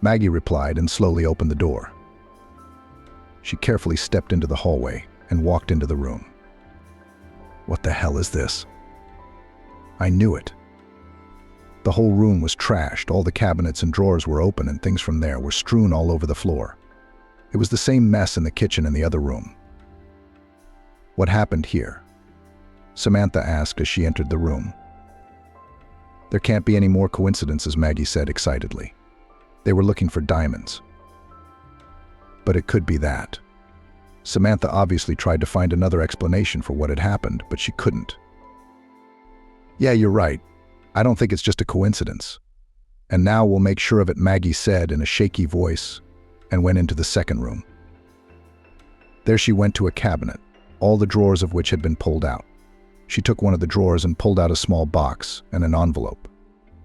Maggie replied and slowly opened the door. She carefully stepped into the hallway and walked into the room. "What the hell is this?" I knew it. The whole room was trashed, all the cabinets and drawers were open, and things from there were strewn all over the floor. It was the same mess in the kitchen and the other room. "What happened here?" Samantha asked as she entered the room. "There can't be any more coincidences," Maggie said excitedly. "They were looking for diamonds." "But it could be that." Samantha obviously tried to find another explanation for what had happened, but she couldn't. "Yeah, you're right. I don't think it's just a coincidence. And now we'll make sure of it," Maggie said in a shaky voice, and went into the second room. There she went to a cabinet, all the drawers of which had been pulled out. She took one of the drawers and pulled out a small box and an envelope.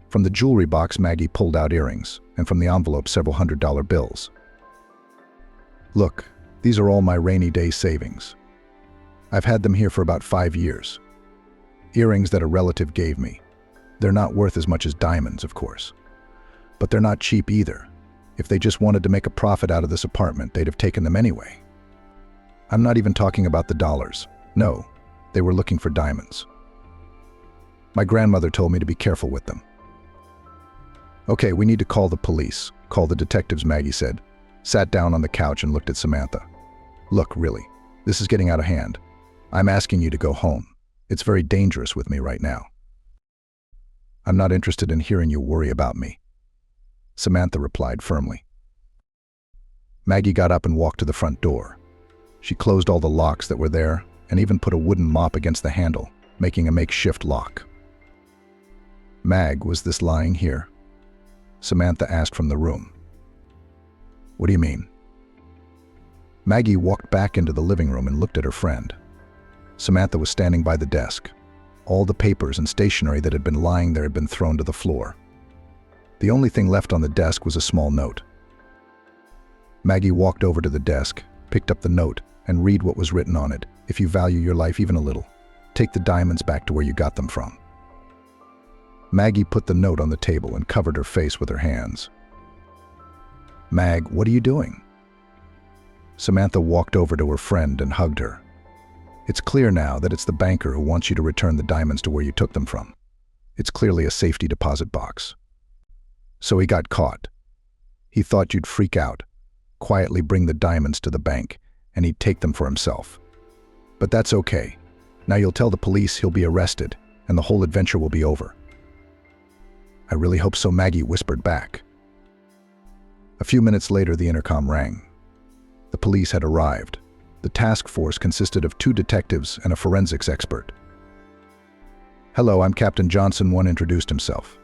From the jewelry box, Maggie pulled out earrings, and from the envelope, several $100 bills. "Look, these are all my rainy day savings. I've had them here for about 5 years. Earrings that a relative gave me. They're not worth as much as diamonds, of course. But they're not cheap either. If they just wanted to make a profit out of this apartment, they'd have taken them anyway. I'm not even talking about the dollars. No, they were looking for diamonds. My grandmother told me to be careful with them." "Okay, we need to call the police. Call the detectives," Maggie said, sat down on the couch and looked at Samantha. "Look, really, this is getting out of hand. I'm asking you to go home. It's very dangerous with me right now." "I'm not interested in hearing you worry about me," Samantha replied firmly. Maggie got up and walked to the front door. She closed all the locks that were there and even put a wooden mop against the handle, making a makeshift lock. "Mag, was this lying here?" Samantha asked from the room. "What do you mean?" Maggie walked back into the living room and looked at her friend. Samantha was standing by the desk. All the papers and stationery that had been lying there had been thrown to the floor. The only thing left on the desk was a small note. Maggie walked over to the desk, picked up the note, and read what was written on it. "If you value your life even a little, take the diamonds back to where you got them from." Maggie put the note on the table and covered her face with her hands. "Mag, what are you doing?" Samantha walked over to her friend and hugged her. "It's clear now that it's the banker who wants you to return the diamonds to where you took them from. It's clearly a safety deposit box. So he got caught. He thought you'd freak out, quietly bring the diamonds to the bank, and he'd take them for himself. But that's okay. Now you'll tell the police, he'll be arrested, and the whole adventure will be over." "I really hope so," Maggie whispered back. A few minutes later, the intercom rang. The police had arrived. The task force consisted of 2 detectives and a forensics expert. "Hello, I'm Captain Johnson," one introduced himself.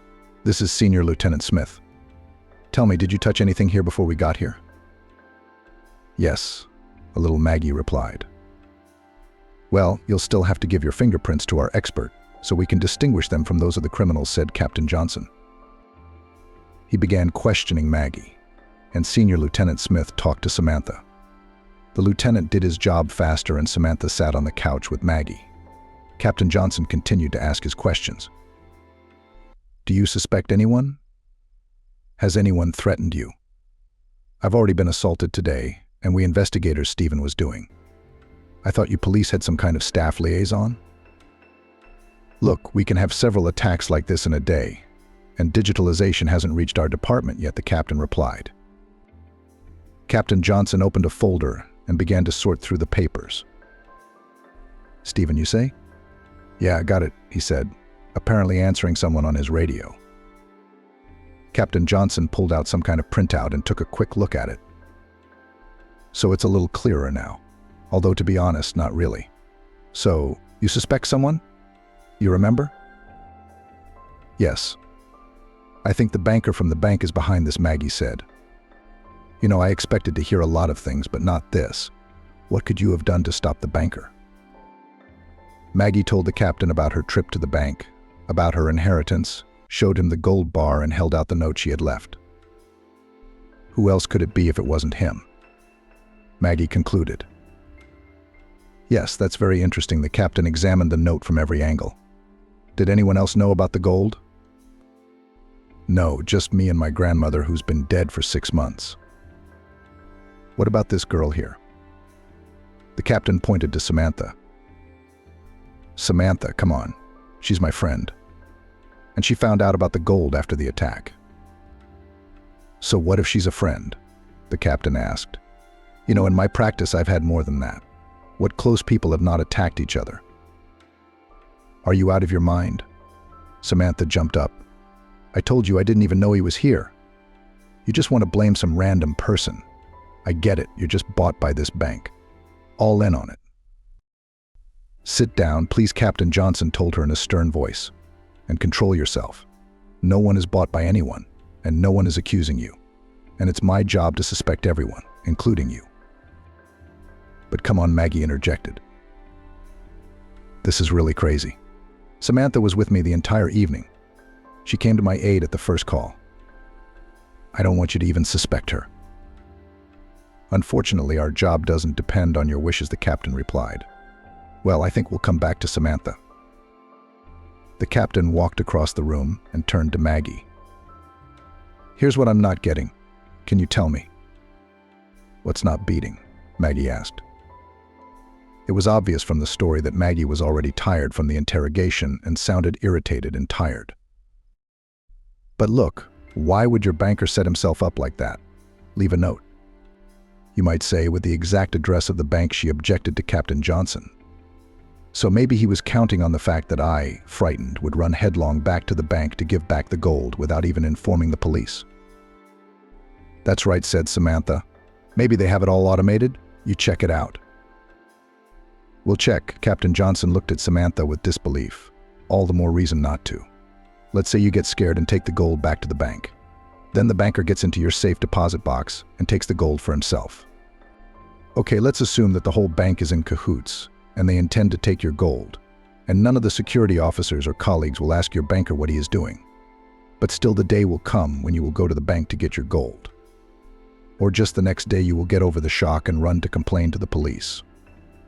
"This is Senior Lieutenant Smith. Tell me, did you touch anything here before we got here?" "Yes," a little Maggie replied. "Well, you'll still have to give your fingerprints to our expert, so we can distinguish them from those of the criminals," said Captain Johnson. He began questioning Maggie, and Senior Lieutenant Smith talked to Samantha. The lieutenant did his job faster, and Samantha sat on the couch with Maggie. Captain Johnson continued to ask his questions. "Do you suspect anyone? Has anyone threatened you? I've already been assaulted today, and we investigators Stephen was doing. I thought you police had some kind of staff liaison? Look, we can have several attacks like this in a day, and digitalization hasn't reached our department yet, the captain replied. Captain Johnson opened a folder and began to sort through the papers. Stephen, you say? Yeah, I got it, he said, apparently answering someone on his radio. Captain Johnson pulled out some kind of printout and took a quick look at it. So it's a little clearer now, although to be honest, not really. So, you suspect someone? You remember? Yes. I think the banker from the bank is behind this, Maggie said. You know, I expected to hear a lot of things, but not this. What could you have done to stop the banker? Maggie told the captain about her trip to the bank, about her inheritance, showed him the gold bar and held out the note she had left. Who else could it be if it wasn't him? Maggie concluded. Yes, that's very interesting. The captain examined the note from every angle. Did anyone else know about the gold? No, just me and my grandmother, who's been dead for 6 months. What about this girl here? The captain pointed to Samantha. Samantha, come on. She's my friend. And she found out about the gold after the attack. So what if she's a friend? The captain asked. You know, in my practice, I've had more than that. What close people have not attacked each other? Are you out of your mind? Samantha jumped up. I told you I didn't even know he was here. You just want to blame some random person. I get it, you're just bought by this bank. All in on it. Sit down, please, Captain Johnson told her in a stern voice. And control yourself. No one is bought by anyone, and no one is accusing you. And it's my job to suspect everyone, including you. But come on, Maggie interjected. This is really crazy. Samantha was with me the entire evening. She came to my aid at the first call. I don't want you to even suspect her. Unfortunately, our job doesn't depend on your wishes, the captain replied. Well, I think we'll come back to Samantha. The captain walked across the room and turned to Maggie. Here's what I'm not getting. Can you tell me? What's not beating? Maggie asked. It was obvious from the story that Maggie was already tired from the interrogation and sounded irritated and tired. But look, why would your banker set himself up like that? Leave a note. You might say, with the exact address of the bank she objected to Captain Johnson. So maybe he was counting on the fact that I, frightened, would run headlong back to the bank to give back the gold without even informing the police. That's right, said Samantha. Maybe they have it all automated? You check it out. We'll check. Captain Johnson looked at Samantha with disbelief. All the more reason not to. Let's say you get scared and take the gold back to the bank. Then the banker gets into your safe deposit box and takes the gold for himself. Okay, let's assume that the whole bank is in cahoots and they intend to take your gold, and none of the security officers or colleagues will ask your banker what he is doing. But still, the day will come when you will go to the bank to get your gold. Or just the next day you will get over the shock and run to complain to the police.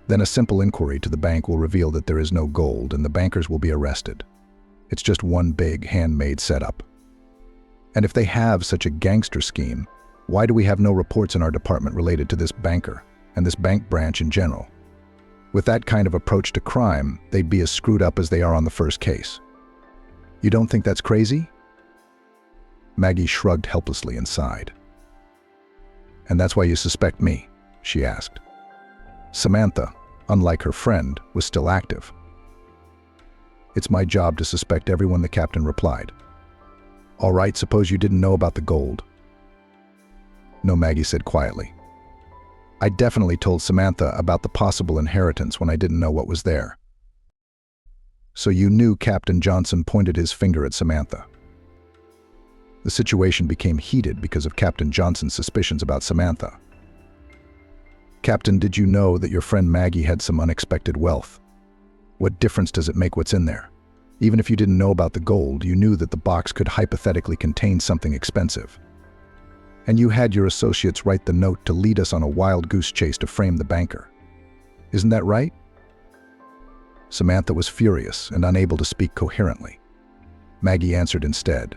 Then a simple inquiry to the bank will reveal that there is no gold and the bankers will be arrested. It's just one big handmade setup. And if they have such a gangster scheme, why do we have no reports in our department related to this banker and this bank branch in general? With that kind of approach to crime, they'd be as screwed up as they are on the first case. You don't think that's crazy? Maggie shrugged helplessly and sighed. And that's why you suspect me? She asked. Samantha, unlike her friend, was still active. It's my job to suspect everyone, the captain replied. All right, suppose you didn't know about the gold. No, Maggie said quietly. I definitely told Samantha about the possible inheritance when I didn't know what was there. So you knew? Captain Johnson pointed his finger at Samantha. The situation became heated because of Captain Johnson's suspicions about Samantha. Captain, did you know that your friend Maggie had some unexpected wealth? What difference does it make what's in there? Even if you didn't know about the gold, you knew that the box could hypothetically contain something expensive. And you had your associates write the note to lead us on a wild goose chase to frame the banker. Isn't that right? Samantha was furious and unable to speak coherently. Maggie answered instead.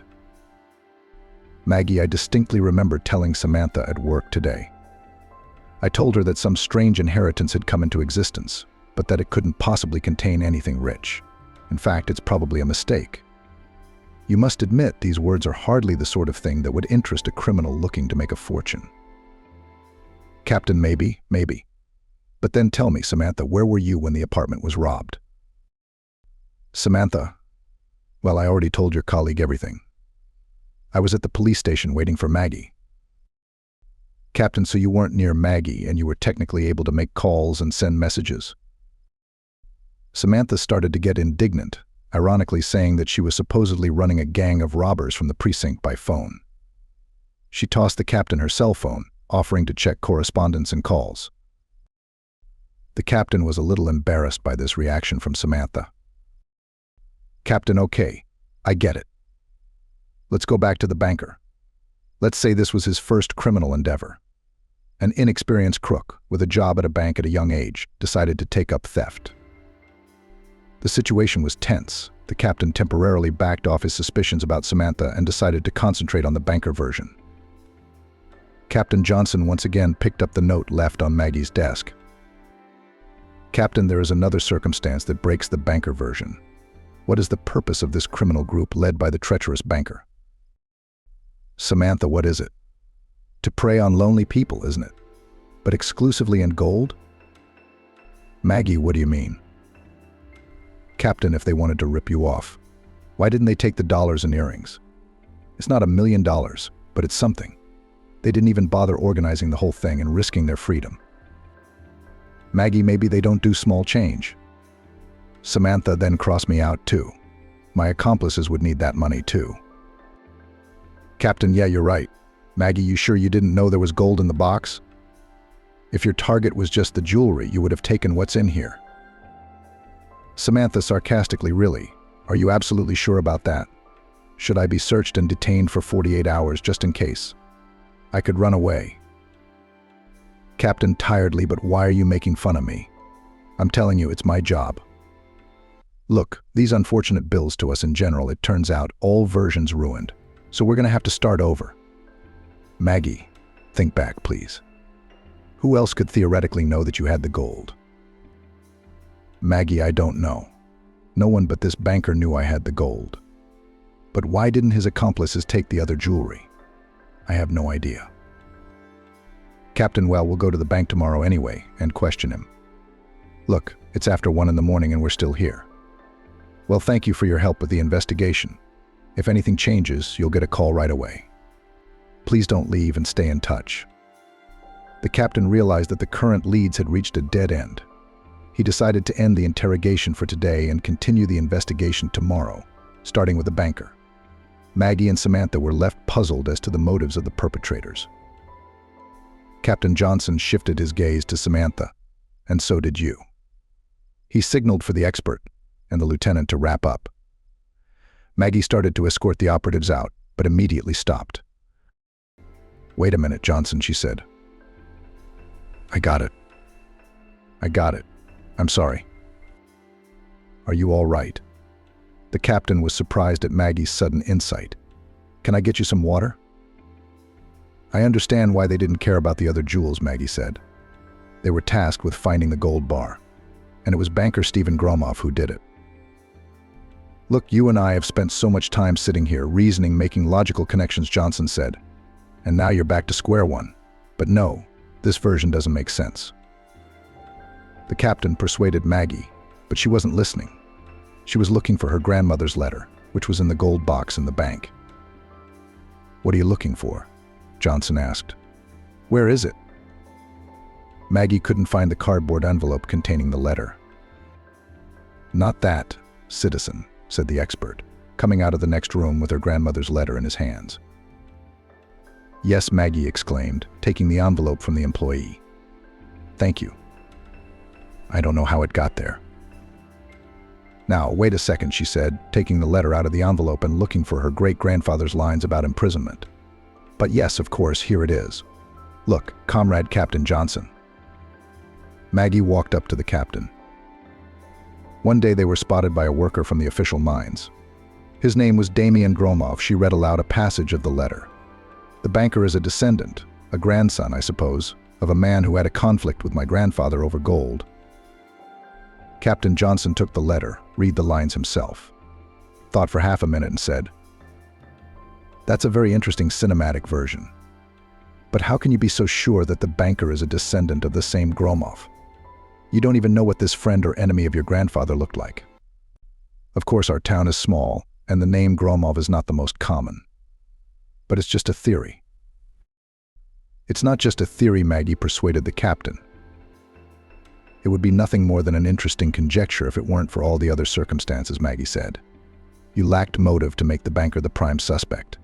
Maggie, I distinctly remember telling Samantha at work today. I told her that some strange inheritance had come into existence, but that it couldn't possibly contain anything rich. In fact, it's probably a mistake. You must admit these words are hardly the sort of thing that would interest a criminal looking to make a fortune. Captain, maybe. But then tell me, Samantha, where were you when the apartment was robbed? Samantha, well, I already told your colleague everything. I was at the police station waiting for Maggie. Captain, so you weren't near Maggie and you were technically able to make calls and send messages? Samantha started to get indignant, ironically saying that she was supposedly running a gang of robbers from the precinct by phone. She tossed the captain her cell phone, offering to check correspondence and calls. The captain was a little embarrassed by this reaction from Samantha. Captain, okay, I get it. Let's go back to the banker. Let's say this was his first criminal endeavor. An inexperienced crook with a job at a bank at a young age decided to take up theft. The situation was tense. The captain temporarily backed off his suspicions about Samantha and decided to concentrate on the banker version. Captain Johnson once again picked up the note left on Maggie's desk. Captain, there is another circumstance that breaks the banker version. What is the purpose of this criminal group led by the treacherous banker? Samantha, what is it? To prey on lonely people, isn't it? But exclusively in gold? Maggie, what do you mean? Captain, if they wanted to rip you off, why didn't they take the dollars and earrings? It's not $1 million, but it's something. They didn't even bother organizing the whole thing and risking their freedom. Maggie, maybe they don't do small change. Samantha, then cross me out too. My accomplices would need that money too. Captain, yeah, you're right. Maggie, you sure you didn't know there was gold in the box? If your target was just the jewelry, you would have taken what's in here. Samantha, sarcastically, really? Are you absolutely sure about that? Should I be searched and detained for 48 hours just in case? I could run away. Captain, tiredly, but why are you making fun of me? I'm telling you, it's my job. Look, these unfortunate bills to us in general, it turns out all versions ruined. So we're going to have to start over. Maggie, think back, please. Who else could theoretically know that you had the gold? Maggie, I don't know. No one but this banker knew I had the gold. But why didn't his accomplices take the other jewelry? I have no idea. Captain, well, we'll go to the bank tomorrow anyway and question him. Look, it's after 1 in the morning and we're still here. Well, thank you for your help with the investigation. If anything changes, you'll get a call right away. Please don't leave and stay in touch. The captain realized that the current leads had reached a dead end. He decided to end the interrogation for today and continue the investigation tomorrow, starting with the banker. Maggie and Samantha were left puzzled as to the motives of the perpetrators. Captain Johnson shifted his gaze to Samantha, and so did you. He signaled for the expert and the lieutenant to wrap up. Maggie started to escort the operatives out, but immediately stopped. Wait a minute, Johnson, she said. I got it. I'm sorry. Are you all right? The captain was surprised at Maggie's sudden insight. Can I get you some water? I understand why they didn't care about the other jewels, Maggie said. They were tasked with finding the gold bar, and it was banker Stephen Gromoff who did it. Look, you and I have spent so much time sitting here, reasoning, making logical connections, Johnson said. And now you're back to square one. But no, this version doesn't make sense. The captain persuaded Maggie, but she wasn't listening. She was looking for her grandmother's letter, which was in the gold box in the bank. What are you looking for? Johnson asked. Where is it? Maggie couldn't find the cardboard envelope containing the letter. Not that, citizen, said the expert, coming out of the next room with her grandmother's letter in his hands. Yes, Maggie exclaimed, taking the envelope from the employee. Thank you. I don't know how it got there. Now, wait a second, she said, taking the letter out of the envelope and looking for her great-grandfather's lines about imprisonment. But yes, of course, here it is. Look, Comrade Captain Johnson. Maggie walked up to the captain. One day they were spotted by a worker from the official mines. His name was Damian Gromoff. She read aloud a passage of the letter. The banker is a descendant, a grandson, I suppose, of a man who had a conflict with my grandfather over gold. Captain Johnson took the letter, read the lines himself, thought for half a minute and said, "That's a very interesting cinematic version. But how can you be so sure that the banker is a descendant of the same Gromov? You don't even know what this friend or enemy of your grandfather looked like. Of course, our town is small, and the name Gromov is not the most common. But it's just a theory." "It's not just a theory," Maggie persuaded the captain. "It would be nothing more than an interesting conjecture if it weren't for all the other circumstances," Maggie said. "You lacked motive to make the banker the prime suspect.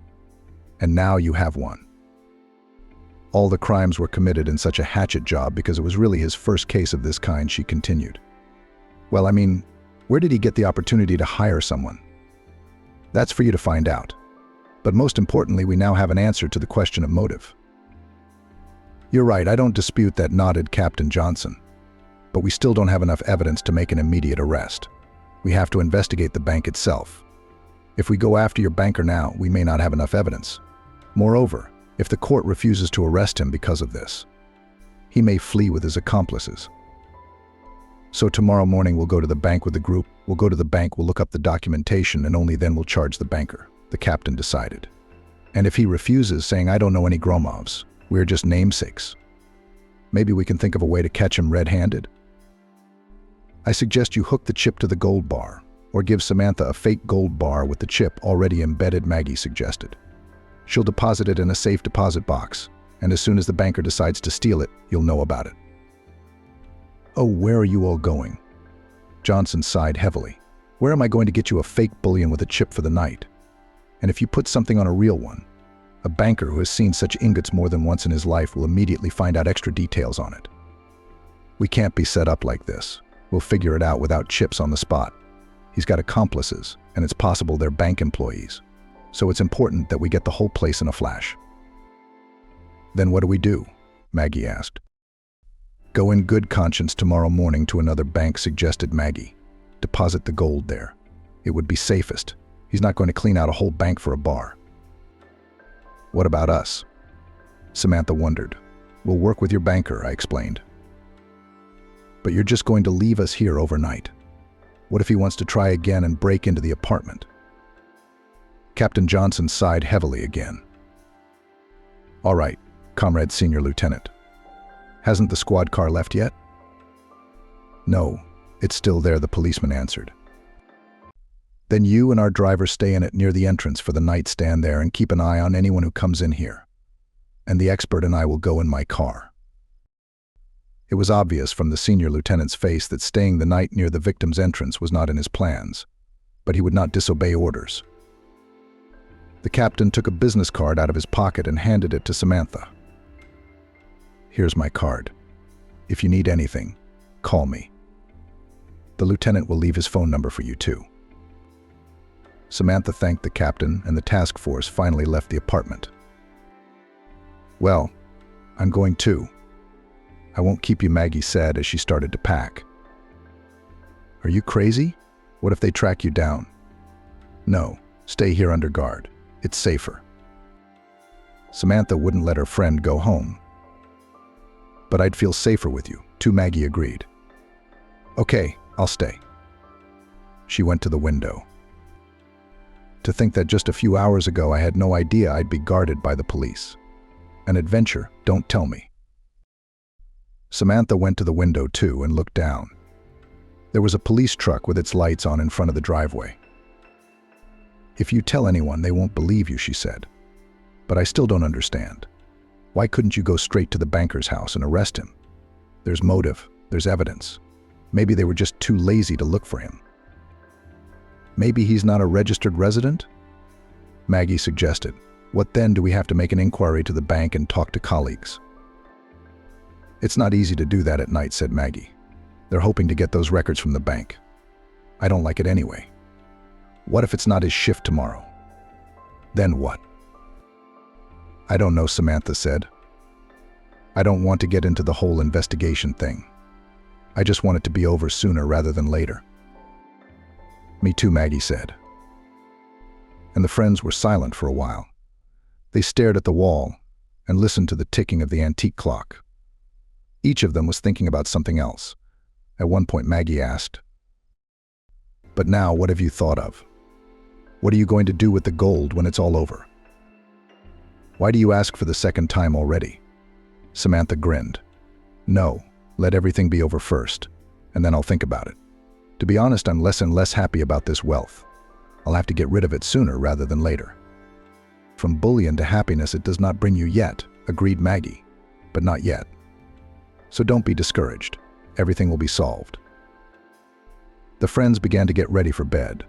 And now you have one. All the crimes were committed in such a hatchet job because it was really his first case of this kind," she continued. "Well, I mean, where did he get the opportunity to hire someone? That's for you to find out. But most importantly, we now have an answer to the question of motive." "You're right, I don't dispute that," nodded Captain Johnson. "But we still don't have enough evidence to make an immediate arrest. We have to investigate the bank itself. If we go after your banker now, we may not have enough evidence. Moreover, if the court refuses to arrest him because of this, he may flee with his accomplices. So tomorrow morning we'll go to the bank with the group, we'll look up the documentation, and only then we'll charge the banker," the captain decided. "And if he refuses, saying, 'I don't know any Gromovs, we're just namesakes,' maybe we can think of a way to catch him red-handed. I suggest you hook the chip to the gold bar, or give Samantha a fake gold bar with the chip already embedded," Maggie suggested. "She'll deposit it in a safe deposit box, and as soon as the banker decides to steal it, you'll know about it." "Oh, where are you all going?" Johnson sighed heavily. "Where am I going to get you a fake bullion with a chip for the night? And if you put something on a real one, a banker who has seen such ingots more than once in his life will immediately find out extra details on it. We can't be set up like this. We'll figure it out without chips on the spot. He's got accomplices, and it's possible they're bank employees. So it's important that we get the whole place in a flash." "Then what do we do?" Maggie asked. "Go in good conscience tomorrow morning to another bank," suggested Maggie. "Deposit the gold there. It would be safest. He's not going to clean out a whole bank for a bar." "What about us?" Samantha wondered. "We'll work with your banker," I explained. "But you're just going to leave us here overnight. What if he wants to try again and break into the apartment?" Captain Johnson sighed heavily again. "All right, Comrade Senior Lieutenant. Hasn't the squad car left yet?" "No, it's still there," the policeman answered. "Then you and our driver stay in it near the entrance for the night, stand there and keep an eye on anyone who comes in here. And the expert and I will go in my car." It was obvious from the senior lieutenant's face that staying the night near the victim's entrance was not in his plans, but he would not disobey orders. The captain took a business card out of his pocket and handed it to Samantha. "Here's my card. If you need anything, call me. The lieutenant will leave his phone number for you too." Samantha thanked the captain, and the task force finally left the apartment. "Well, I'm going too. I won't keep you," Maggie said as she started to pack. "Are you crazy? What if they track you down?" "No, stay here under guard. It's safer." Samantha wouldn't let her friend go home. "But I'd feel safer with you," too, Maggie agreed. "Okay, I'll stay." She went to the window. To think that just a few hours ago I had no idea I'd be guarded by the police. An adventure, don't tell me. Samantha went to the window too and looked down. There was a police truck with its lights on in front of the driveway. "If you tell anyone, they won't believe you," she said. "But I still don't understand. Why couldn't you go straight to the banker's house and arrest him? There's motive, there's evidence. Maybe they were just too lazy to look for him." "Maybe he's not a registered resident?" Maggie suggested. "What then, do we have to make an inquiry to the bank and talk to colleagues?" "It's not easy to do that at night," said Maggie. "They're hoping to get those records from the bank. I don't like it anyway. What if it's not his shift tomorrow? Then what?" "I don't know," Samantha said. "I don't want to get into the whole investigation thing. I just want it to be over sooner rather than later." "Me too," Maggie said. And the friends were silent for a while. They stared at the wall and listened to the ticking of the antique clock. Each of them was thinking about something else. At one point, Maggie asked, "But now, what have you thought of? What are you going to do with the gold when it's all over?" "Why do you ask for the second time already?" Samantha grinned. "No, let everything be over first, and then I'll think about it. To be honest, I'm less and less happy about this wealth. I'll have to get rid of it sooner rather than later." "From bullion to happiness it does not bring you yet," agreed Maggie, "but not yet. So don't be discouraged. Everything will be solved." The friends began to get ready for bed.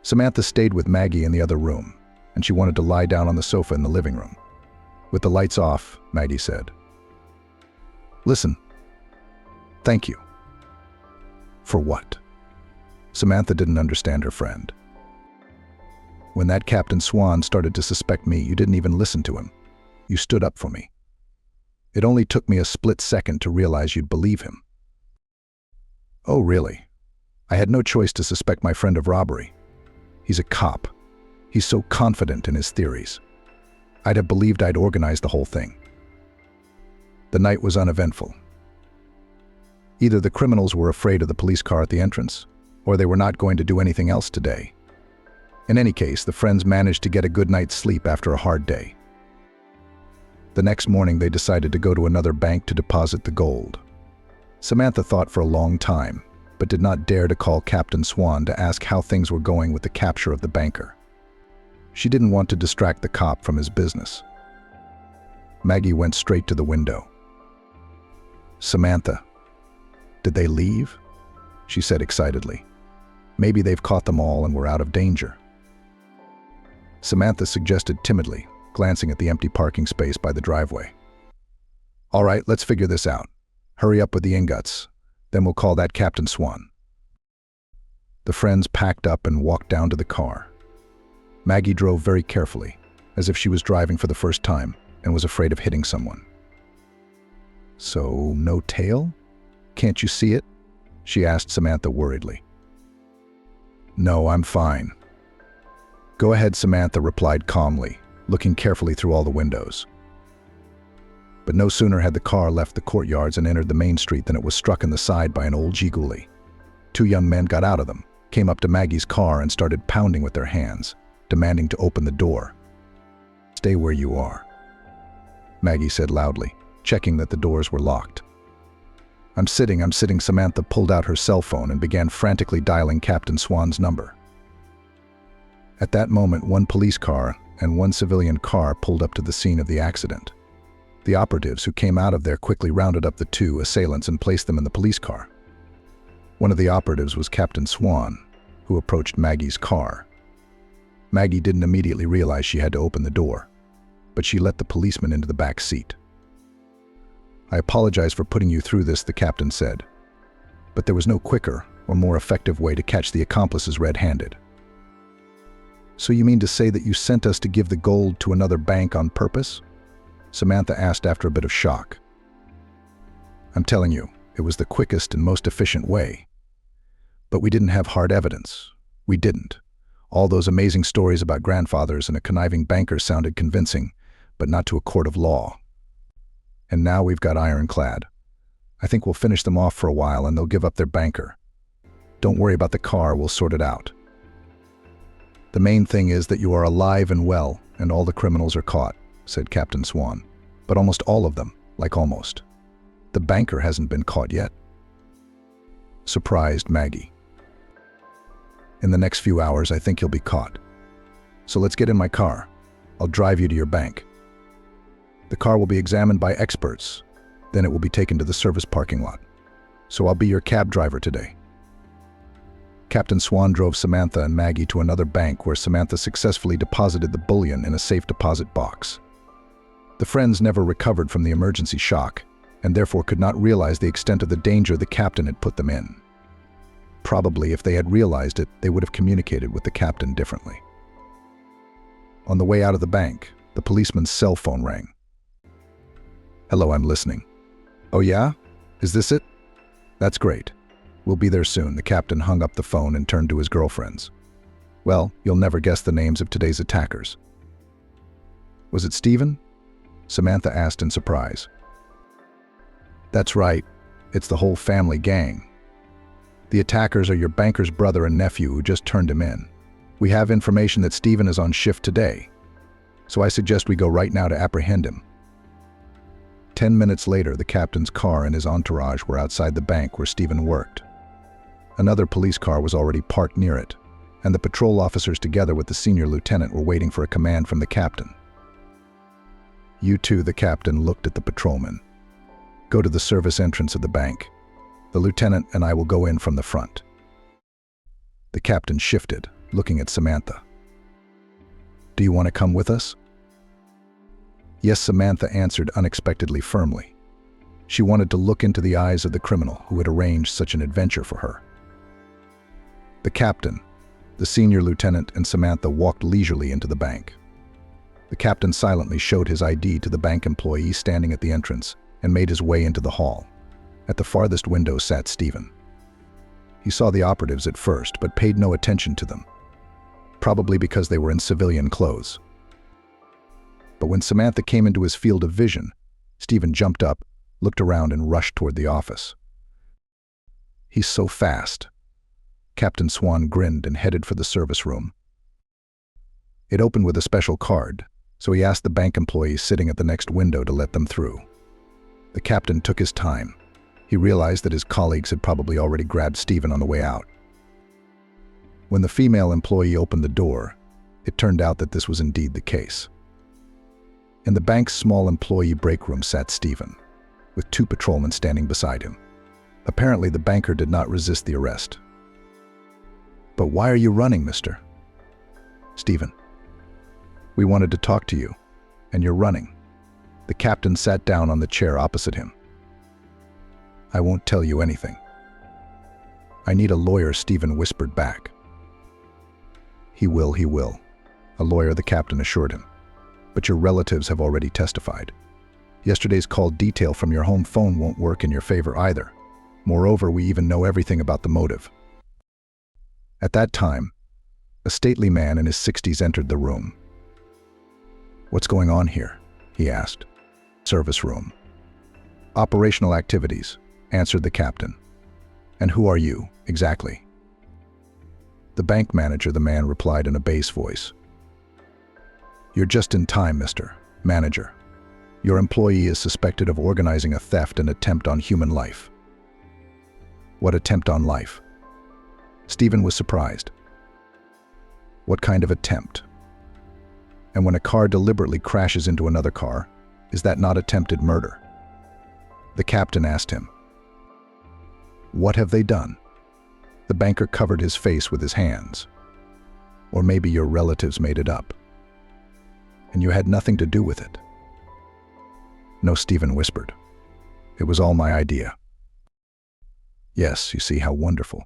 Samantha stayed with Maggie in the other room, and she wanted to lie down on the sofa in the living room. With the lights off, Maggie said, "Listen, thank you." "For what?" Samantha didn't understand her friend. "When that Captain Swan started to suspect me, you didn't even listen to him. You stood up for me. It only took me a split second to realize you'd believe him." "Oh, really? I had no choice to suspect my friend of robbery. He's a cop. He's so confident in his theories. I'd have believed I'd organized the whole thing." The night was uneventful. Either the criminals were afraid of the police car at the entrance, or they were not going to do anything else today. In any case, the friends managed to get a good night's sleep after a hard day. The next morning, they decided to go to another bank to deposit the gold. Samantha thought for a long time, but did not dare to call Captain Swan to ask how things were going with the capture of the banker. She didn't want to distract the cop from his business. Maggie went straight to the window. "Samantha, did they leave?" she said excitedly. "Maybe they've caught them all and we're out of danger." Samantha suggested timidly, glancing at the empty parking space by the driveway. "All right, let's figure this out. Hurry up with the ingots, then we'll call that Captain Swan." The friends packed up and walked down to the car. Maggie drove very carefully, as if she was driving for the first time and was afraid of hitting someone. "So, no tail? Can't you see it?" she asked Samantha worriedly. "No, I'm fine." "Go ahead," Samantha replied calmly, looking carefully through all the windows. But no sooner had the car left the courtyards and entered the main street than it was struck in the side by an old Jiguli. Two young men got out of them, came up to Maggie's car and started pounding with their hands, demanding to open the door. "Stay where you are," Maggie said loudly, checking that the doors were locked. I'm sitting. Samantha pulled out her cell phone and began frantically dialing Captain Swan's number. At that moment, one police car and one civilian car pulled up to the scene of the accident. The operatives who came out of there quickly rounded up the two assailants and placed them in the police car. One of the operatives was Captain Swan, who approached Maggie's car. Maggie didn't immediately realize she had to open the door, but she let the policeman into the back seat. "I apologize for putting you through this," the captain said, "but there was no quicker or more effective way to catch the accomplices red-handed." "So you mean to say that you sent us to give the gold to another bank on purpose?" Samantha asked after a bit of shock. "I'm telling you, it was the quickest and most efficient way. But we didn't have hard evidence. We didn't. All those amazing stories about grandfathers and a conniving banker sounded convincing, but not to a court of law. And now we've got ironclad. I think we'll finish them off for a while and they'll give up their banker. Don't worry about the car, we'll sort it out. The main thing is that you are alive and well, and all the criminals are caught," said Captain Swan. "But almost all of them, like almost. The banker hasn't been caught yet." Surprised Maggie. "In the next few hours, I think he'll be caught. So let's get in my car. I'll drive you to your bank. The car will be examined by experts. Then it will be taken to the service parking lot. So I'll be your cab driver today." Captain Swan drove Samantha and Maggie to another bank where Samantha successfully deposited the bullion in a safe deposit box. The friends never recovered from the emergency shock, and therefore could not realize the extent of the danger the captain had put them in. Probably, if they had realized it, they would have communicated with the captain differently. On the way out of the bank, the policeman's cell phone rang. "Hello, I'm listening." "Oh yeah? Is this it? That's great. We'll be there soon." The captain hung up the phone and turned to his girlfriends. "Well, you'll never guess the names of today's attackers." Was it Stephen? Samantha asked in surprise. That's right. It's the whole family gang. The attackers are your banker's brother and nephew who just turned him in. We have information that Stephen is on shift today, so I suggest we go right now to apprehend him. 10 minutes later, the captain's car and his entourage were outside the bank where Stephen worked. Another police car was already parked near it, and the patrol officers together with the senior lieutenant were waiting for a command from the captain. You two, the captain looked at the patrolman. Go to the service entrance of the bank. The lieutenant and I will go in from the front. The captain shifted, looking at Samantha. Do you want to come with us? Yes, Samantha answered unexpectedly firmly. She wanted to look into the eyes of the criminal who had arranged such an adventure for her. The captain, the senior lieutenant, and Samantha walked leisurely into the bank. The captain silently showed his ID to the bank employee standing at the entrance and made his way into the hall. At the farthest window sat Stephen. He saw the operatives at first, but paid no attention to them, probably because they were in civilian clothes. But when Samantha came into his field of vision, Stephen jumped up, looked around, and rushed toward the office. He's so fast. Captain Swan grinned and headed for the service room. It opened with a special card, so he asked the bank employee sitting at the next window to let them through. The captain took his time. He realized that his colleagues had probably already grabbed Stephen on the way out. When the female employee opened the door, it turned out that this was indeed the case. In the bank's small employee break room sat Stephen, with 2 patrolmen standing beside him. Apparently, the banker did not resist the arrest. But why are you running, mister? Stephen. We wanted to talk to you, and you're running. The captain sat down on the chair opposite him. I won't tell you anything. I need a lawyer, Stephen whispered back. He will. A lawyer, the captain assured him. But your relatives have already testified. Yesterday's call detail from your home phone won't work in your favor either. Moreover, we even know everything about the motive. At that time, a stately man in his 60s entered the room. What's going on here? He asked. Service room. Operational activities, answered the captain. And who are you, exactly? The bank manager, the man replied in a bass voice. You're just in time, Mr. Manager. Your employee is suspected of organizing a theft and attempt on human life. What attempt on life? Stephen was surprised. What kind of attempt? And when a car deliberately crashes into another car, is that not attempted murder? The captain asked him. What have they done? The banker covered his face with his hands. Or maybe your relatives made it up, and you had nothing to do with it. No, Stephen whispered. It was all my idea. Yes, you see how wonderful.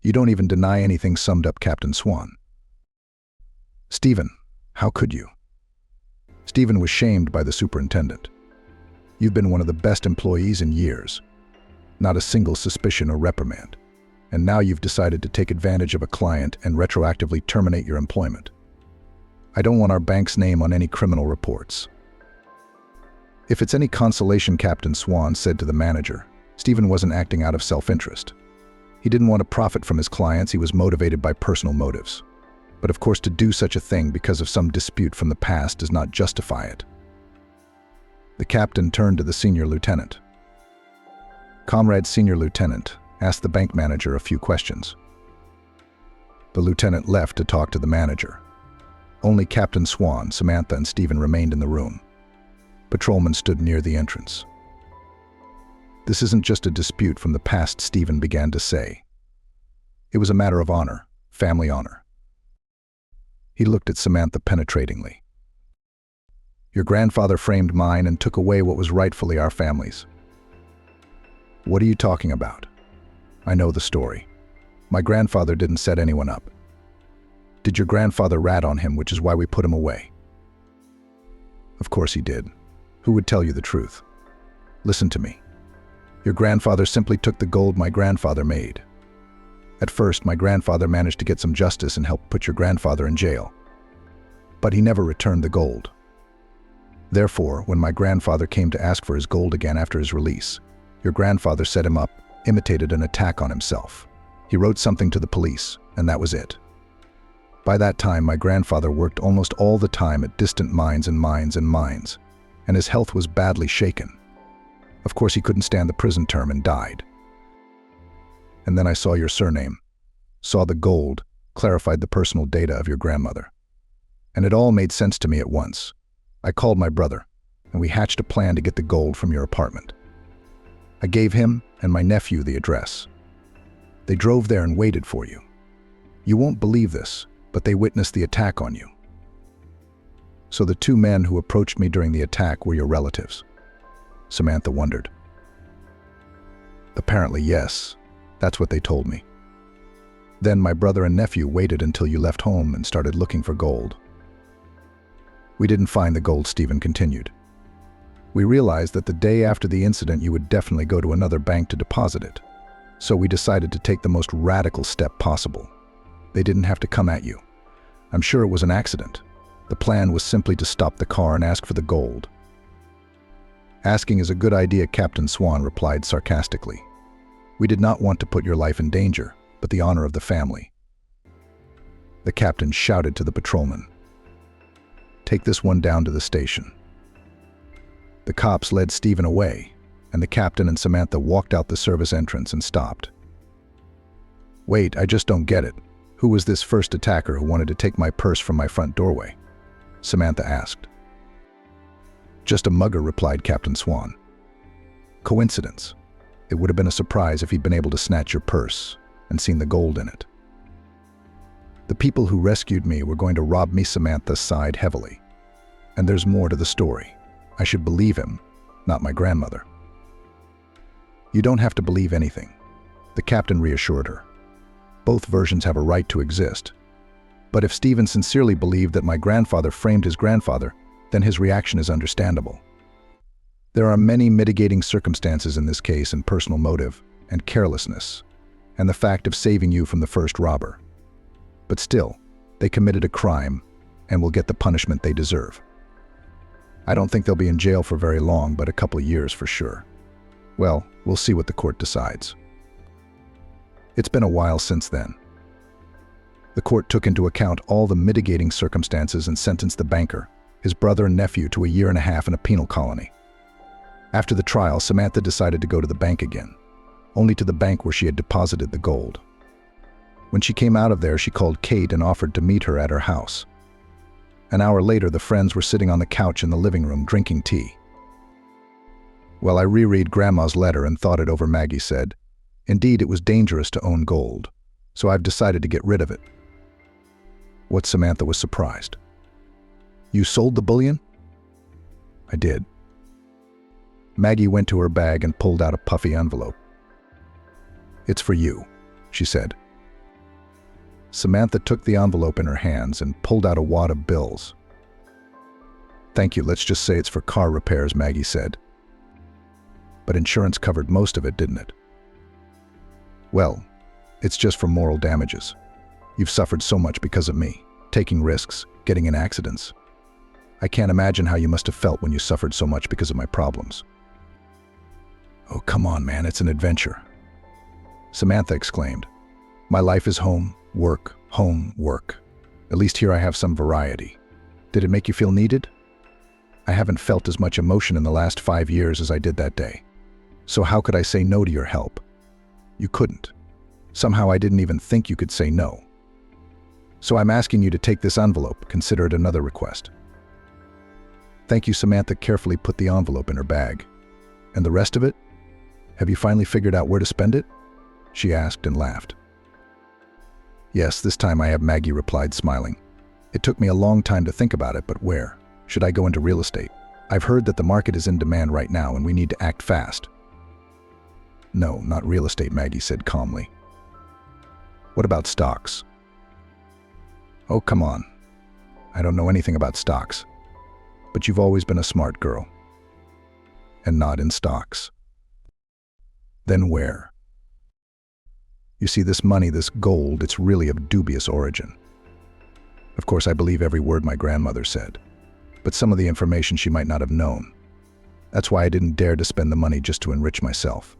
You don't even deny anything, summed up Captain Swan. Stephen, how could you? Stephen was shamed by the superintendent. You've been one of the best employees in years. Not a single suspicion or reprimand. And now you've decided to take advantage of a client and retroactively terminate your employment. I don't want our bank's name on any criminal reports. If it's any consolation, Captain Swan said to the manager, Stephen wasn't acting out of self-interest. He didn't want to profit from his clients, he was motivated by personal motives. But of course, to do such a thing because of some dispute from the past does not justify it. The captain turned to the senior lieutenant. Comrade Senior Lieutenant, asked the bank manager a few questions. The lieutenant left to talk to the manager. Only Captain Swan, Samantha, and Stephen remained in the room. Patrolmen stood near the entrance. This isn't just a dispute from the past, Stephen began to say. It was a matter of honor, family honor. He looked at Samantha penetratingly. Your grandfather framed mine and took away what was rightfully our family's. What are you talking about? I know the story. My grandfather didn't set anyone up. Did your grandfather rat on him, which is why we put him away? Of course he did. Who would tell you the truth? Listen to me. Your grandfather simply took the gold my grandfather made. At first, my grandfather managed to get some justice and helped put your grandfather in jail. But he never returned the gold. Therefore, when my grandfather came to ask for his gold again after his release, your grandfather set him up, imitated an attack on himself. He wrote something to the police, and that was it. By that time, my grandfather worked almost all the time at distant mines and mines and mines, and his health was badly shaken. Of course, he couldn't stand the prison term and died. And then I saw your surname, saw the gold, clarified the personal data of your grandmother. And it all made sense to me at once. I called my brother, and we hatched a plan to get the gold from your apartment. I gave him and my nephew the address. They drove there and waited for you. You won't believe this, but they witnessed the attack on you. So the two men who approached me during the attack were your relatives? Samantha wondered. Apparently, yes. That's what they told me. Then my brother and nephew waited until you left home and started looking for gold. We didn't find the gold, Stephen continued. We realized that the day after the incident you would definitely go to another bank to deposit it. So we decided to take the most radical step possible. They didn't have to come at you. I'm sure it was an accident. The plan was simply to stop the car and ask for the gold. Asking is a good idea, Captain Swan replied sarcastically. We did not want to put your life in danger, but the honor of the family. The captain shouted to the patrolman. Take this one down to the station. The cops led Stephen away, and the captain and Samantha walked out the service entrance and stopped. Wait, I just don't get it. Who was this first attacker who wanted to take my purse from my front doorway? Samantha asked. Just a mugger, replied Captain Swan. Coincidence. It would have been a surprise if he'd been able to snatch your purse and seen the gold in it. The people who rescued me were going to rob me, Samantha sighed heavily. And there's more to the story. I should believe him, not my grandmother. You don't have to believe anything, the captain reassured her. Both versions have a right to exist. But if Stephen sincerely believed that my grandfather framed his grandfather, then his reaction is understandable. There are many mitigating circumstances in this case, and personal motive, and carelessness, and the fact of saving you from the first robber. But still, they committed a crime and will get the punishment they deserve. I don't think they'll be in jail for very long, but a couple of years for sure. Well, we'll see what the court decides. It's been a while since then. The court took into account all the mitigating circumstances and sentenced the banker, his brother and nephew, to 1.5 years in a penal colony. After the trial, Samantha decided to go to the bank again, only to the bank where she had deposited the gold. When she came out of there, she called Kate and offered to meet her at her house. An hour later, the friends were sitting on the couch in the living room drinking tea. Well, I reread Grandma's letter and thought it over, Maggie said. Indeed, it was dangerous to own gold, so I've decided to get rid of it. What? Samantha was surprised. You sold the bullion? I did. Maggie went to her bag and pulled out a puffy envelope. It's for you, she said. Samantha took the envelope in her hands and pulled out a wad of bills. Thank you, let's just say it's for car repairs, Maggie said. But insurance covered most of it, didn't it? Well, it's just for moral damages. You've suffered so much because of me, taking risks, getting in accidents. I can't imagine how you must have felt when you suffered so much because of my problems. Oh, come on, man, it's an adventure. Samantha exclaimed. My life is home, work, home, work. At least here I have some variety. Did it make you feel needed? I haven't felt as much emotion in the last 5 years as I did that day. So how could I say no to your help? You couldn't. Somehow I didn't even think you could say no. So I'm asking you to take this envelope, consider it another request. Thank you, Samantha carefully put the envelope in her bag. And the rest of it? Have you finally figured out where to spend it? She asked and laughed. Yes, this time I have, Maggie replied, smiling. It took me a long time to think about it, but where? Should I go into real estate? I've heard that the market is in demand right now and we need to act fast. No, not real estate, Maggie said calmly. What about stocks? Oh, come on. I don't know anything about stocks. But you've always been a smart girl. And not in stocks. Then where? You see, this money, this gold, it's really of dubious origin. Of course, I believe every word my grandmother said. but some of the information she might not have known. That's why I didn't dare to spend the money just to enrich myself.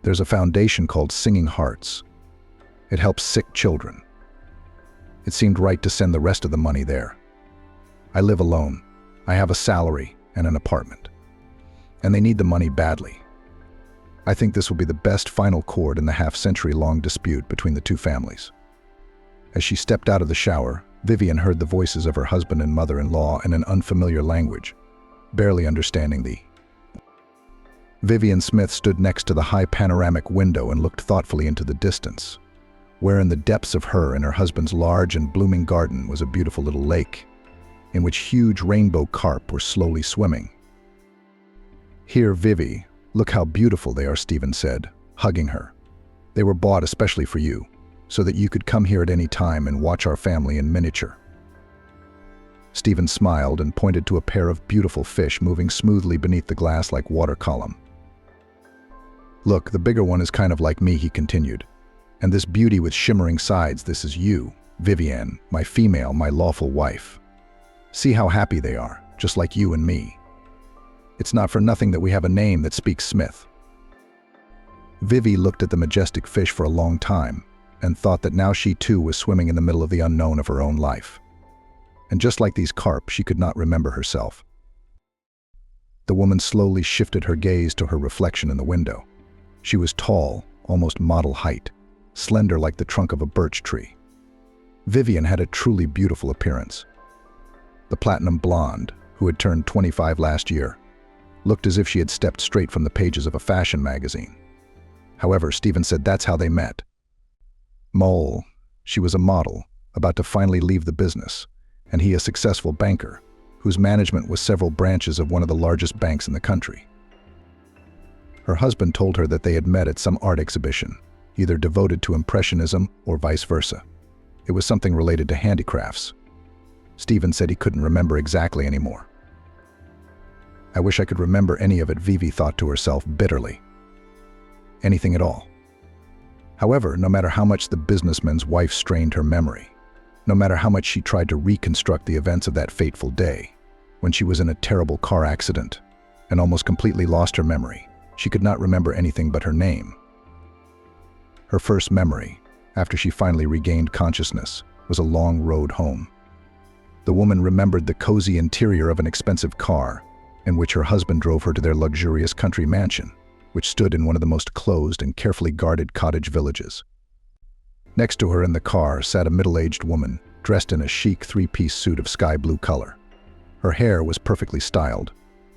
There's a foundation called Singing Hearts. It helps sick children. It seemed right to send the rest of the money there. I live alone. I have a salary and an apartment. And they need the money badly. I think this will be the best final chord in the half-century-long dispute between the two families. As she stepped out of the shower, Vivian heard the voices of her husband and mother-in-law in an unfamiliar language, barely understanding the. Vivian Smith stood next to the high panoramic window and looked thoughtfully into the distance, where in the depths of her and her husband's large and blooming garden was a beautiful little lake, in which huge rainbow carp were slowly swimming. "Here, Vivi, look how beautiful they are," Stephen said, hugging her. "They were bought especially for you, so that you could come here at any time and watch our family in miniature." Stephen smiled and pointed to a pair of beautiful fish moving smoothly beneath the glass like water column. "Look, the bigger one is kind of like me," he continued. "And this beauty with shimmering sides, this is you, Vivian, my female, my lawful wife. See how happy they are, just like you and me. It's not for nothing that we have a name that speaks Smith." Vivi looked at the majestic fish for a long time and thought that now she too was swimming in the middle of the unknown of her own life. And just like these carp, she could not remember herself. The woman slowly shifted her gaze to her reflection in the window. She was tall, almost model height, slender like the trunk of a birch tree. Vivian had a truly beautiful appearance. The platinum blonde, who had turned 25 last year, looked as if she had stepped straight from the pages of a fashion magazine. However, Stephen said that's how they met. Mole, she was a model, about to finally leave the business, and he a successful banker, whose management was several branches of one of the largest banks in the country. Her husband told her that they had met at some art exhibition, either devoted to Impressionism or vice versa. It was something related to handicrafts. Stephen said he couldn't remember exactly anymore. "I wish I could remember any of it," Vivi thought to herself bitterly. Anything at all. However, no matter how much the businessman's wife strained her memory, no matter how much she tried to reconstruct the events of that fateful day, when she was in a terrible car accident and almost completely lost her memory, she could not remember anything but her name. Her first memory, after she finally regained consciousness, was a long road home. The woman remembered the cozy interior of an expensive car in which her husband drove her to their luxurious country mansion, which stood in one of the most closed and carefully guarded cottage villages. Next to her in the car sat a middle-aged woman, dressed in a chic three-piece suit of sky blue color. Her hair was perfectly styled,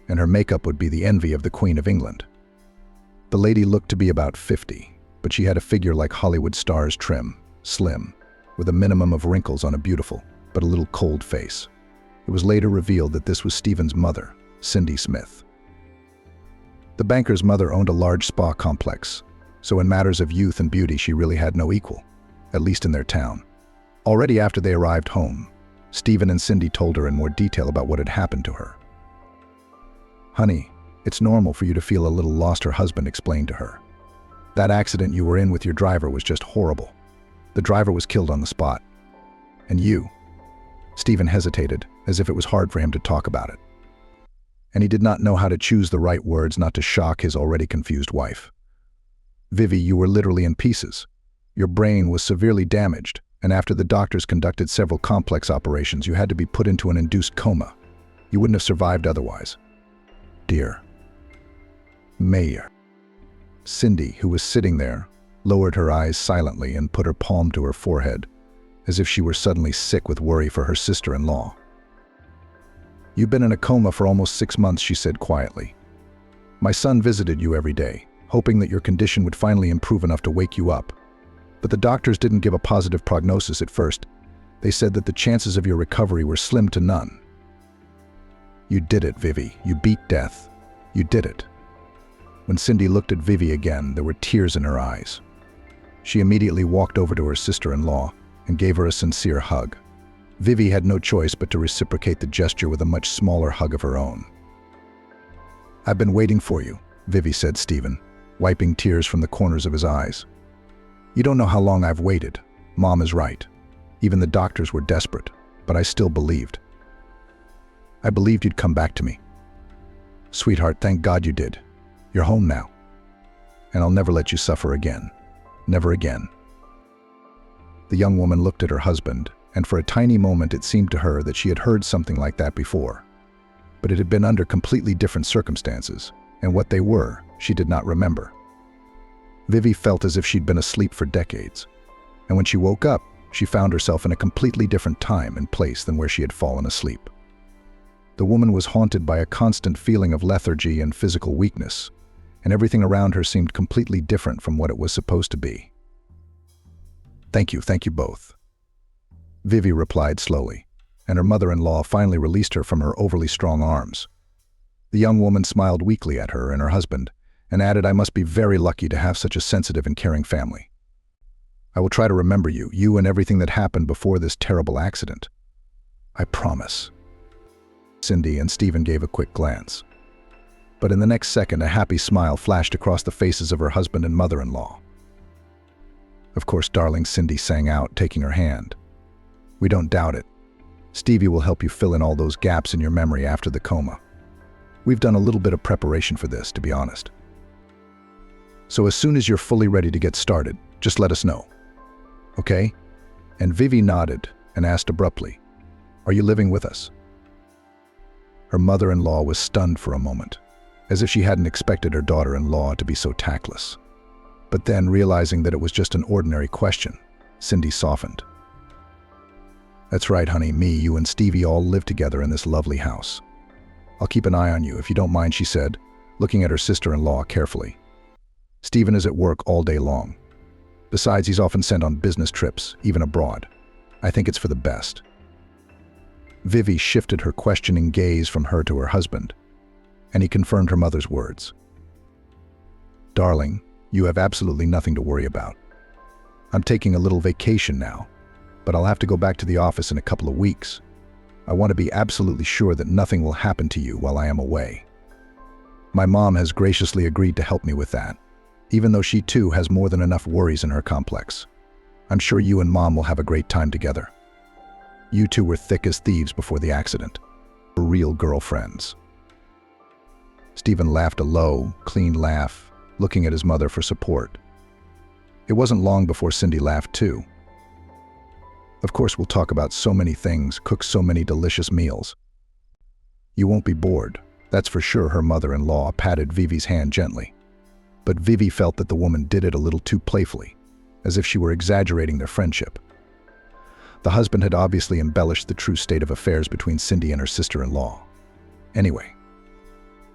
and her makeup would be the envy of the Queen of England. The lady looked to be about 50, but she had a figure like Hollywood stars, trim, slim, with a minimum of wrinkles on a beautiful, but a little cold face. It was later revealed that this was Stephen's mother, Cindy Smith. The banker's mother owned a large spa complex, so in matters of youth and beauty she really had no equal, at least in their town. Already after they arrived home, Stephen and Cindy told her in more detail about what had happened to her. "Honey, it's normal for you to feel a little lost," her husband explained to her. "That accident you were in with your driver was just horrible. The driver was killed on the spot. And you..." Stephen hesitated, as if it was hard for him to talk about it. And he did not know how to choose the right words not to shock his already confused wife. "Vivi, you were literally in pieces. Your brain was severely damaged, and after the doctors conducted several complex operations, you had to be put into an induced coma. You wouldn't have survived otherwise." "Dear Mayor." Cindy, who was sitting there, lowered her eyes silently and put her palm to her forehead, as if she were suddenly sick with worry for her sister-in-law. "You've been in a coma for almost 6 months," she said quietly. "My son visited you every day, hoping that your condition would finally improve enough to wake you up. But the doctors didn't give a positive prognosis at first. They said that the chances of your recovery were slim to none. You did it, Vivi. You beat death. You did it." When Cindy looked at Vivi again, there were tears in her eyes. She immediately walked over to her sister-in-law and gave her a sincere hug. Vivi had no choice but to reciprocate the gesture with a much smaller hug of her own. "I've been waiting for you," Vivi said, Stephen, wiping tears from the corners of his eyes. "You don't know how long I've waited. Mom is right. Even the doctors were desperate, but I still believed." I believed you'd come back to me. Sweetheart, thank God you did. You're home now. And I'll never let you suffer again. Never again. The young woman looked at her husband, and for a tiny moment it seemed to her that she had heard something like that before. But it had been under completely different circumstances, and what they were, she did not remember. Vivi felt as if she'd been asleep for decades, and when she woke up, she found herself in a completely different time and place than where she had fallen asleep. The woman was haunted by a constant feeling of lethargy and physical weakness, and everything around her seemed completely different from what it was supposed to be. Thank you both," Vivi replied slowly, and her mother-in-law finally released her from her overly strong arms. The young woman smiled weakly at her and her husband, and added, "I must be very lucky to have such a sensitive and caring family. I will try to remember you and everything that happened before this terrible accident. I promise." Cindy and Stephen gave a quick glance. But in the next second, a happy smile flashed across the faces of her husband and mother-in-law. "Of course, darling," Cindy sang out, taking her hand. "We don't doubt it. Stevie will help you fill in all those gaps in your memory after the coma. We've done a little bit of preparation for this, to be honest. So as soon as you're fully ready to get started, just let us know. Okay?" And Vivi nodded and asked abruptly, "Are you living with us?" Her mother-in-law was stunned for a moment, as if she hadn't expected her daughter-in-law to be so tactless. But then, realizing that it was just an ordinary question, Cindy softened. "That's right, honey. Me, you, and Stevie all live together in this lovely house. I'll keep an eye on you, if you don't mind," she said, looking at her sister-in-law carefully. "Stephen is at work all day long. Besides, he's often sent on business trips, even abroad. I think it's for the best." Vivi shifted her questioning gaze from her to her husband, and he confirmed her mother's words. "Darling, you have absolutely nothing to worry about. I'm taking a little vacation now, but I'll have to go back to the office in a couple of weeks. I want to be absolutely sure that nothing will happen to you while I am away. My mom has graciously agreed to help me with that, even though she too has more than enough worries in her complex. I'm sure you and Mom will have a great time together. You two were thick as thieves before the accident. Real girlfriends." Stephen laughed a low, clean laugh, looking at his mother for support. It wasn't long before Cindy laughed too. "Of course, we'll talk about so many things, cook so many delicious meals. You won't be bored, that's for sure," her mother-in-law patted Vivi's hand gently. But Vivi felt that the woman did it a little too playfully, as if she were exaggerating their friendship. The husband had obviously embellished the true state of affairs between Cindy and her sister-in-law. Anyway,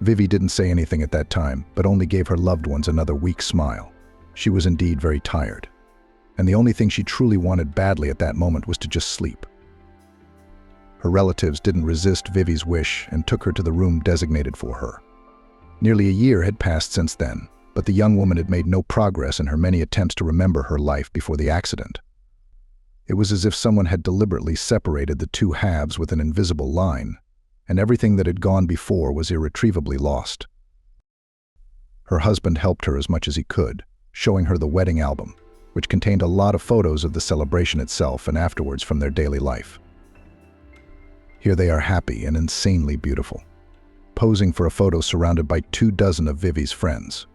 Vivi didn't say anything at that time, but only gave her loved ones another weak smile. She was indeed very tired, and the only thing she truly wanted badly at that moment was to just sleep. Her relatives didn't resist Vivi's wish and took her to the room designated for her. Nearly a year had passed since then, but the young woman had made no progress in her many attempts to remember her life before the accident. It was as if someone had deliberately separated the two halves with an invisible line, and everything that had gone before was irretrievably lost. Her husband helped her as much as he could, showing her the wedding album, which contained a lot of photos of the celebration itself and afterwards from their daily life. Here they are, happy and insanely beautiful, posing for a photo surrounded by 24 of Vivi's friends.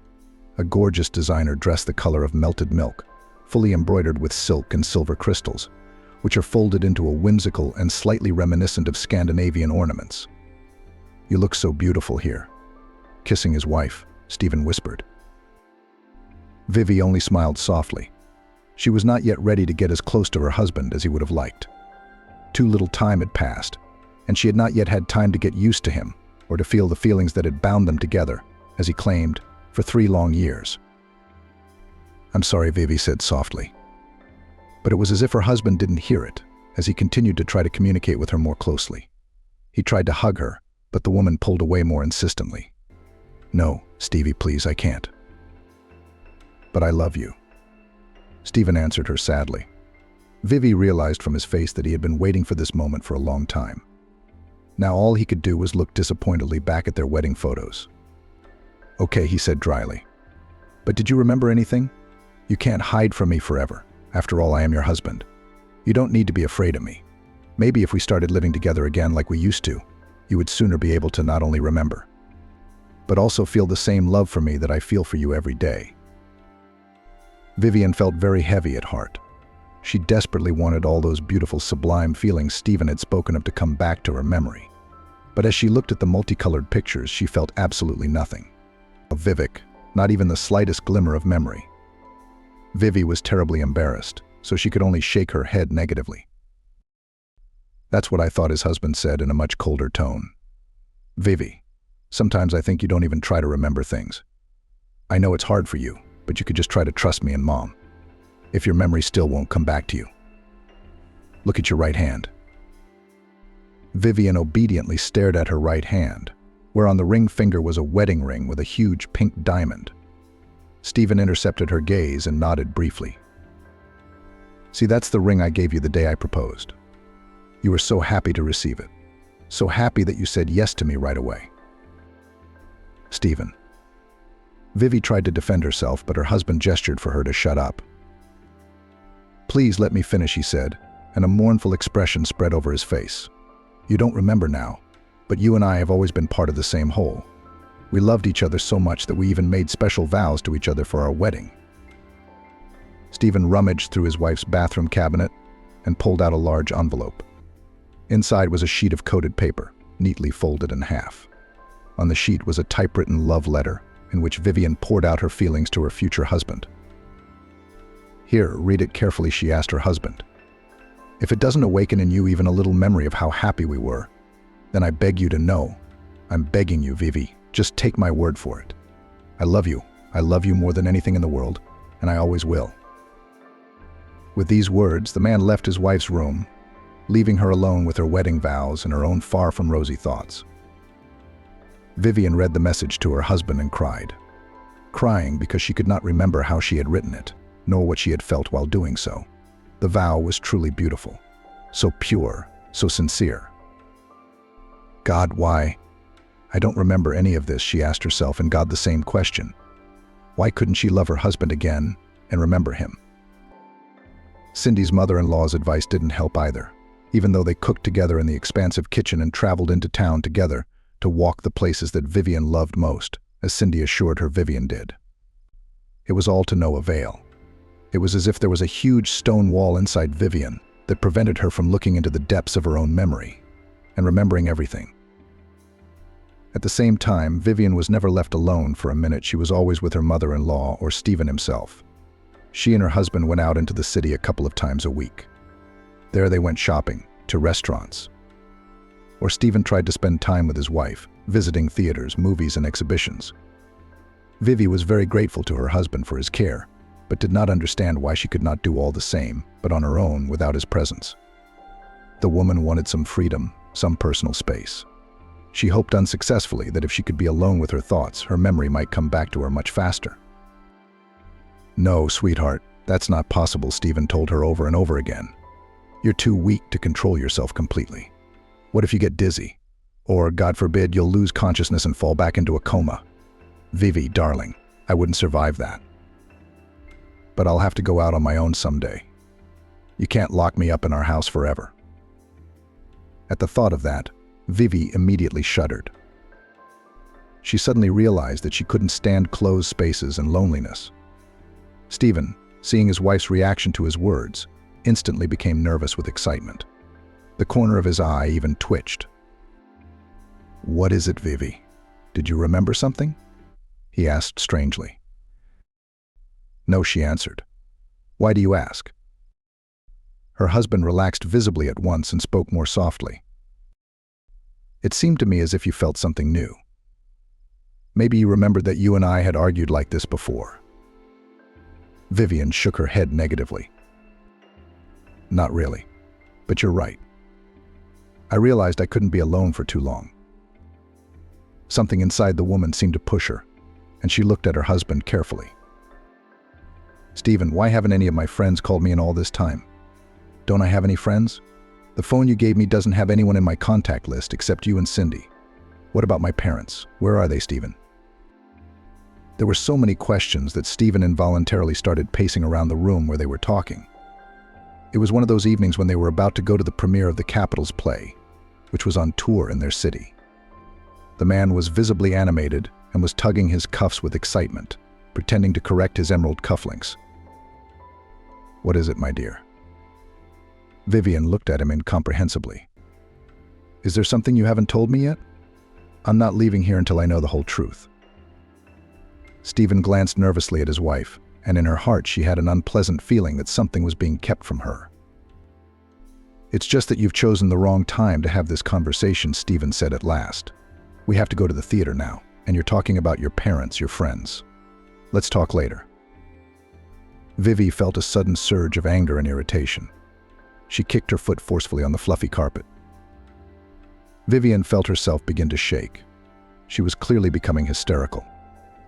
A gorgeous designer dress the color of melted milk, fully embroidered with silk and silver crystals, which are folded into a whimsical and slightly reminiscent of Scandinavian ornaments. "You look so beautiful here," kissing his wife, Stephen whispered. Vivi only smiled softly. She was not yet ready to get as close to her husband as he would have liked. Too little time had passed, and she had not yet had time to get used to him or to feel the feelings that had bound them together, as he claimed, for 3 long years. "I'm sorry," Vivi said softly. But it was as if her husband didn't hear it, as he continued to try to communicate with her more closely. He tried to hug her, but the woman pulled away more insistently. "No, Stevie, please, I can't." "But I love you," Stephen answered her sadly. Vivi realized from his face that he had been waiting for this moment for a long time. Now all he could do was look disappointedly back at their wedding photos. "Okay," he said dryly. "But did you remember anything? You can't hide from me forever. After all, I am your husband. You don't need to be afraid of me. Maybe if we started living together again like we used to, you would sooner be able to not only remember, but also feel the same love for me that I feel for you every day." Vivian felt very heavy at heart. She desperately wanted all those beautiful, sublime feelings Stephen had spoken of to come back to her memory. But as she looked at the multicolored pictures, she felt absolutely nothing. Of Vivek, not even the slightest glimmer of memory. Vivi was terribly embarrassed, so she could only shake her head negatively. "That's what I thought," his husband said in a much colder tone. "Vivi, sometimes I think you don't even try to remember things. I know it's hard for you, but you could just try to trust me and Mom. If your memory still won't come back to you. Look at your right hand." Vivian obediently stared at her right hand, where on the ring finger was a wedding ring with a huge pink diamond. Stephen intercepted her gaze and nodded briefly. "See, that's the ring I gave you the day I proposed. You were so happy to receive it. So happy that you said yes to me right away." "Stephen." Vivi tried to defend herself, but her husband gestured for her to shut up. "Please let me finish," he said, and a mournful expression spread over his face. "You don't remember now, but you and I have always been part of the same whole. We loved each other so much that we even made special vows to each other for our wedding." Stephen rummaged through his wife's bathroom cabinet and pulled out a large envelope. Inside was a sheet of coated paper, neatly folded in half. On the sheet was a typewritten love letter in which Vivian poured out her feelings to her future husband. "Here, read it carefully," she asked her husband. "If it doesn't awaken in you even a little memory of how happy we were, then I beg you to know. I'm begging you, Vivi, just take my word for it. I love you. I love you more than anything in the world, and I always will." With these words, the man left his wife's room, leaving her alone with her wedding vows and her own far from rosy thoughts. Vivian read the message to her husband and cried. Crying because she could not remember how she had written it, nor what she had felt while doing so. The vow was truly beautiful, so pure, so sincere. "God, why? I don't remember any of this," she asked herself, and God the same question. Why couldn't she love her husband again and remember him? Cindy's mother-in-law's advice didn't help either, even though they cooked together in the expansive kitchen and traveled into town together to walk the places that Vivian loved most, as Cindy assured her Vivian did. It was all to no avail. It was as if there was a huge stone wall inside Vivian that prevented her from looking into the depths of her own memory and remembering everything. At the same time, Vivian was never left alone for a minute. She was always with her mother-in-law or Stephen himself. She and her husband went out into the city a couple of times a week. There they went shopping, to restaurants. Or Stephen tried to spend time with his wife, visiting theaters, movies, and exhibitions. Vivi was very grateful to her husband for his care, but did not understand why she could not do all the same, but on her own, without his presence. The woman wanted some freedom, some personal space. She hoped unsuccessfully that if she could be alone with her thoughts, her memory might come back to her much faster. "No, sweetheart, that's not possible," Stephen told her over and over again. "You're too weak to control yourself completely. What if you get dizzy? Or, God forbid, you'll lose consciousness and fall back into a coma? Vivi, darling, I wouldn't survive that. But I'll have to go out on my own someday. You can't lock me up in our house forever." At the thought of that, Vivi immediately shuddered. She suddenly realized that she couldn't stand closed spaces and loneliness. Stephen, seeing his wife's reaction to his words, instantly became nervous with excitement. The corner of his eye even twitched. "What is it, Vivi? Did you remember something?" he asked strangely. "No," she answered. "Why do you ask?" Her husband relaxed visibly at once and spoke more softly. "It seemed to me as if you felt something new. Maybe you remembered that you and I had argued like this before." Vivian shook her head negatively. "Not really, but you're right. I realized I couldn't be alone for too long." Something inside the woman seemed to push her, and she looked at her husband carefully. "Stephen, why haven't any of my friends called me in all this time? Don't I have any friends? The phone you gave me doesn't have anyone in my contact list except you and Cindy. What about my parents? Where are they, Stephen?" There were so many questions that Stephen involuntarily started pacing around the room where they were talking. It was one of those evenings when they were about to go to the premiere of the Capitol's play, which was on tour in their city. The man was visibly animated and was tugging his cuffs with excitement, pretending to correct his emerald cufflinks. "What is it, my dear?" Vivian looked at him incomprehensibly. "Is there something you haven't told me yet? I'm not leaving here until I know the whole truth." Stephen glanced nervously at his wife, and in her heart she had an unpleasant feeling that something was being kept from her. "It's just that you've chosen the wrong time to have this conversation," Stephen said at last. "We have to go to the theater now, and you're talking about your parents, your friends. Let's talk later." Vivi felt a sudden surge of anger and irritation. She kicked her foot forcefully on the fluffy carpet. Vivian felt herself begin to shake. She was clearly becoming hysterical,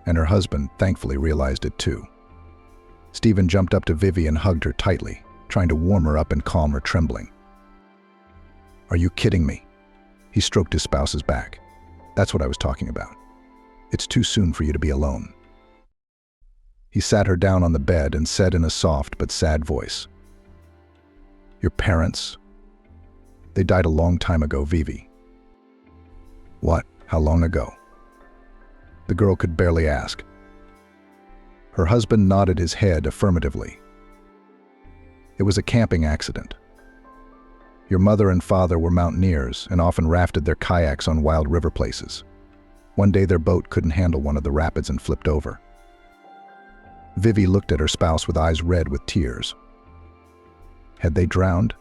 and her husband thankfully realized it too. Stephen jumped up to Vivi and hugged her tightly, trying to warm her up and calm her trembling. "Are you kidding me?" He stroked his spouse's back. "That's what I was talking about. It's too soon for you to be alone." He sat her down on the bed and said in a soft but sad voice, "Your parents? They died a long time ago, Vivi." "What? How long ago?" The girl could barely ask. Her husband nodded his head affirmatively. "It was a camping accident. Your mother and father were mountaineers and often rafted their kayaks on wild river places. One day their boat couldn't handle one of the rapids and flipped over." Vivi looked at her spouse with eyes red with tears. "Had they drowned?"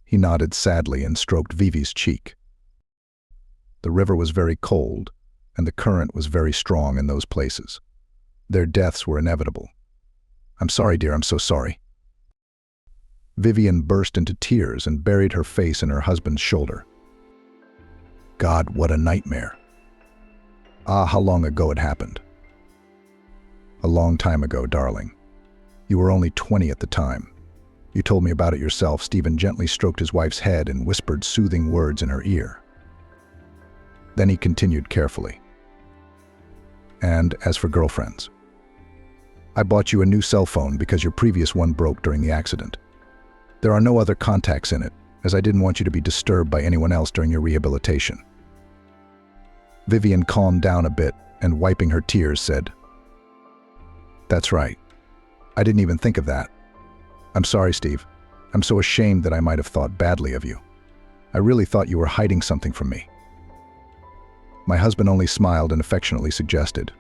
He nodded sadly and stroked Vivi's cheek. The river was very cold, and the current was very strong in those places. Their deaths were inevitable. "I'm sorry, dear, I'm so sorry." Vivian burst into tears and buried her face in her husband's shoulder. "God, what a nightmare. How long ago it happened?" "A long time ago, darling. You were only 20 at the time. You told me about it yourself." Stephen gently stroked his wife's head and whispered soothing words in her ear. Then he continued carefully. "And as for girlfriends, I bought you a new cell phone because your previous one broke during the accident. There are no other contacts in it, as I didn't want you to be disturbed by anyone else during your rehabilitation." Vivian calmed down a bit and, wiping her tears, said, "That's right. I didn't even think of that. I'm sorry, Steve. I'm so ashamed that I might have thought badly of you. I really thought you were hiding something from me." My husband only smiled and affectionately suggested,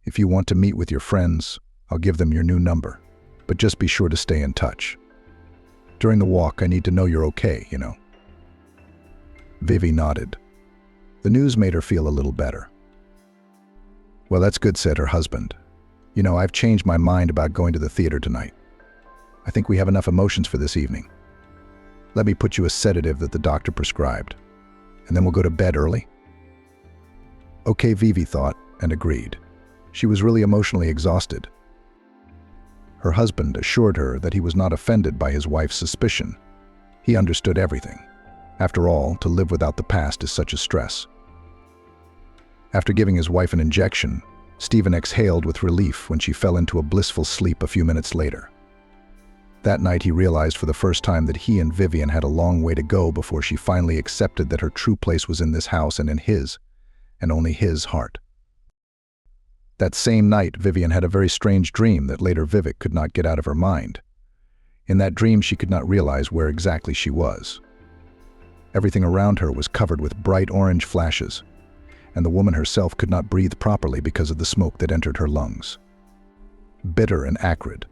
"If you want to meet with your friends, I'll give them your new number, but just be sure to stay in touch. During the walk, I need to know you're okay, you know." Vivi nodded. The news made her feel a little better. "Well, that's good," said her husband. "You know, I've changed my mind about going to the theater tonight. I think we have enough emotions for this evening. Let me put you a sedative that the doctor prescribed, and then we'll go to bed early." Okay, Vivi thought, and agreed. She was really emotionally exhausted. Her husband assured her that he was not offended by his wife's suspicion. He understood everything. After all, to live without the past is such a stress. After giving his wife an injection, Stephen exhaled with relief when she fell into a blissful sleep a few minutes later. That night he realized for the first time that he and Vivian had a long way to go before she finally accepted that her true place was in this house and in his, and only his, heart. That same night, Vivian had a very strange dream that later Vivek could not get out of her mind. In that dream, she could not realize where exactly she was. Everything around her was covered with bright orange flashes, and the woman herself could not breathe properly because of the smoke that entered her lungs. Bitter and acrid,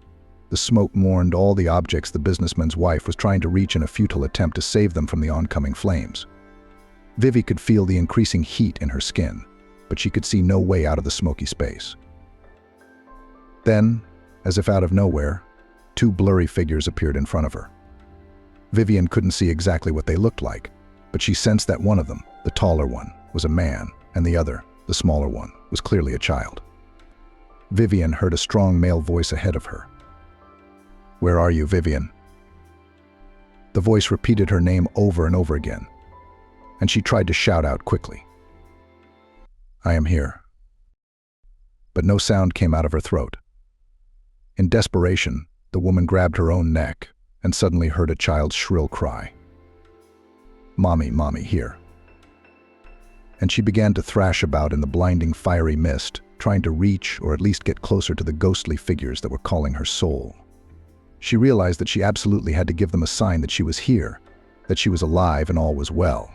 the smoke mourned all the objects the businessman's wife was trying to reach in a futile attempt to save them from the oncoming flames. Vivi could feel the increasing heat in her skin, but she could see no way out of the smoky space. Then, as if out of nowhere, two blurry figures appeared in front of her. Vivian couldn't see exactly what they looked like, but she sensed that one of them, the taller one, was a man, and the other, the smaller one, was clearly a child. Vivian heard a strong male voice ahead of her. "Where are you, Vivian?" The voice repeated her name over and over again, and she tried to shout out quickly, "I am here." But no sound came out of her throat. In desperation, the woman grabbed her own neck and suddenly heard a child's shrill cry. "Mommy, mommy, here." and she began to thrash about in the blinding fiery mist, trying to reach or at least get closer to the ghostly figures that were calling her soul. She realized that she absolutely had to give them a sign that she was here, that she was alive and all was well.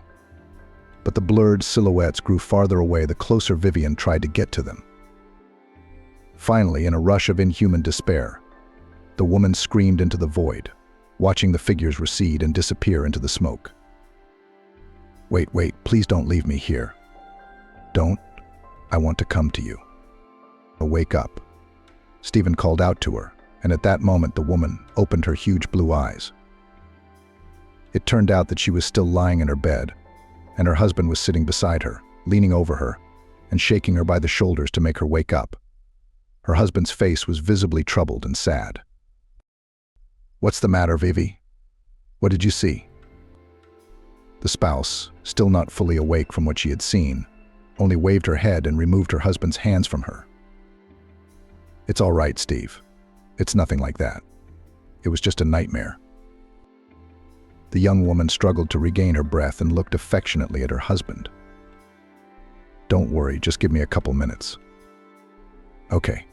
But the blurred silhouettes grew farther away the closer Vivian tried to get to them. Finally, in a rush of inhuman despair, the woman screamed into the void, watching the figures recede and disappear into the smoke. Wait, please don't leave me here. Don't. I want to come to you. Wake up. Stephen called out to her, and at that moment the woman opened her huge blue eyes. It turned out that she was still lying in her bed, and her husband was sitting beside her, leaning over her, and shaking her by the shoulders to make her wake up. Her husband's face was visibly troubled and sad. What's the matter, Vivi? What did you see? The spouse, still not fully awake from what she had seen, only waved her head and removed her husband's hands from her. It's all right, Steve. It's nothing like that. It was just a nightmare. The young woman struggled to regain her breath and looked affectionately at her husband. Don't worry, just give me a couple minutes. Okay.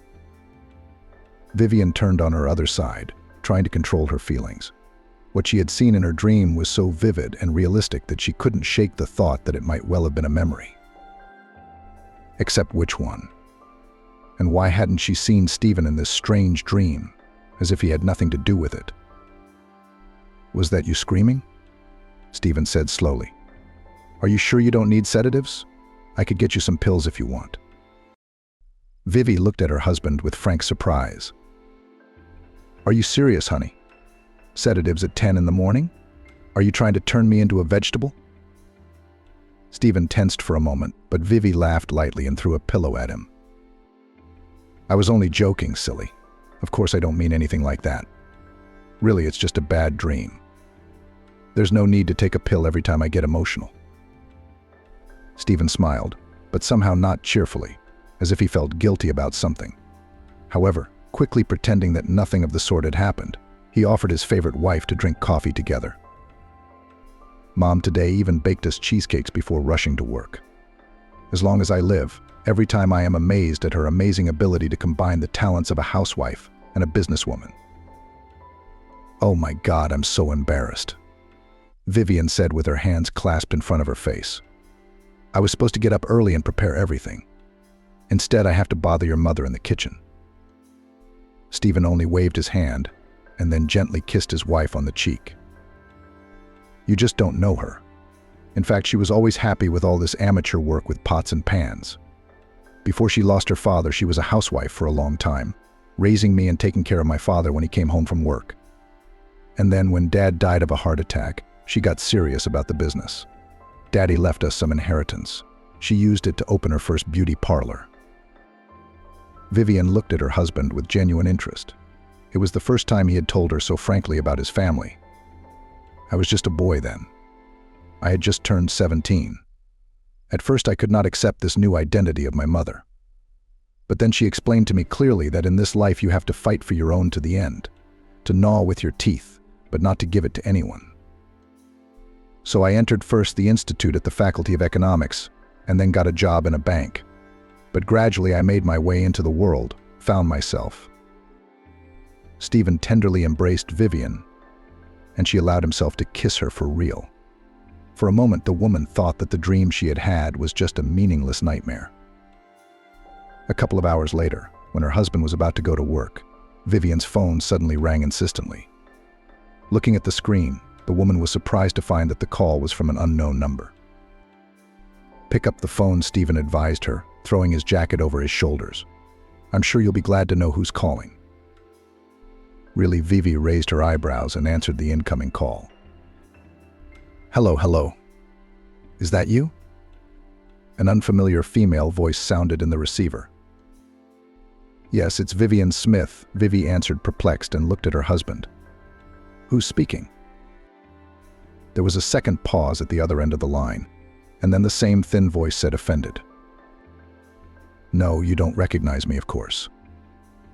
Vivian turned on her other side, trying to control her feelings. What she had seen in her dream was so vivid and realistic that she couldn't shake the thought that it might well have been a memory. Except which one? And why hadn't she seen Stephen in this strange dream, as if he had nothing to do with it? Was that you screaming? Stephen said slowly. Are you sure you don't need sedatives? I could get you some pills if you want. Vivi looked at her husband with frank surprise. Are you serious, honey? Sedatives at 10 in the morning? Are you trying to turn me into a vegetable? Stephen tensed for a moment, but Vivi laughed lightly and threw a pillow at him. I was only joking, silly. Of course I don't mean anything like that. Really, it's just a bad dream. There's no need to take a pill every time I get emotional. Stephen smiled, but somehow not cheerfully, as if he felt guilty about something. However, quickly pretending that nothing of the sort had happened, he offered his favorite wife to drink coffee together. Mom today even baked us cheesecakes before rushing to work. As long as I live, every time I am amazed at her amazing ability to combine the talents of a housewife and a businesswoman. Oh my God, I'm so embarrassed, Vivian said with her hands clasped in front of her face. I was supposed to get up early and prepare everything. Instead, I have to bother your mother in the kitchen. Stephen only waved his hand and then gently kissed his wife on the cheek. You just don't know her. In fact, she was always happy with all this amateur work with pots and pans. Before she lost her father, she was a housewife for a long time, raising me and taking care of my father when he came home from work. And then when Dad died of a heart attack, she got serious about the business. Daddy left us some inheritance. She used it to open her first beauty parlor. Vivian looked at her husband with genuine interest. It was the first time he had told her so frankly about his family. I was just a boy then. I had just turned 17. At first I could not accept this new identity of my mother. But then she explained to me clearly that in this life you have to fight for your own to the end, to gnaw with your teeth, but not to give it to anyone. So I entered first the Institute at the Faculty of Economics, and then got a job in a bank. But gradually I made my way into the world, found myself. Stephen tenderly embraced Vivian, and she allowed himself to kiss her for real. For a moment, the woman thought that the dream she had had was just a meaningless nightmare. A couple of hours later, when her husband was about to go to work, Vivian's phone suddenly rang insistently. Looking at the screen, the woman was surprised to find that the call was from an unknown number. Pick up the phone, Stephen advised her, throwing his jacket over his shoulders. I'm sure you'll be glad to know who's calling. Really, Vivi raised her eyebrows and answered the incoming call. Hello. Is that you? An unfamiliar female voice sounded in the receiver. Yes, it's Vivian Smith, Vivi answered, perplexed, and looked at her husband. Who's speaking? There was a second pause at the other end of the line, and then the same thin voice said, offended. No, you don't recognize me, of course.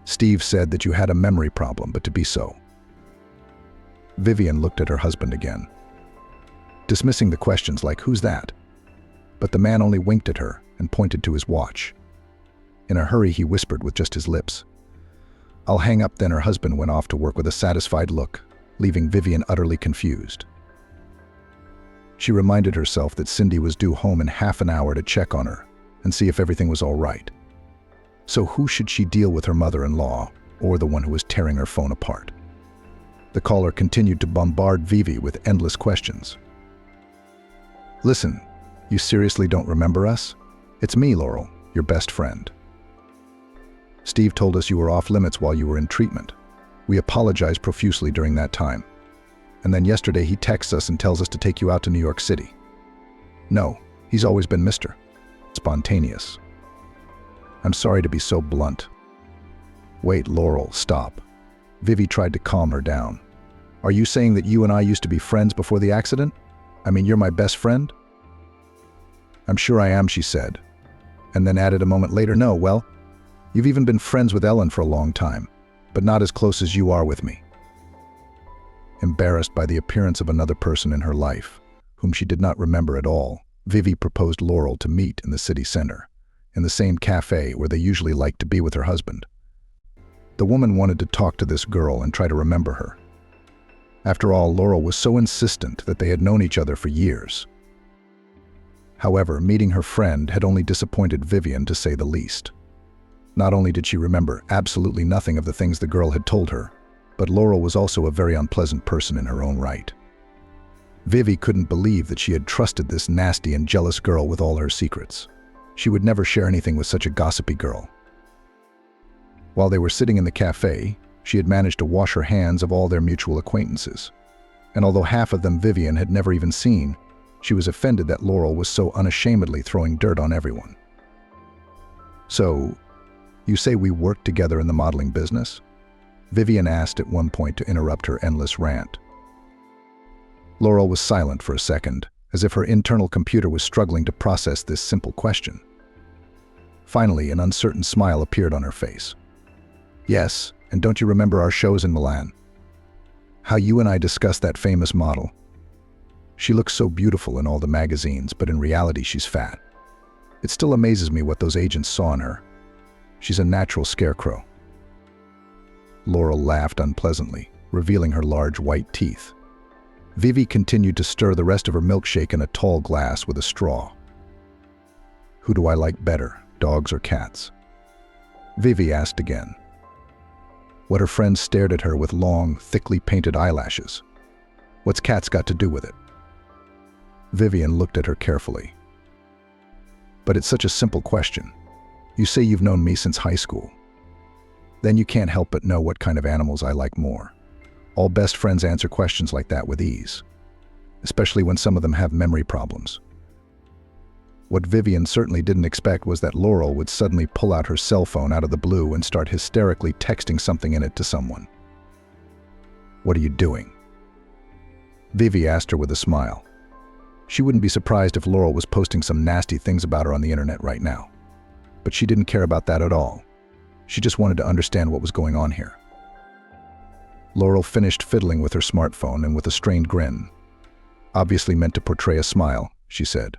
Steve said that you had a memory problem, but to be so. Vivian looked at her husband again, dismissing the questions like, who's that? But the man only winked at her and pointed to his watch. In a hurry, he whispered with just his lips, "I'll hang up." Then her husband went off to work with a satisfied look, leaving Vivian utterly confused. She reminded herself that Cindy was due home in half an hour to check on her and see if everything was all right. So who should she deal with, her mother-in-law or the one who was tearing her phone apart? The caller continued to bombard Vivi with endless questions. "Listen, you seriously don't remember us? It's me, Laurel, your best friend. Steve told us you were off limits while you were in treatment. We apologized profusely during that time. And then yesterday he texts us and tells us to take you out to New York City. No, he's always been Mr. Spontaneous. I'm sorry to be so blunt." "Wait, Laurel, stop." Vivi tried to calm her down. "Are you saying that you and I used to be friends before the accident? I mean, you're my best friend?" "I'm sure I am," she said, and then added a moment later, "No, well, you've even been friends with Ellen for a long time, but not as close as you are with me." Embarrassed by the appearance of another person in her life, whom she did not remember at all, Vivi proposed Laurel to meet in the city center, in the same cafe where they usually liked to be with her husband. The woman wanted to talk to this girl and try to remember her. After all, Laurel was so insistent that they had known each other for years. However, meeting her friend had only disappointed Vivian, to say the least. Not only did she remember absolutely nothing of the things the girl had told her, but Laurel was also a very unpleasant person in her own right. Vivi couldn't believe that she had trusted this nasty and jealous girl with all her secrets. She would never share anything with such a gossipy girl. While they were sitting in the cafe, she had managed to wash her hands of all their mutual acquaintances. And although half of them Vivian had never even seen, she was offended that Laurel was so unashamedly throwing dirt on everyone. "So, you say we worked together in the modeling business?" Vivian asked at one point to interrupt her endless rant. Laurel was silent for a second, as if her internal computer was struggling to process this simple question. Finally, an uncertain smile appeared on her face. "Yes, and don't you remember our shows in Milan? How you and I discussed that famous model? She looks so beautiful in all the magazines, but in reality she's fat. It still amazes me what those agents saw in her. She's a natural scarecrow." Laurel laughed unpleasantly, revealing her large white teeth. Vivi continued to stir the rest of her milkshake in a tall glass with a straw. "Who do I like better, dogs or cats?" Vivi asked again. What her friend stared at her with long, thickly painted eyelashes. "What's cats got to do with it?" Vivian looked at her carefully. "But it's such a simple question. You say you've known me since high school. Then you can't help but know what kind of animals I like more. All best friends answer questions like that with ease, especially when some of them have memory problems." What Vivian certainly didn't expect was that Laurel would suddenly pull out her cell phone out of the blue and start hysterically texting something in it to someone. "What are you doing?" Vivi asked her with a smile. She wouldn't be surprised if Laurel was posting some nasty things about her on the internet right now. But she didn't care about that at all. She just wanted to understand what was going on here. Laurel finished fiddling with her smartphone and with a strained grin, obviously meant to portray a smile, she said,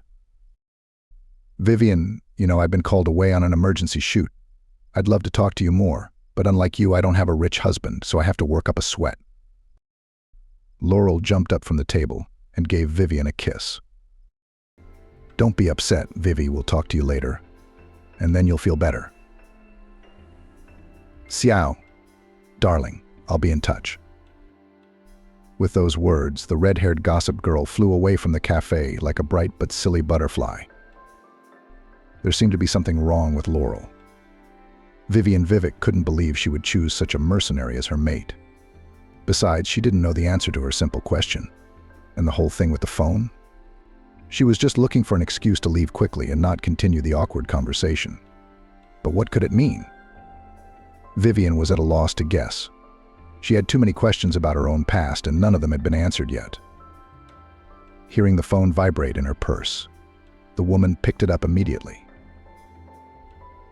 "Vivian, I've been called away on an emergency shoot. I'd love to talk to you more, but unlike you, I don't have a rich husband, so I have to work up a sweat." Laurel jumped up from the table and gave Vivian a kiss. "Don't be upset, Vivi, we'll talk to you later, and then you'll feel better. Ciao, darling, I'll be in touch." With those words, the red-haired gossip girl flew away from the cafe like a bright but silly butterfly. There seemed to be something wrong with Laurel. Vivian Vivek couldn't believe she would choose such a mercenary as her mate. Besides, she didn't know the answer to her simple question. And the whole thing with the phone? She was just looking for an excuse to leave quickly and not continue the awkward conversation. But what could it mean? Vivian was at a loss to guess. She had too many questions about her own past, and none of them had been answered yet. Hearing the phone vibrate in her purse, the woman picked it up immediately.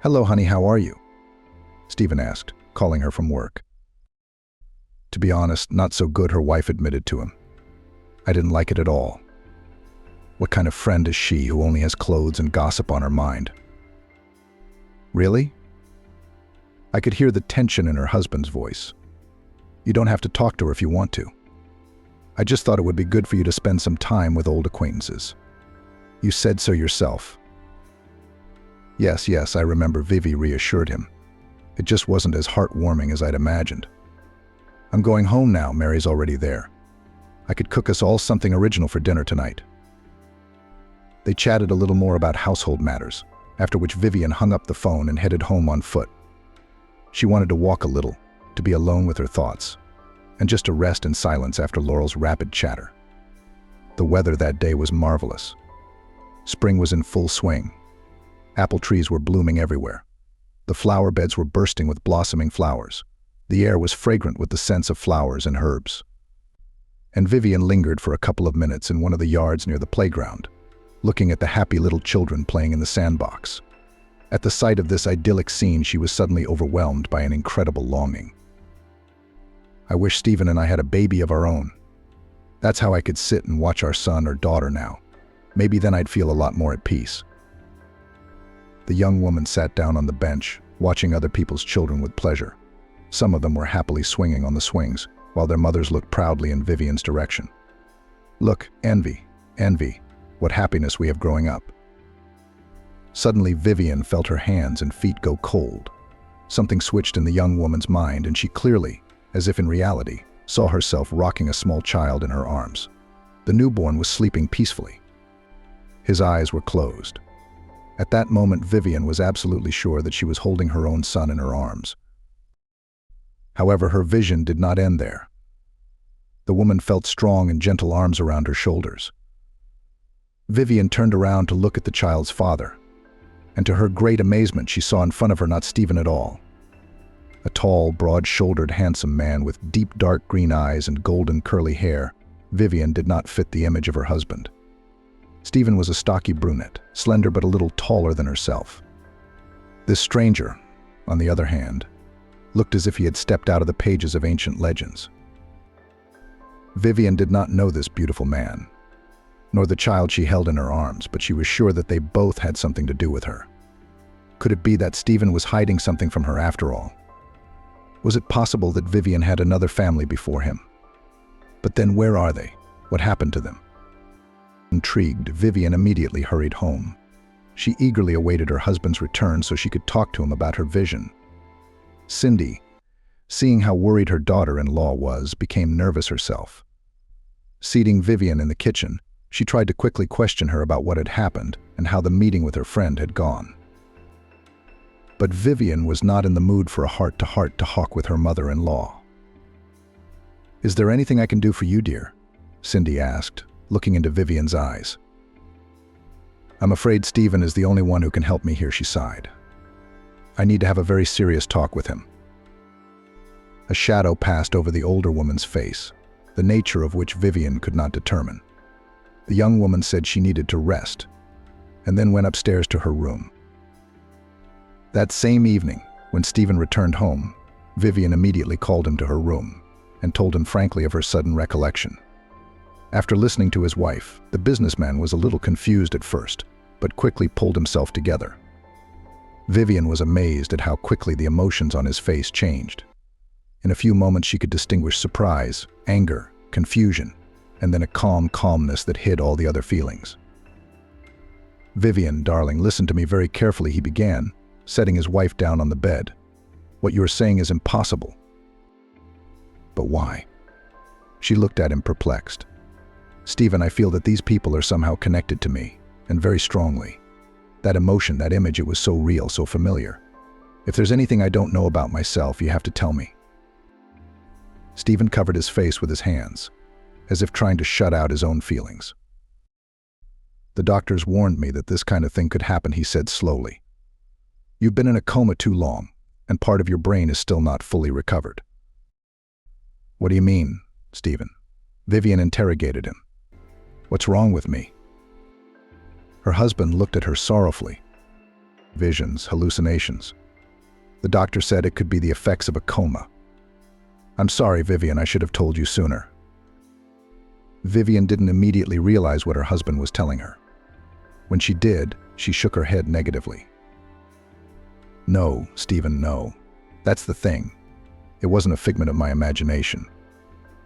"Hello, honey, how are you?" Stephen asked, calling her from work. To be honest, not so good, her wife admitted to him. "I didn't like it at all." What kind of friend is she who only has clothes and gossip on her mind? Really? I could hear the tension in her husband's voice. You don't have to talk to her if you want to. I just thought it would be good for you to spend some time with old acquaintances. You said so yourself. Yes, I remember, Vivi reassured him. It just wasn't as heartwarming as I'd imagined. I'm going home now, Mary's already there. I could cook us all something original for dinner tonight. They chatted a little more about household matters, after which Vivian hung up the phone and headed home on foot. She wanted to walk a little, to be alone with her thoughts, and just to rest in silence after Laurel's rapid chatter. The weather that day was marvelous. Spring was in full swing. Apple trees were blooming everywhere. The flower beds were bursting with blossoming flowers. The air was fragrant with the scents of flowers and herbs. And Vivian lingered for a couple of minutes in one of the yards near the playground, looking at the happy little children playing in the sandbox. At the sight of this idyllic scene, she was suddenly overwhelmed by an incredible longing. I wish Stephen and I had a baby of our own. That's how I could sit and watch our son or daughter now. Maybe then I'd feel a lot more at peace. The young woman sat down on the bench, watching other people's children with pleasure. Some of them were happily swinging on the swings, while their mothers looked proudly in Vivian's direction. Look, envy, what happiness we have growing up. Suddenly, Vivian felt her hands and feet go cold. Something switched in the young woman's mind, and she clearly, as if in reality, saw herself rocking a small child in her arms. The newborn was sleeping peacefully. His eyes were closed. At that moment, Vivian was absolutely sure that she was holding her own son in her arms. However, her vision did not end there. The woman felt strong and gentle arms around her shoulders. Vivian turned around to look at the child's father, and to her great amazement, she saw in front of her not Stephen at all. A tall, broad-shouldered, handsome man with deep dark green eyes and golden curly hair. Vivian did not fit the image of her husband. Stephen was a stocky brunette, slender but a little taller than herself. This stranger, on the other hand, looked as if he had stepped out of the pages of ancient legends. Vivian did not know this beautiful man, nor the child she held in her arms, but she was sure that they both had something to do with her. Could it be that Stephen was hiding something from her after all? Was it possible that Vivian had another family before him? But then where are they? What happened to them? Intrigued, Vivian immediately hurried home. She eagerly awaited her husband's return so she could talk to him about her vision. Cindy, seeing how worried her daughter-in-law was, became nervous herself. Seating Vivian in the kitchen, she tried to quickly question her about what had happened and how the meeting with her friend had gone. But Vivian was not in the mood for a heart-to-heart talk with her mother-in-law. "Is there anything I can do for you, dear?" Cindy asked, looking into Vivian's eyes. "I'm afraid Stephen is the only one who can help me here," she sighed. "I need to have a very serious talk with him." A shadow passed over the older woman's face, the nature of which Vivian could not determine. The young woman said she needed to rest, and then went upstairs to her room. That same evening, when Stephen returned home, Vivian immediately called him to her room and told him frankly of her sudden recollection. After listening to his wife, the businessman was a little confused at first, but quickly pulled himself together. Vivian was amazed at how quickly the emotions on his face changed. In a few moments she could distinguish surprise, anger, confusion, and then a calmness that hid all the other feelings. "Vivian, darling, listen to me very carefully," he began, setting his wife down on the bed. "What you are saying is impossible." "But why?" She looked at him perplexed. "Stephen, I feel that these people are somehow connected to me, and very strongly. That emotion, that image, it was so real, so familiar. If there's anything I don't know about myself, you have to tell me." Stephen covered his face with his hands, as if trying to shut out his own feelings. "The doctors warned me that this kind of thing could happen," he said slowly. "You've been in a coma too long, and part of your brain is still not fully recovered." "What do you mean, Stephen?" Vivian interrogated him. "What's wrong with me?" Her husband looked at her sorrowfully. "Visions, hallucinations. The doctor said it could be the effects of a coma." "I'm sorry, Vivian, I should have told you sooner." Vivian didn't immediately realize what her husband was telling her. When she did, she shook her head negatively. No, Stephen, no. That's the thing. It wasn't a figment of my imagination.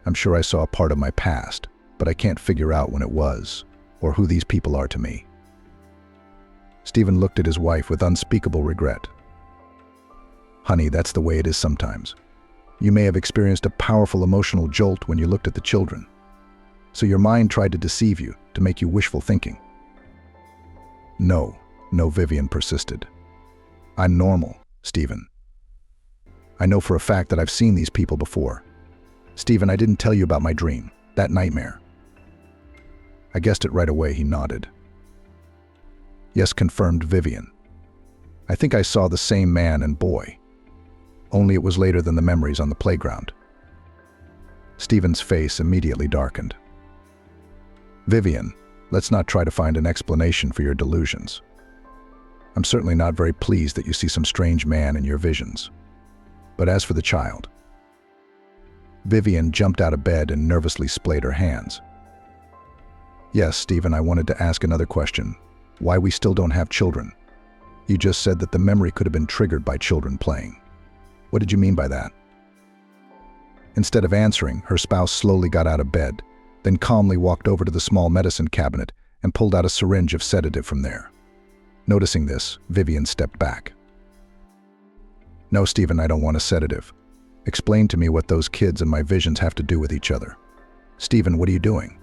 I'm sure I saw a part of my past, but I can't figure out when it was, or who these people are to me. Stephen looked at his wife with unspeakable regret. Honey, that's the way it is sometimes. You may have experienced a powerful emotional jolt when you looked at the children. So your mind tried to deceive you, to make you wishful thinking. No, Vivian persisted. I'm normal, Stephen. I know for a fact that I've seen these people before. Stephen, I didn't tell you about my dream, that nightmare. I guessed it right away, he nodded. Yes, confirmed Vivian. I think I saw the same man and boy. Only it was later than the memories on the playground. Stephen's face immediately darkened. Vivian, let's not try to find an explanation for your delusions. I'm certainly not very pleased that you see some strange man in your visions. But as for the child... Vivian jumped out of bed and nervously splayed her hands. Yes, Stephen, I wanted to ask another question. Why we still don't have children? You just said that the memory could have been triggered by children playing. What did you mean by that? Instead of answering, her spouse slowly got out of bed, then calmly walked over to the small medicine cabinet and pulled out a syringe of sedative from there. Noticing this, Vivian stepped back. No, Stephen, I don't want a sedative. Explain to me what those kids and my visions have to do with each other. Stephen, what are you doing?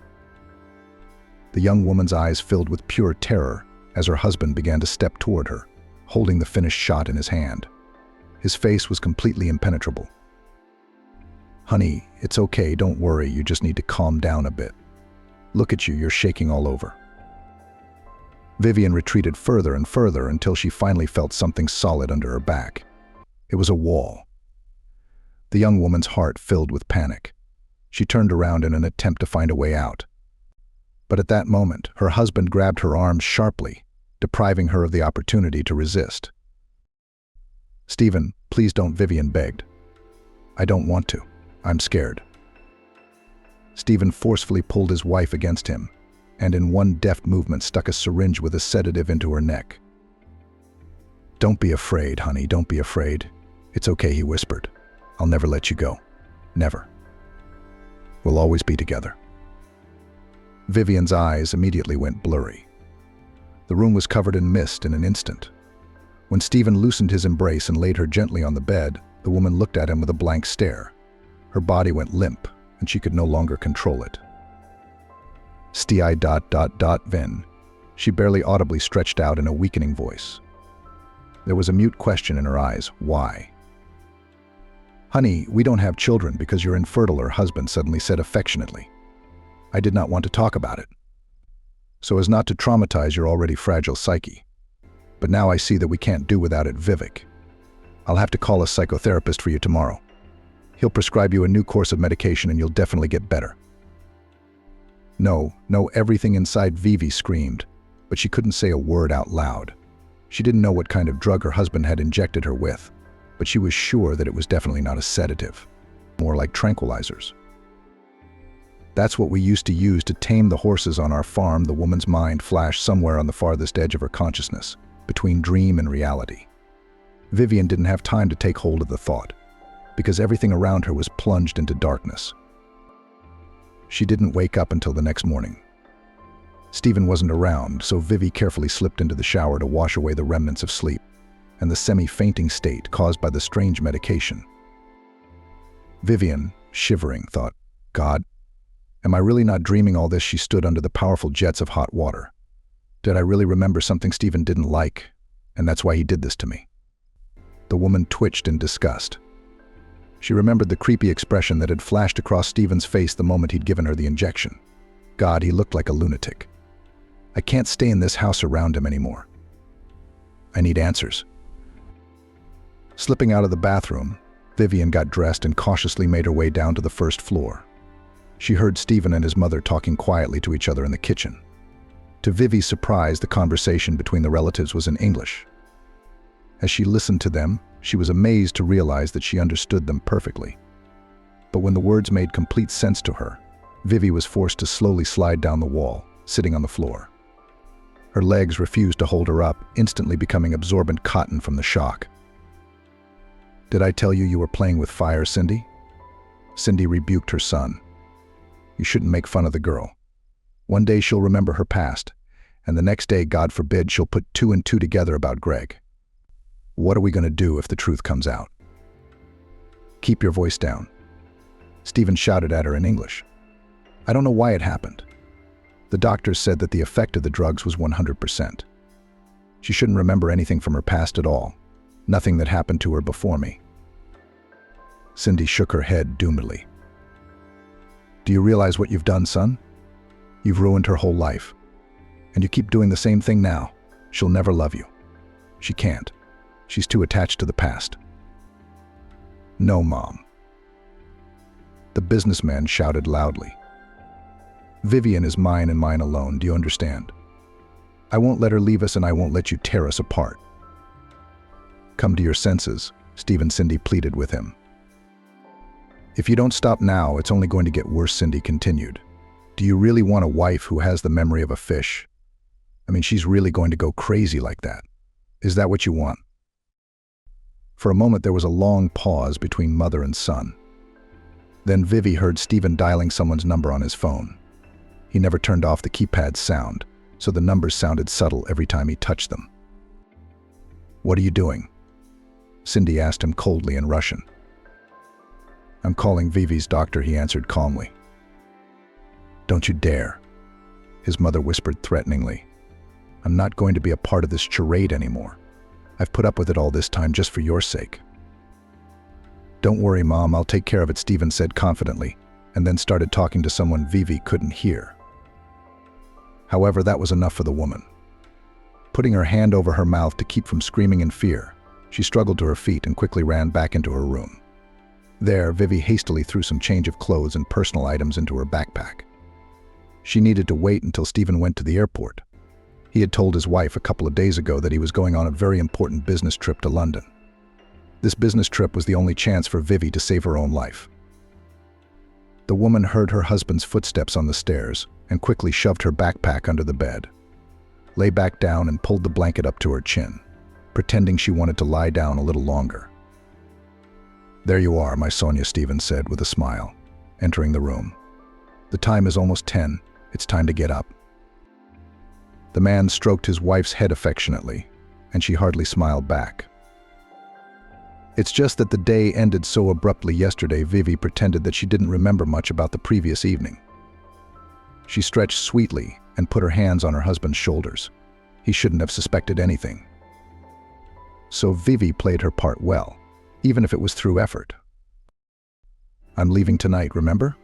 The young woman's eyes filled with pure terror as her husband began to step toward her, holding the finished shot in his hand. His face was completely impenetrable. Honey, it's okay, don't worry, you just need to calm down a bit. Look at you, you're shaking all over. Vivian retreated further and further until she finally felt something solid under her back. It was a wall. The young woman's heart filled with panic. She turned around in an attempt to find a way out. But at that moment, her husband grabbed her arms sharply, depriving her of the opportunity to resist. Stephen, please don't, Vivian begged. I don't want to. I'm scared. Stephen forcefully pulled his wife against him, and in one deft movement stuck a syringe with a sedative into her neck. Don't be afraid, honey, don't be afraid. It's okay, he whispered. I'll never let you go. Never. We'll always be together. Vivian's eyes immediately went blurry. The room was covered in mist in an instant. When Stephen loosened his embrace and laid her gently on the bed, the woman looked at him with a blank stare. Her body went limp, and she could no longer control it. Vin. She barely audibly stretched out in a weakening voice. There was a mute question in her eyes. Why? Honey, we don't have children because you're infertile, her husband suddenly said affectionately. I did not want to talk about it, so as not to traumatize your already fragile psyche. But now I see that we can't do without it, Vivek. I'll have to call a psychotherapist for you tomorrow. He'll prescribe you a new course of medication and you'll definitely get better. No, everything inside Vivi screamed, but she couldn't say a word out loud. She didn't know what kind of drug her husband had injected her with, but she was sure that it was definitely not a sedative, more like tranquilizers. That's what we used to use to tame the horses on our farm, the woman's mind flashed somewhere on the farthest edge of her consciousness, between dream and reality. Vivian didn't have time to take hold of the thought, because everything around her was plunged into darkness. She didn't wake up until the next morning. Stephen wasn't around, so Vivi carefully slipped into the shower to wash away the remnants of sleep and the semi-fainting state caused by the strange medication. Vivian, shivering, thought, God, am I really not dreaming all this? She stood under the powerful jets of hot water. Did I really remember something Stephen didn't like, and that's why he did this to me? The woman twitched in disgust. She remembered the creepy expression that had flashed across Stephen's face the moment he'd given her the injection. God, he looked like a lunatic. I can't stay in this house around him anymore. I need answers. Slipping out of the bathroom, Vivian got dressed and cautiously made her way down to the first floor. She heard Stephen and his mother talking quietly to each other in the kitchen. To Vivi's surprise, the conversation between the relatives was in English. As she listened to them, she was amazed to realize that she understood them perfectly. But when the words made complete sense to her, Vivi was forced to slowly slide down the wall, sitting on the floor. Her legs refused to hold her up, instantly becoming absorbent cotton from the shock. "Did I tell you you were playing with fire, Cindy?" Cindy rebuked her son. "You shouldn't make fun of the girl. One day she'll remember her past, and the next day, God forbid, she'll put 2 and 2 together about Greg. What are we going to do if the truth comes out?" "Keep your voice down," Stephen shouted at her in English. "I don't know why it happened. The doctors said that the effect of the drugs was 100%. She shouldn't remember anything from her past at all. Nothing that happened to her before me." Cindy shook her head doomedly. "Do you realize what you've done, son? You've ruined her whole life. And you keep doing the same thing now. She'll never love you. She can't. She's too attached to the past." "No, Mom." The businessman shouted loudly. "Vivian is mine and mine alone, do you understand? I won't let her leave us, and I won't let you tear us apart." "Come to your senses," Steve and Cindy pleaded with him. "If you don't stop now, it's only going to get worse," Cindy continued. "Do you really want a wife who has the memory of a fish? I mean, she's really going to go crazy like that. Is that what you want?" For a moment, there was a long pause between mother and son. Then Vivi heard Stephen dialing someone's number on his phone. He never turned off the keypad's sound, so the numbers sounded subtle every time he touched them. "What are you doing?" Cindy asked him coldly in Russian. "I'm calling Vivi's doctor," he answered calmly. "Don't you dare," his mother whispered threateningly. "I'm not going to be a part of this charade anymore. I've put up with it all this time just for your sake." "Don't worry, Mom, I'll take care of it," Stephen said confidently, and then started talking to someone Vivi couldn't hear. However, that was enough for the woman. Putting her hand over her mouth to keep from screaming in fear, she struggled to her feet and quickly ran back into her room. There, Vivi hastily threw some change of clothes and personal items into her backpack. She needed to wait until Stephen went to the airport. He had told his wife a couple of days ago that he was going on a very important business trip to London. This business trip was the only chance for Vivi to save her own life. The woman heard her husband's footsteps on the stairs and quickly shoved her backpack under the bed, lay back down and pulled the blanket up to her chin, pretending she wanted to lie down a little longer. "There you are, my Sonia," Stephen said with a smile, entering the room. "The time is almost 10. It's time to get up." The man stroked his wife's head affectionately, and she hardly smiled back. "It's just that the day ended so abruptly yesterday." Vivi pretended that she didn't remember much about the previous evening. She stretched sweetly and put her hands on her husband's shoulders. He shouldn't have suspected anything. So Vivi played her part well, even if it was through effort. "I'm leaving tonight, remember?"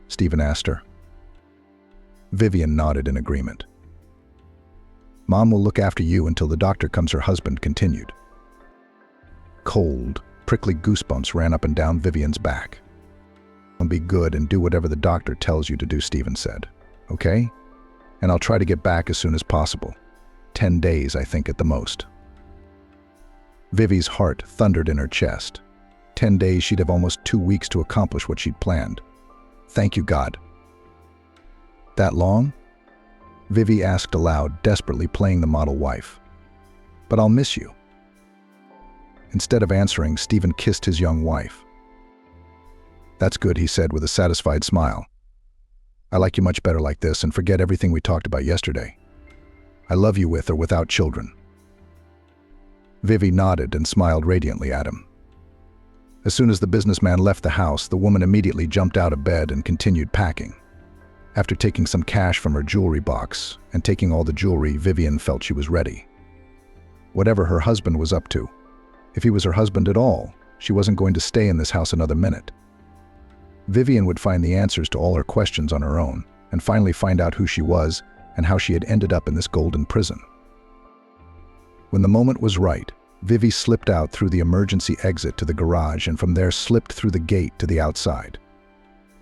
Stephen asked her. Vivian nodded in agreement. "Mom will look after you until the doctor comes," her husband continued. Cold, prickly goosebumps ran up and down Vivian's back. "Be good and do whatever the doctor tells you to do," Stephen said. "Okay? And I'll try to get back as soon as possible. 10 days, I think, at the most." Vivi's heart thundered in her chest. 10 days, she'd have almost 2 weeks to accomplish what she'd planned. Thank you, God. "That long?" Vivi asked aloud, desperately playing the model wife. "But I'll miss you." Instead of answering, Stephen kissed his young wife. "That's good," he said with a satisfied smile. "I like you much better like this, and forget everything we talked about yesterday. I love you with or without children." Vivi nodded and smiled radiantly at him. As soon as the businessman left the house, the woman immediately jumped out of bed and continued packing. After taking some cash from her jewelry box and taking all the jewelry, Vivian felt she was ready. Whatever her husband was up to, if he was her husband at all, she wasn't going to stay in this house another minute. Vivian would find the answers to all her questions on her own and finally find out who she was and how she had ended up in this golden prison. When the moment was right, Vivi slipped out through the emergency exit to the garage and from there slipped through the gate to the outside.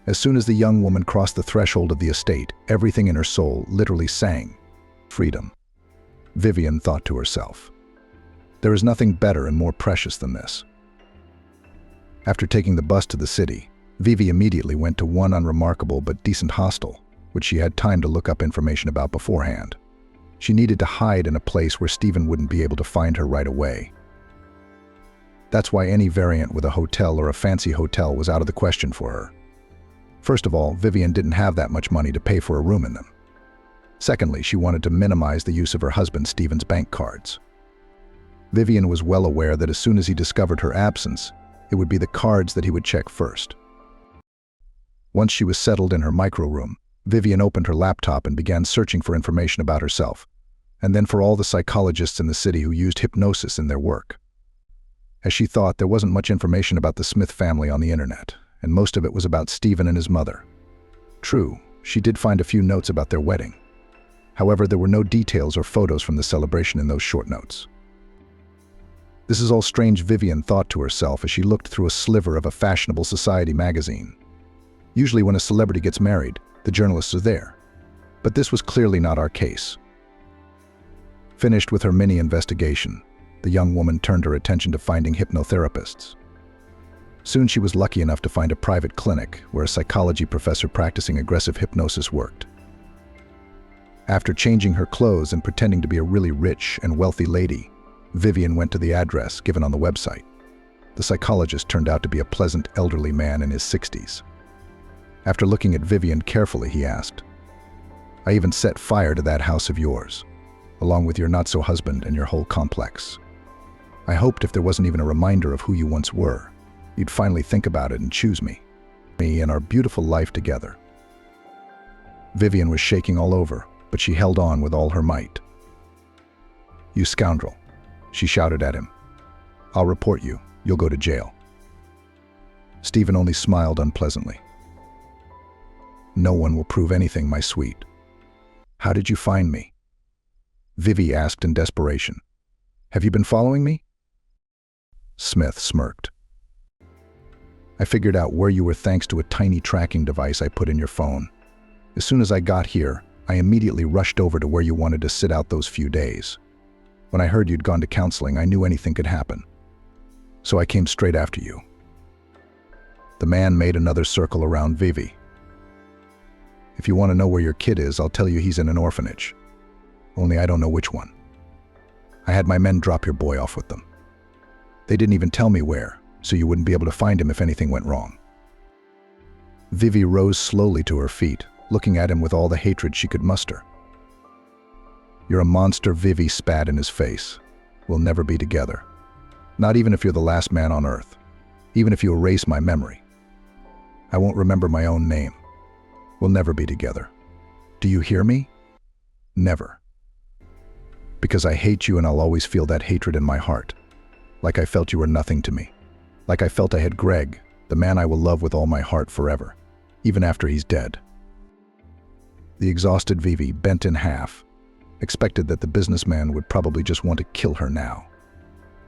As soon as the young woman crossed the threshold of the estate, everything in her soul literally sang, "Freedom." Vivian thought to herself, "There is nothing better and more precious than this." After taking the bus to the city, Vivi immediately went to one unremarkable but decent hostel, which she had time to look up information about beforehand. She needed to hide in a place where Stephen wouldn't be able to find her right away. That's why any variant with a hotel or a fancy hotel was out of the question for her. First of all, Vivian didn't have that much money to pay for a room in them. Secondly, she wanted to minimize the use of her husband Stephen's bank cards. Vivian was well aware that as soon as he discovered her absence, it would be the cards that he would check first. Once she was settled in her micro room, Vivian opened her laptop and began searching for information about herself, and then for all the psychologists in the city who used hypnosis in their work. As she thought, there wasn't much information about the Smith family on the internet, and most of it was about Stephen and his mother. True, she did find a few notes about their wedding. However, there were no details or photos from the celebration in those short notes. This is all strange, Vivian thought to herself as she looked through a sliver of a fashionable society magazine. Usually when a celebrity gets married, the journalists are there. But this was clearly not our case. Finished with her mini investigation, the young woman turned her attention to finding hypnotherapists. Soon she was lucky enough to find a private clinic where a psychology professor practicing aggressive hypnosis worked. After changing her clothes and pretending to be a really rich and wealthy lady, Vivian went to the address given on the website. The psychologist turned out to be a pleasant elderly man in his 60s. After looking at Vivian carefully, he asked, "I even set fire to that house of yours, along with your not-so-husband and your whole complex. I hoped if there wasn't even a reminder of who you once were, you'd finally think about it and choose me and our beautiful life together." Vivian was shaking all over, but she held on with all her might. "You scoundrel," she shouted at him. "I'll report you. You'll go to jail." Stephen only smiled unpleasantly. "No one will prove anything, my sweet." "How did you find me?" Vivi asked in desperation. "Have you been following me?" Smith smirked. "I figured out where you were thanks to a tiny tracking device I put in your phone. As soon as I got here, I immediately rushed over to where you wanted to sit out those few days. When I heard you'd gone to counseling, I knew anything could happen. So I came straight after you." The man made another circle around Vivi. "If you want to know where your kid is, I'll tell you he's in an orphanage. Only I don't know which one. I had my men drop your boy off with them. They didn't even tell me where, so you wouldn't be able to find him if anything went wrong." Vivi rose slowly to her feet, looking at him with all the hatred she could muster. "You're a monster," Vivi spat in his face. "We'll never be together. Not even if you're the last man on earth. Even if you erase my memory. I won't remember my own name. We'll never be together. Do you hear me? Never. Because I hate you and I'll always feel that hatred in my heart. Like I felt you were nothing to me. Like I felt I had Greg, the man I will love with all my heart forever, even after he's dead." The exhausted Vivi, bent in half, expected that the businessman would probably just want to kill her now.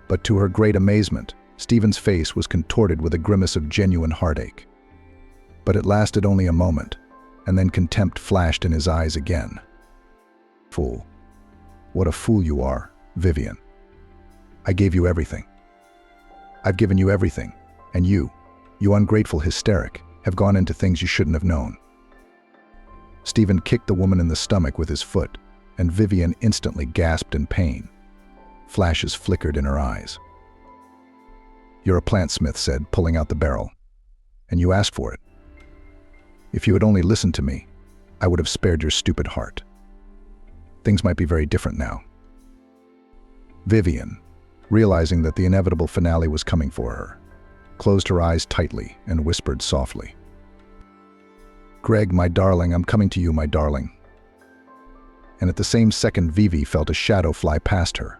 But to her great amazement, Stephen's face was contorted with a grimace of genuine heartache. But it lasted only a moment, and then contempt flashed in his eyes again. "Fool. What a fool you are, Vivian. I gave you everything. I've given you everything, and you ungrateful hysteric, have gone into things you shouldn't have known." Stephen kicked the woman in the stomach with his foot, and Vivian instantly gasped in pain. Flashes flickered in her eyes. "You're a plant," Smith said, pulling out the barrel. "And you asked for it. If you had only listened to me, I would have spared your stupid heart. Things might be very different now." Vivian, realizing that the inevitable finale was coming for her, closed her eyes tightly and whispered softly, "Greg, my darling, I'm coming to you, my darling." And at the same second, Vivi felt a shadow fly past her.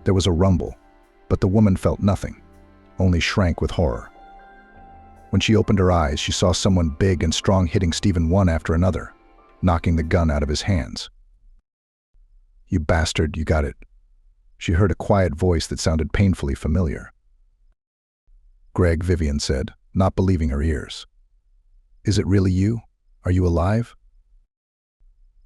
There was a rumble, but the woman felt nothing, only shrank with horror. When she opened her eyes, she saw someone big and strong hitting Stephen one after another, knocking the gun out of his hands. "You bastard, you got it." She heard a quiet voice that sounded painfully familiar. "Greg," Vivian said, not believing her ears. "Is it really you? Are you alive?"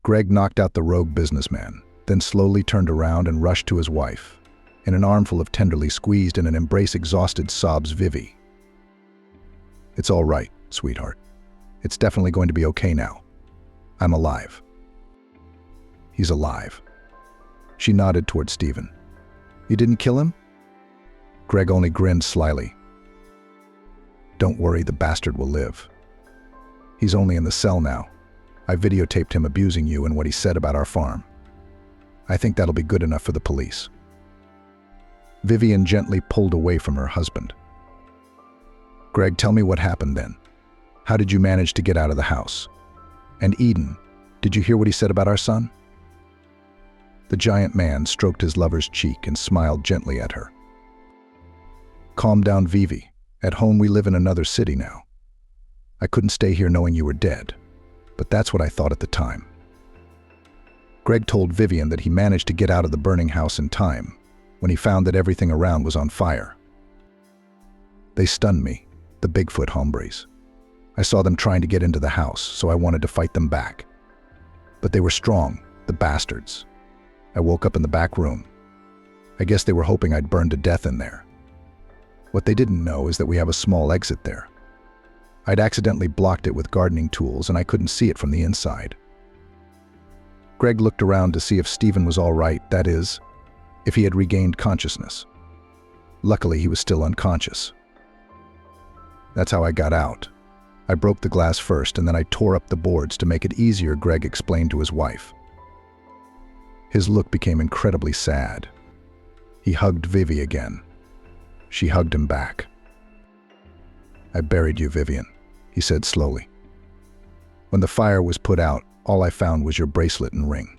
Greg knocked out the rogue businessman, then slowly turned around and rushed to his wife. In an armful of tenderly squeezed in an embrace exhausted sobs Vivi. It's all right, sweetheart. It's definitely going to be okay now. I'm alive. He's alive. She nodded toward Stephen. You didn't kill him? Greg only grinned slyly. Don't worry, the bastard will live. He's only in the cell now. I videotaped him abusing you and what he said about our farm. I think that'll be good enough for the police. Vivian gently pulled away from her husband. Greg, tell me what happened then. How did you manage to get out of the house? And Eden, did you hear what he said about our son? The giant man stroked his lover's cheek and smiled gently at her. Calm down, Vivi. At home we live in another city now. I couldn't stay here knowing you were dead, but that's what I thought at the time. Greg told Vivian that he managed to get out of the burning house in time when he found that everything around was on fire. They stunned me, the Bigfoot hombres. I saw them trying to get into the house, so I wanted to fight them back. But they were strong, the bastards. I woke up in the back room. I guess they were hoping I'd burn to death in there. What they didn't know is that we have a small exit there. I'd accidentally blocked it with gardening tools and I couldn't see it from the inside. Greg looked around to see if Stephen was all right, that is, if he had regained consciousness. Luckily, he was still unconscious. That's how I got out. I broke the glass first and then I tore up the boards to make it easier, Greg explained to his wife. His look became incredibly sad. He hugged Vivi again. She hugged him back. I buried you, Vivian, he said slowly. When the fire was put out, all I found was your bracelet and ring.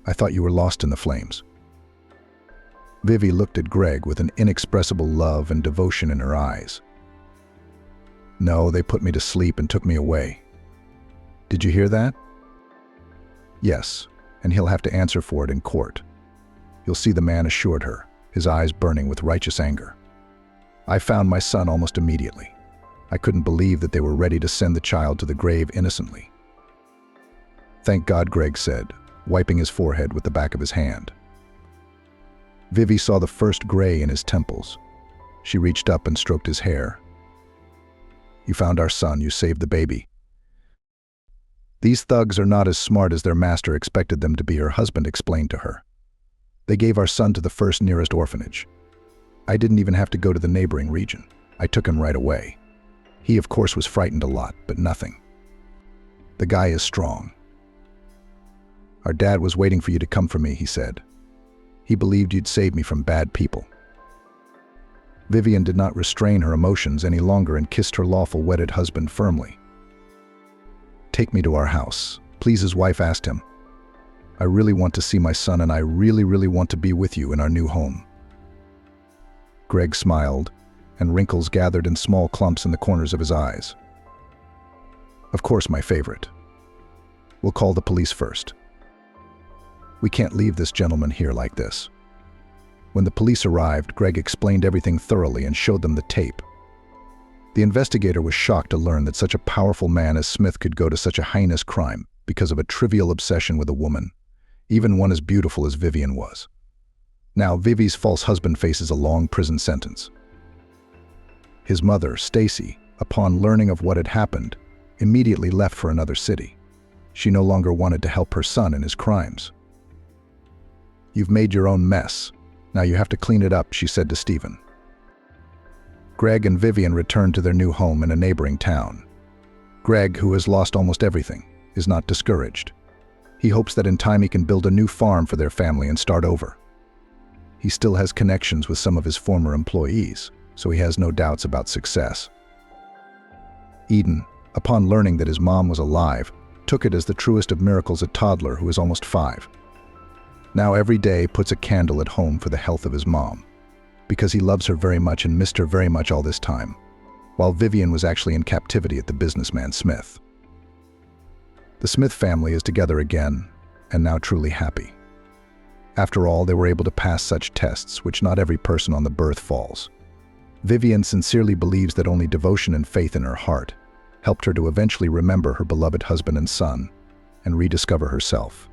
I thought you were lost in the flames. Vivi looked at Greg with an inexpressible love and devotion in her eyes. No, they put me to sleep and took me away. Did you hear that? Yes, and he'll have to answer for it in court. You'll see, the man assured her, his eyes burning with righteous anger. I found my son almost immediately. I couldn't believe that they were ready to send the child to the grave innocently. Thank God, Greg said, wiping his forehead with the back of his hand. Vivi saw the first gray in his temples. She reached up and stroked his hair. You found our son, you saved the baby. These thugs are not as smart as their master expected them to be, her husband explained to her. They gave our son to the first nearest orphanage. I didn't even have to go to the neighboring region. I took him right away. He, of course, was frightened a lot, but nothing. The guy is strong. Our dad was waiting for you to come for me, he said. He believed you'd save me from bad people. Vivian did not restrain her emotions any longer and kissed her lawful wedded husband firmly. Take me to our house, please, his wife asked him. I really want to see my son and I really want to be with you in our new home. Greg smiled, and wrinkles gathered in small clumps in the corners of his eyes. Of course, my favorite. We'll call the police first. We can't leave this gentleman here like this. When the police arrived, Greg explained everything thoroughly and showed them the tape. The investigator was shocked to learn that such a powerful man as Smith could go to such a heinous crime because of a trivial obsession with a woman, even one as beautiful as Vivian was. Now, Vivi's false husband faces a long prison sentence. His mother, Stacy, upon learning of what had happened, immediately left for another city. She no longer wanted to help her son in his crimes. You've made your own mess. Now you have to clean it up, she said to Stephen. Greg and Vivian returned to their new home in a neighboring town. Greg, who has lost almost everything, is not discouraged. He hopes that in time he can build a new farm for their family and start over. He still has connections with some of his former employees, so he has no doubts about success. Eden, upon learning that his mom was alive, took it as the truest of miracles, a toddler who is almost 5. Now every day puts a candle at home for the health of his mom, because he loves her very much and missed her very much all this time, while Vivian was actually in captivity at the businessman Smith. The Smith family is together again, and now truly happy. After all, they were able to pass such tests, which not every person on the birth falls. Vivian sincerely believes that only devotion and faith in her heart helped her to eventually remember her beloved husband and son, and rediscover herself.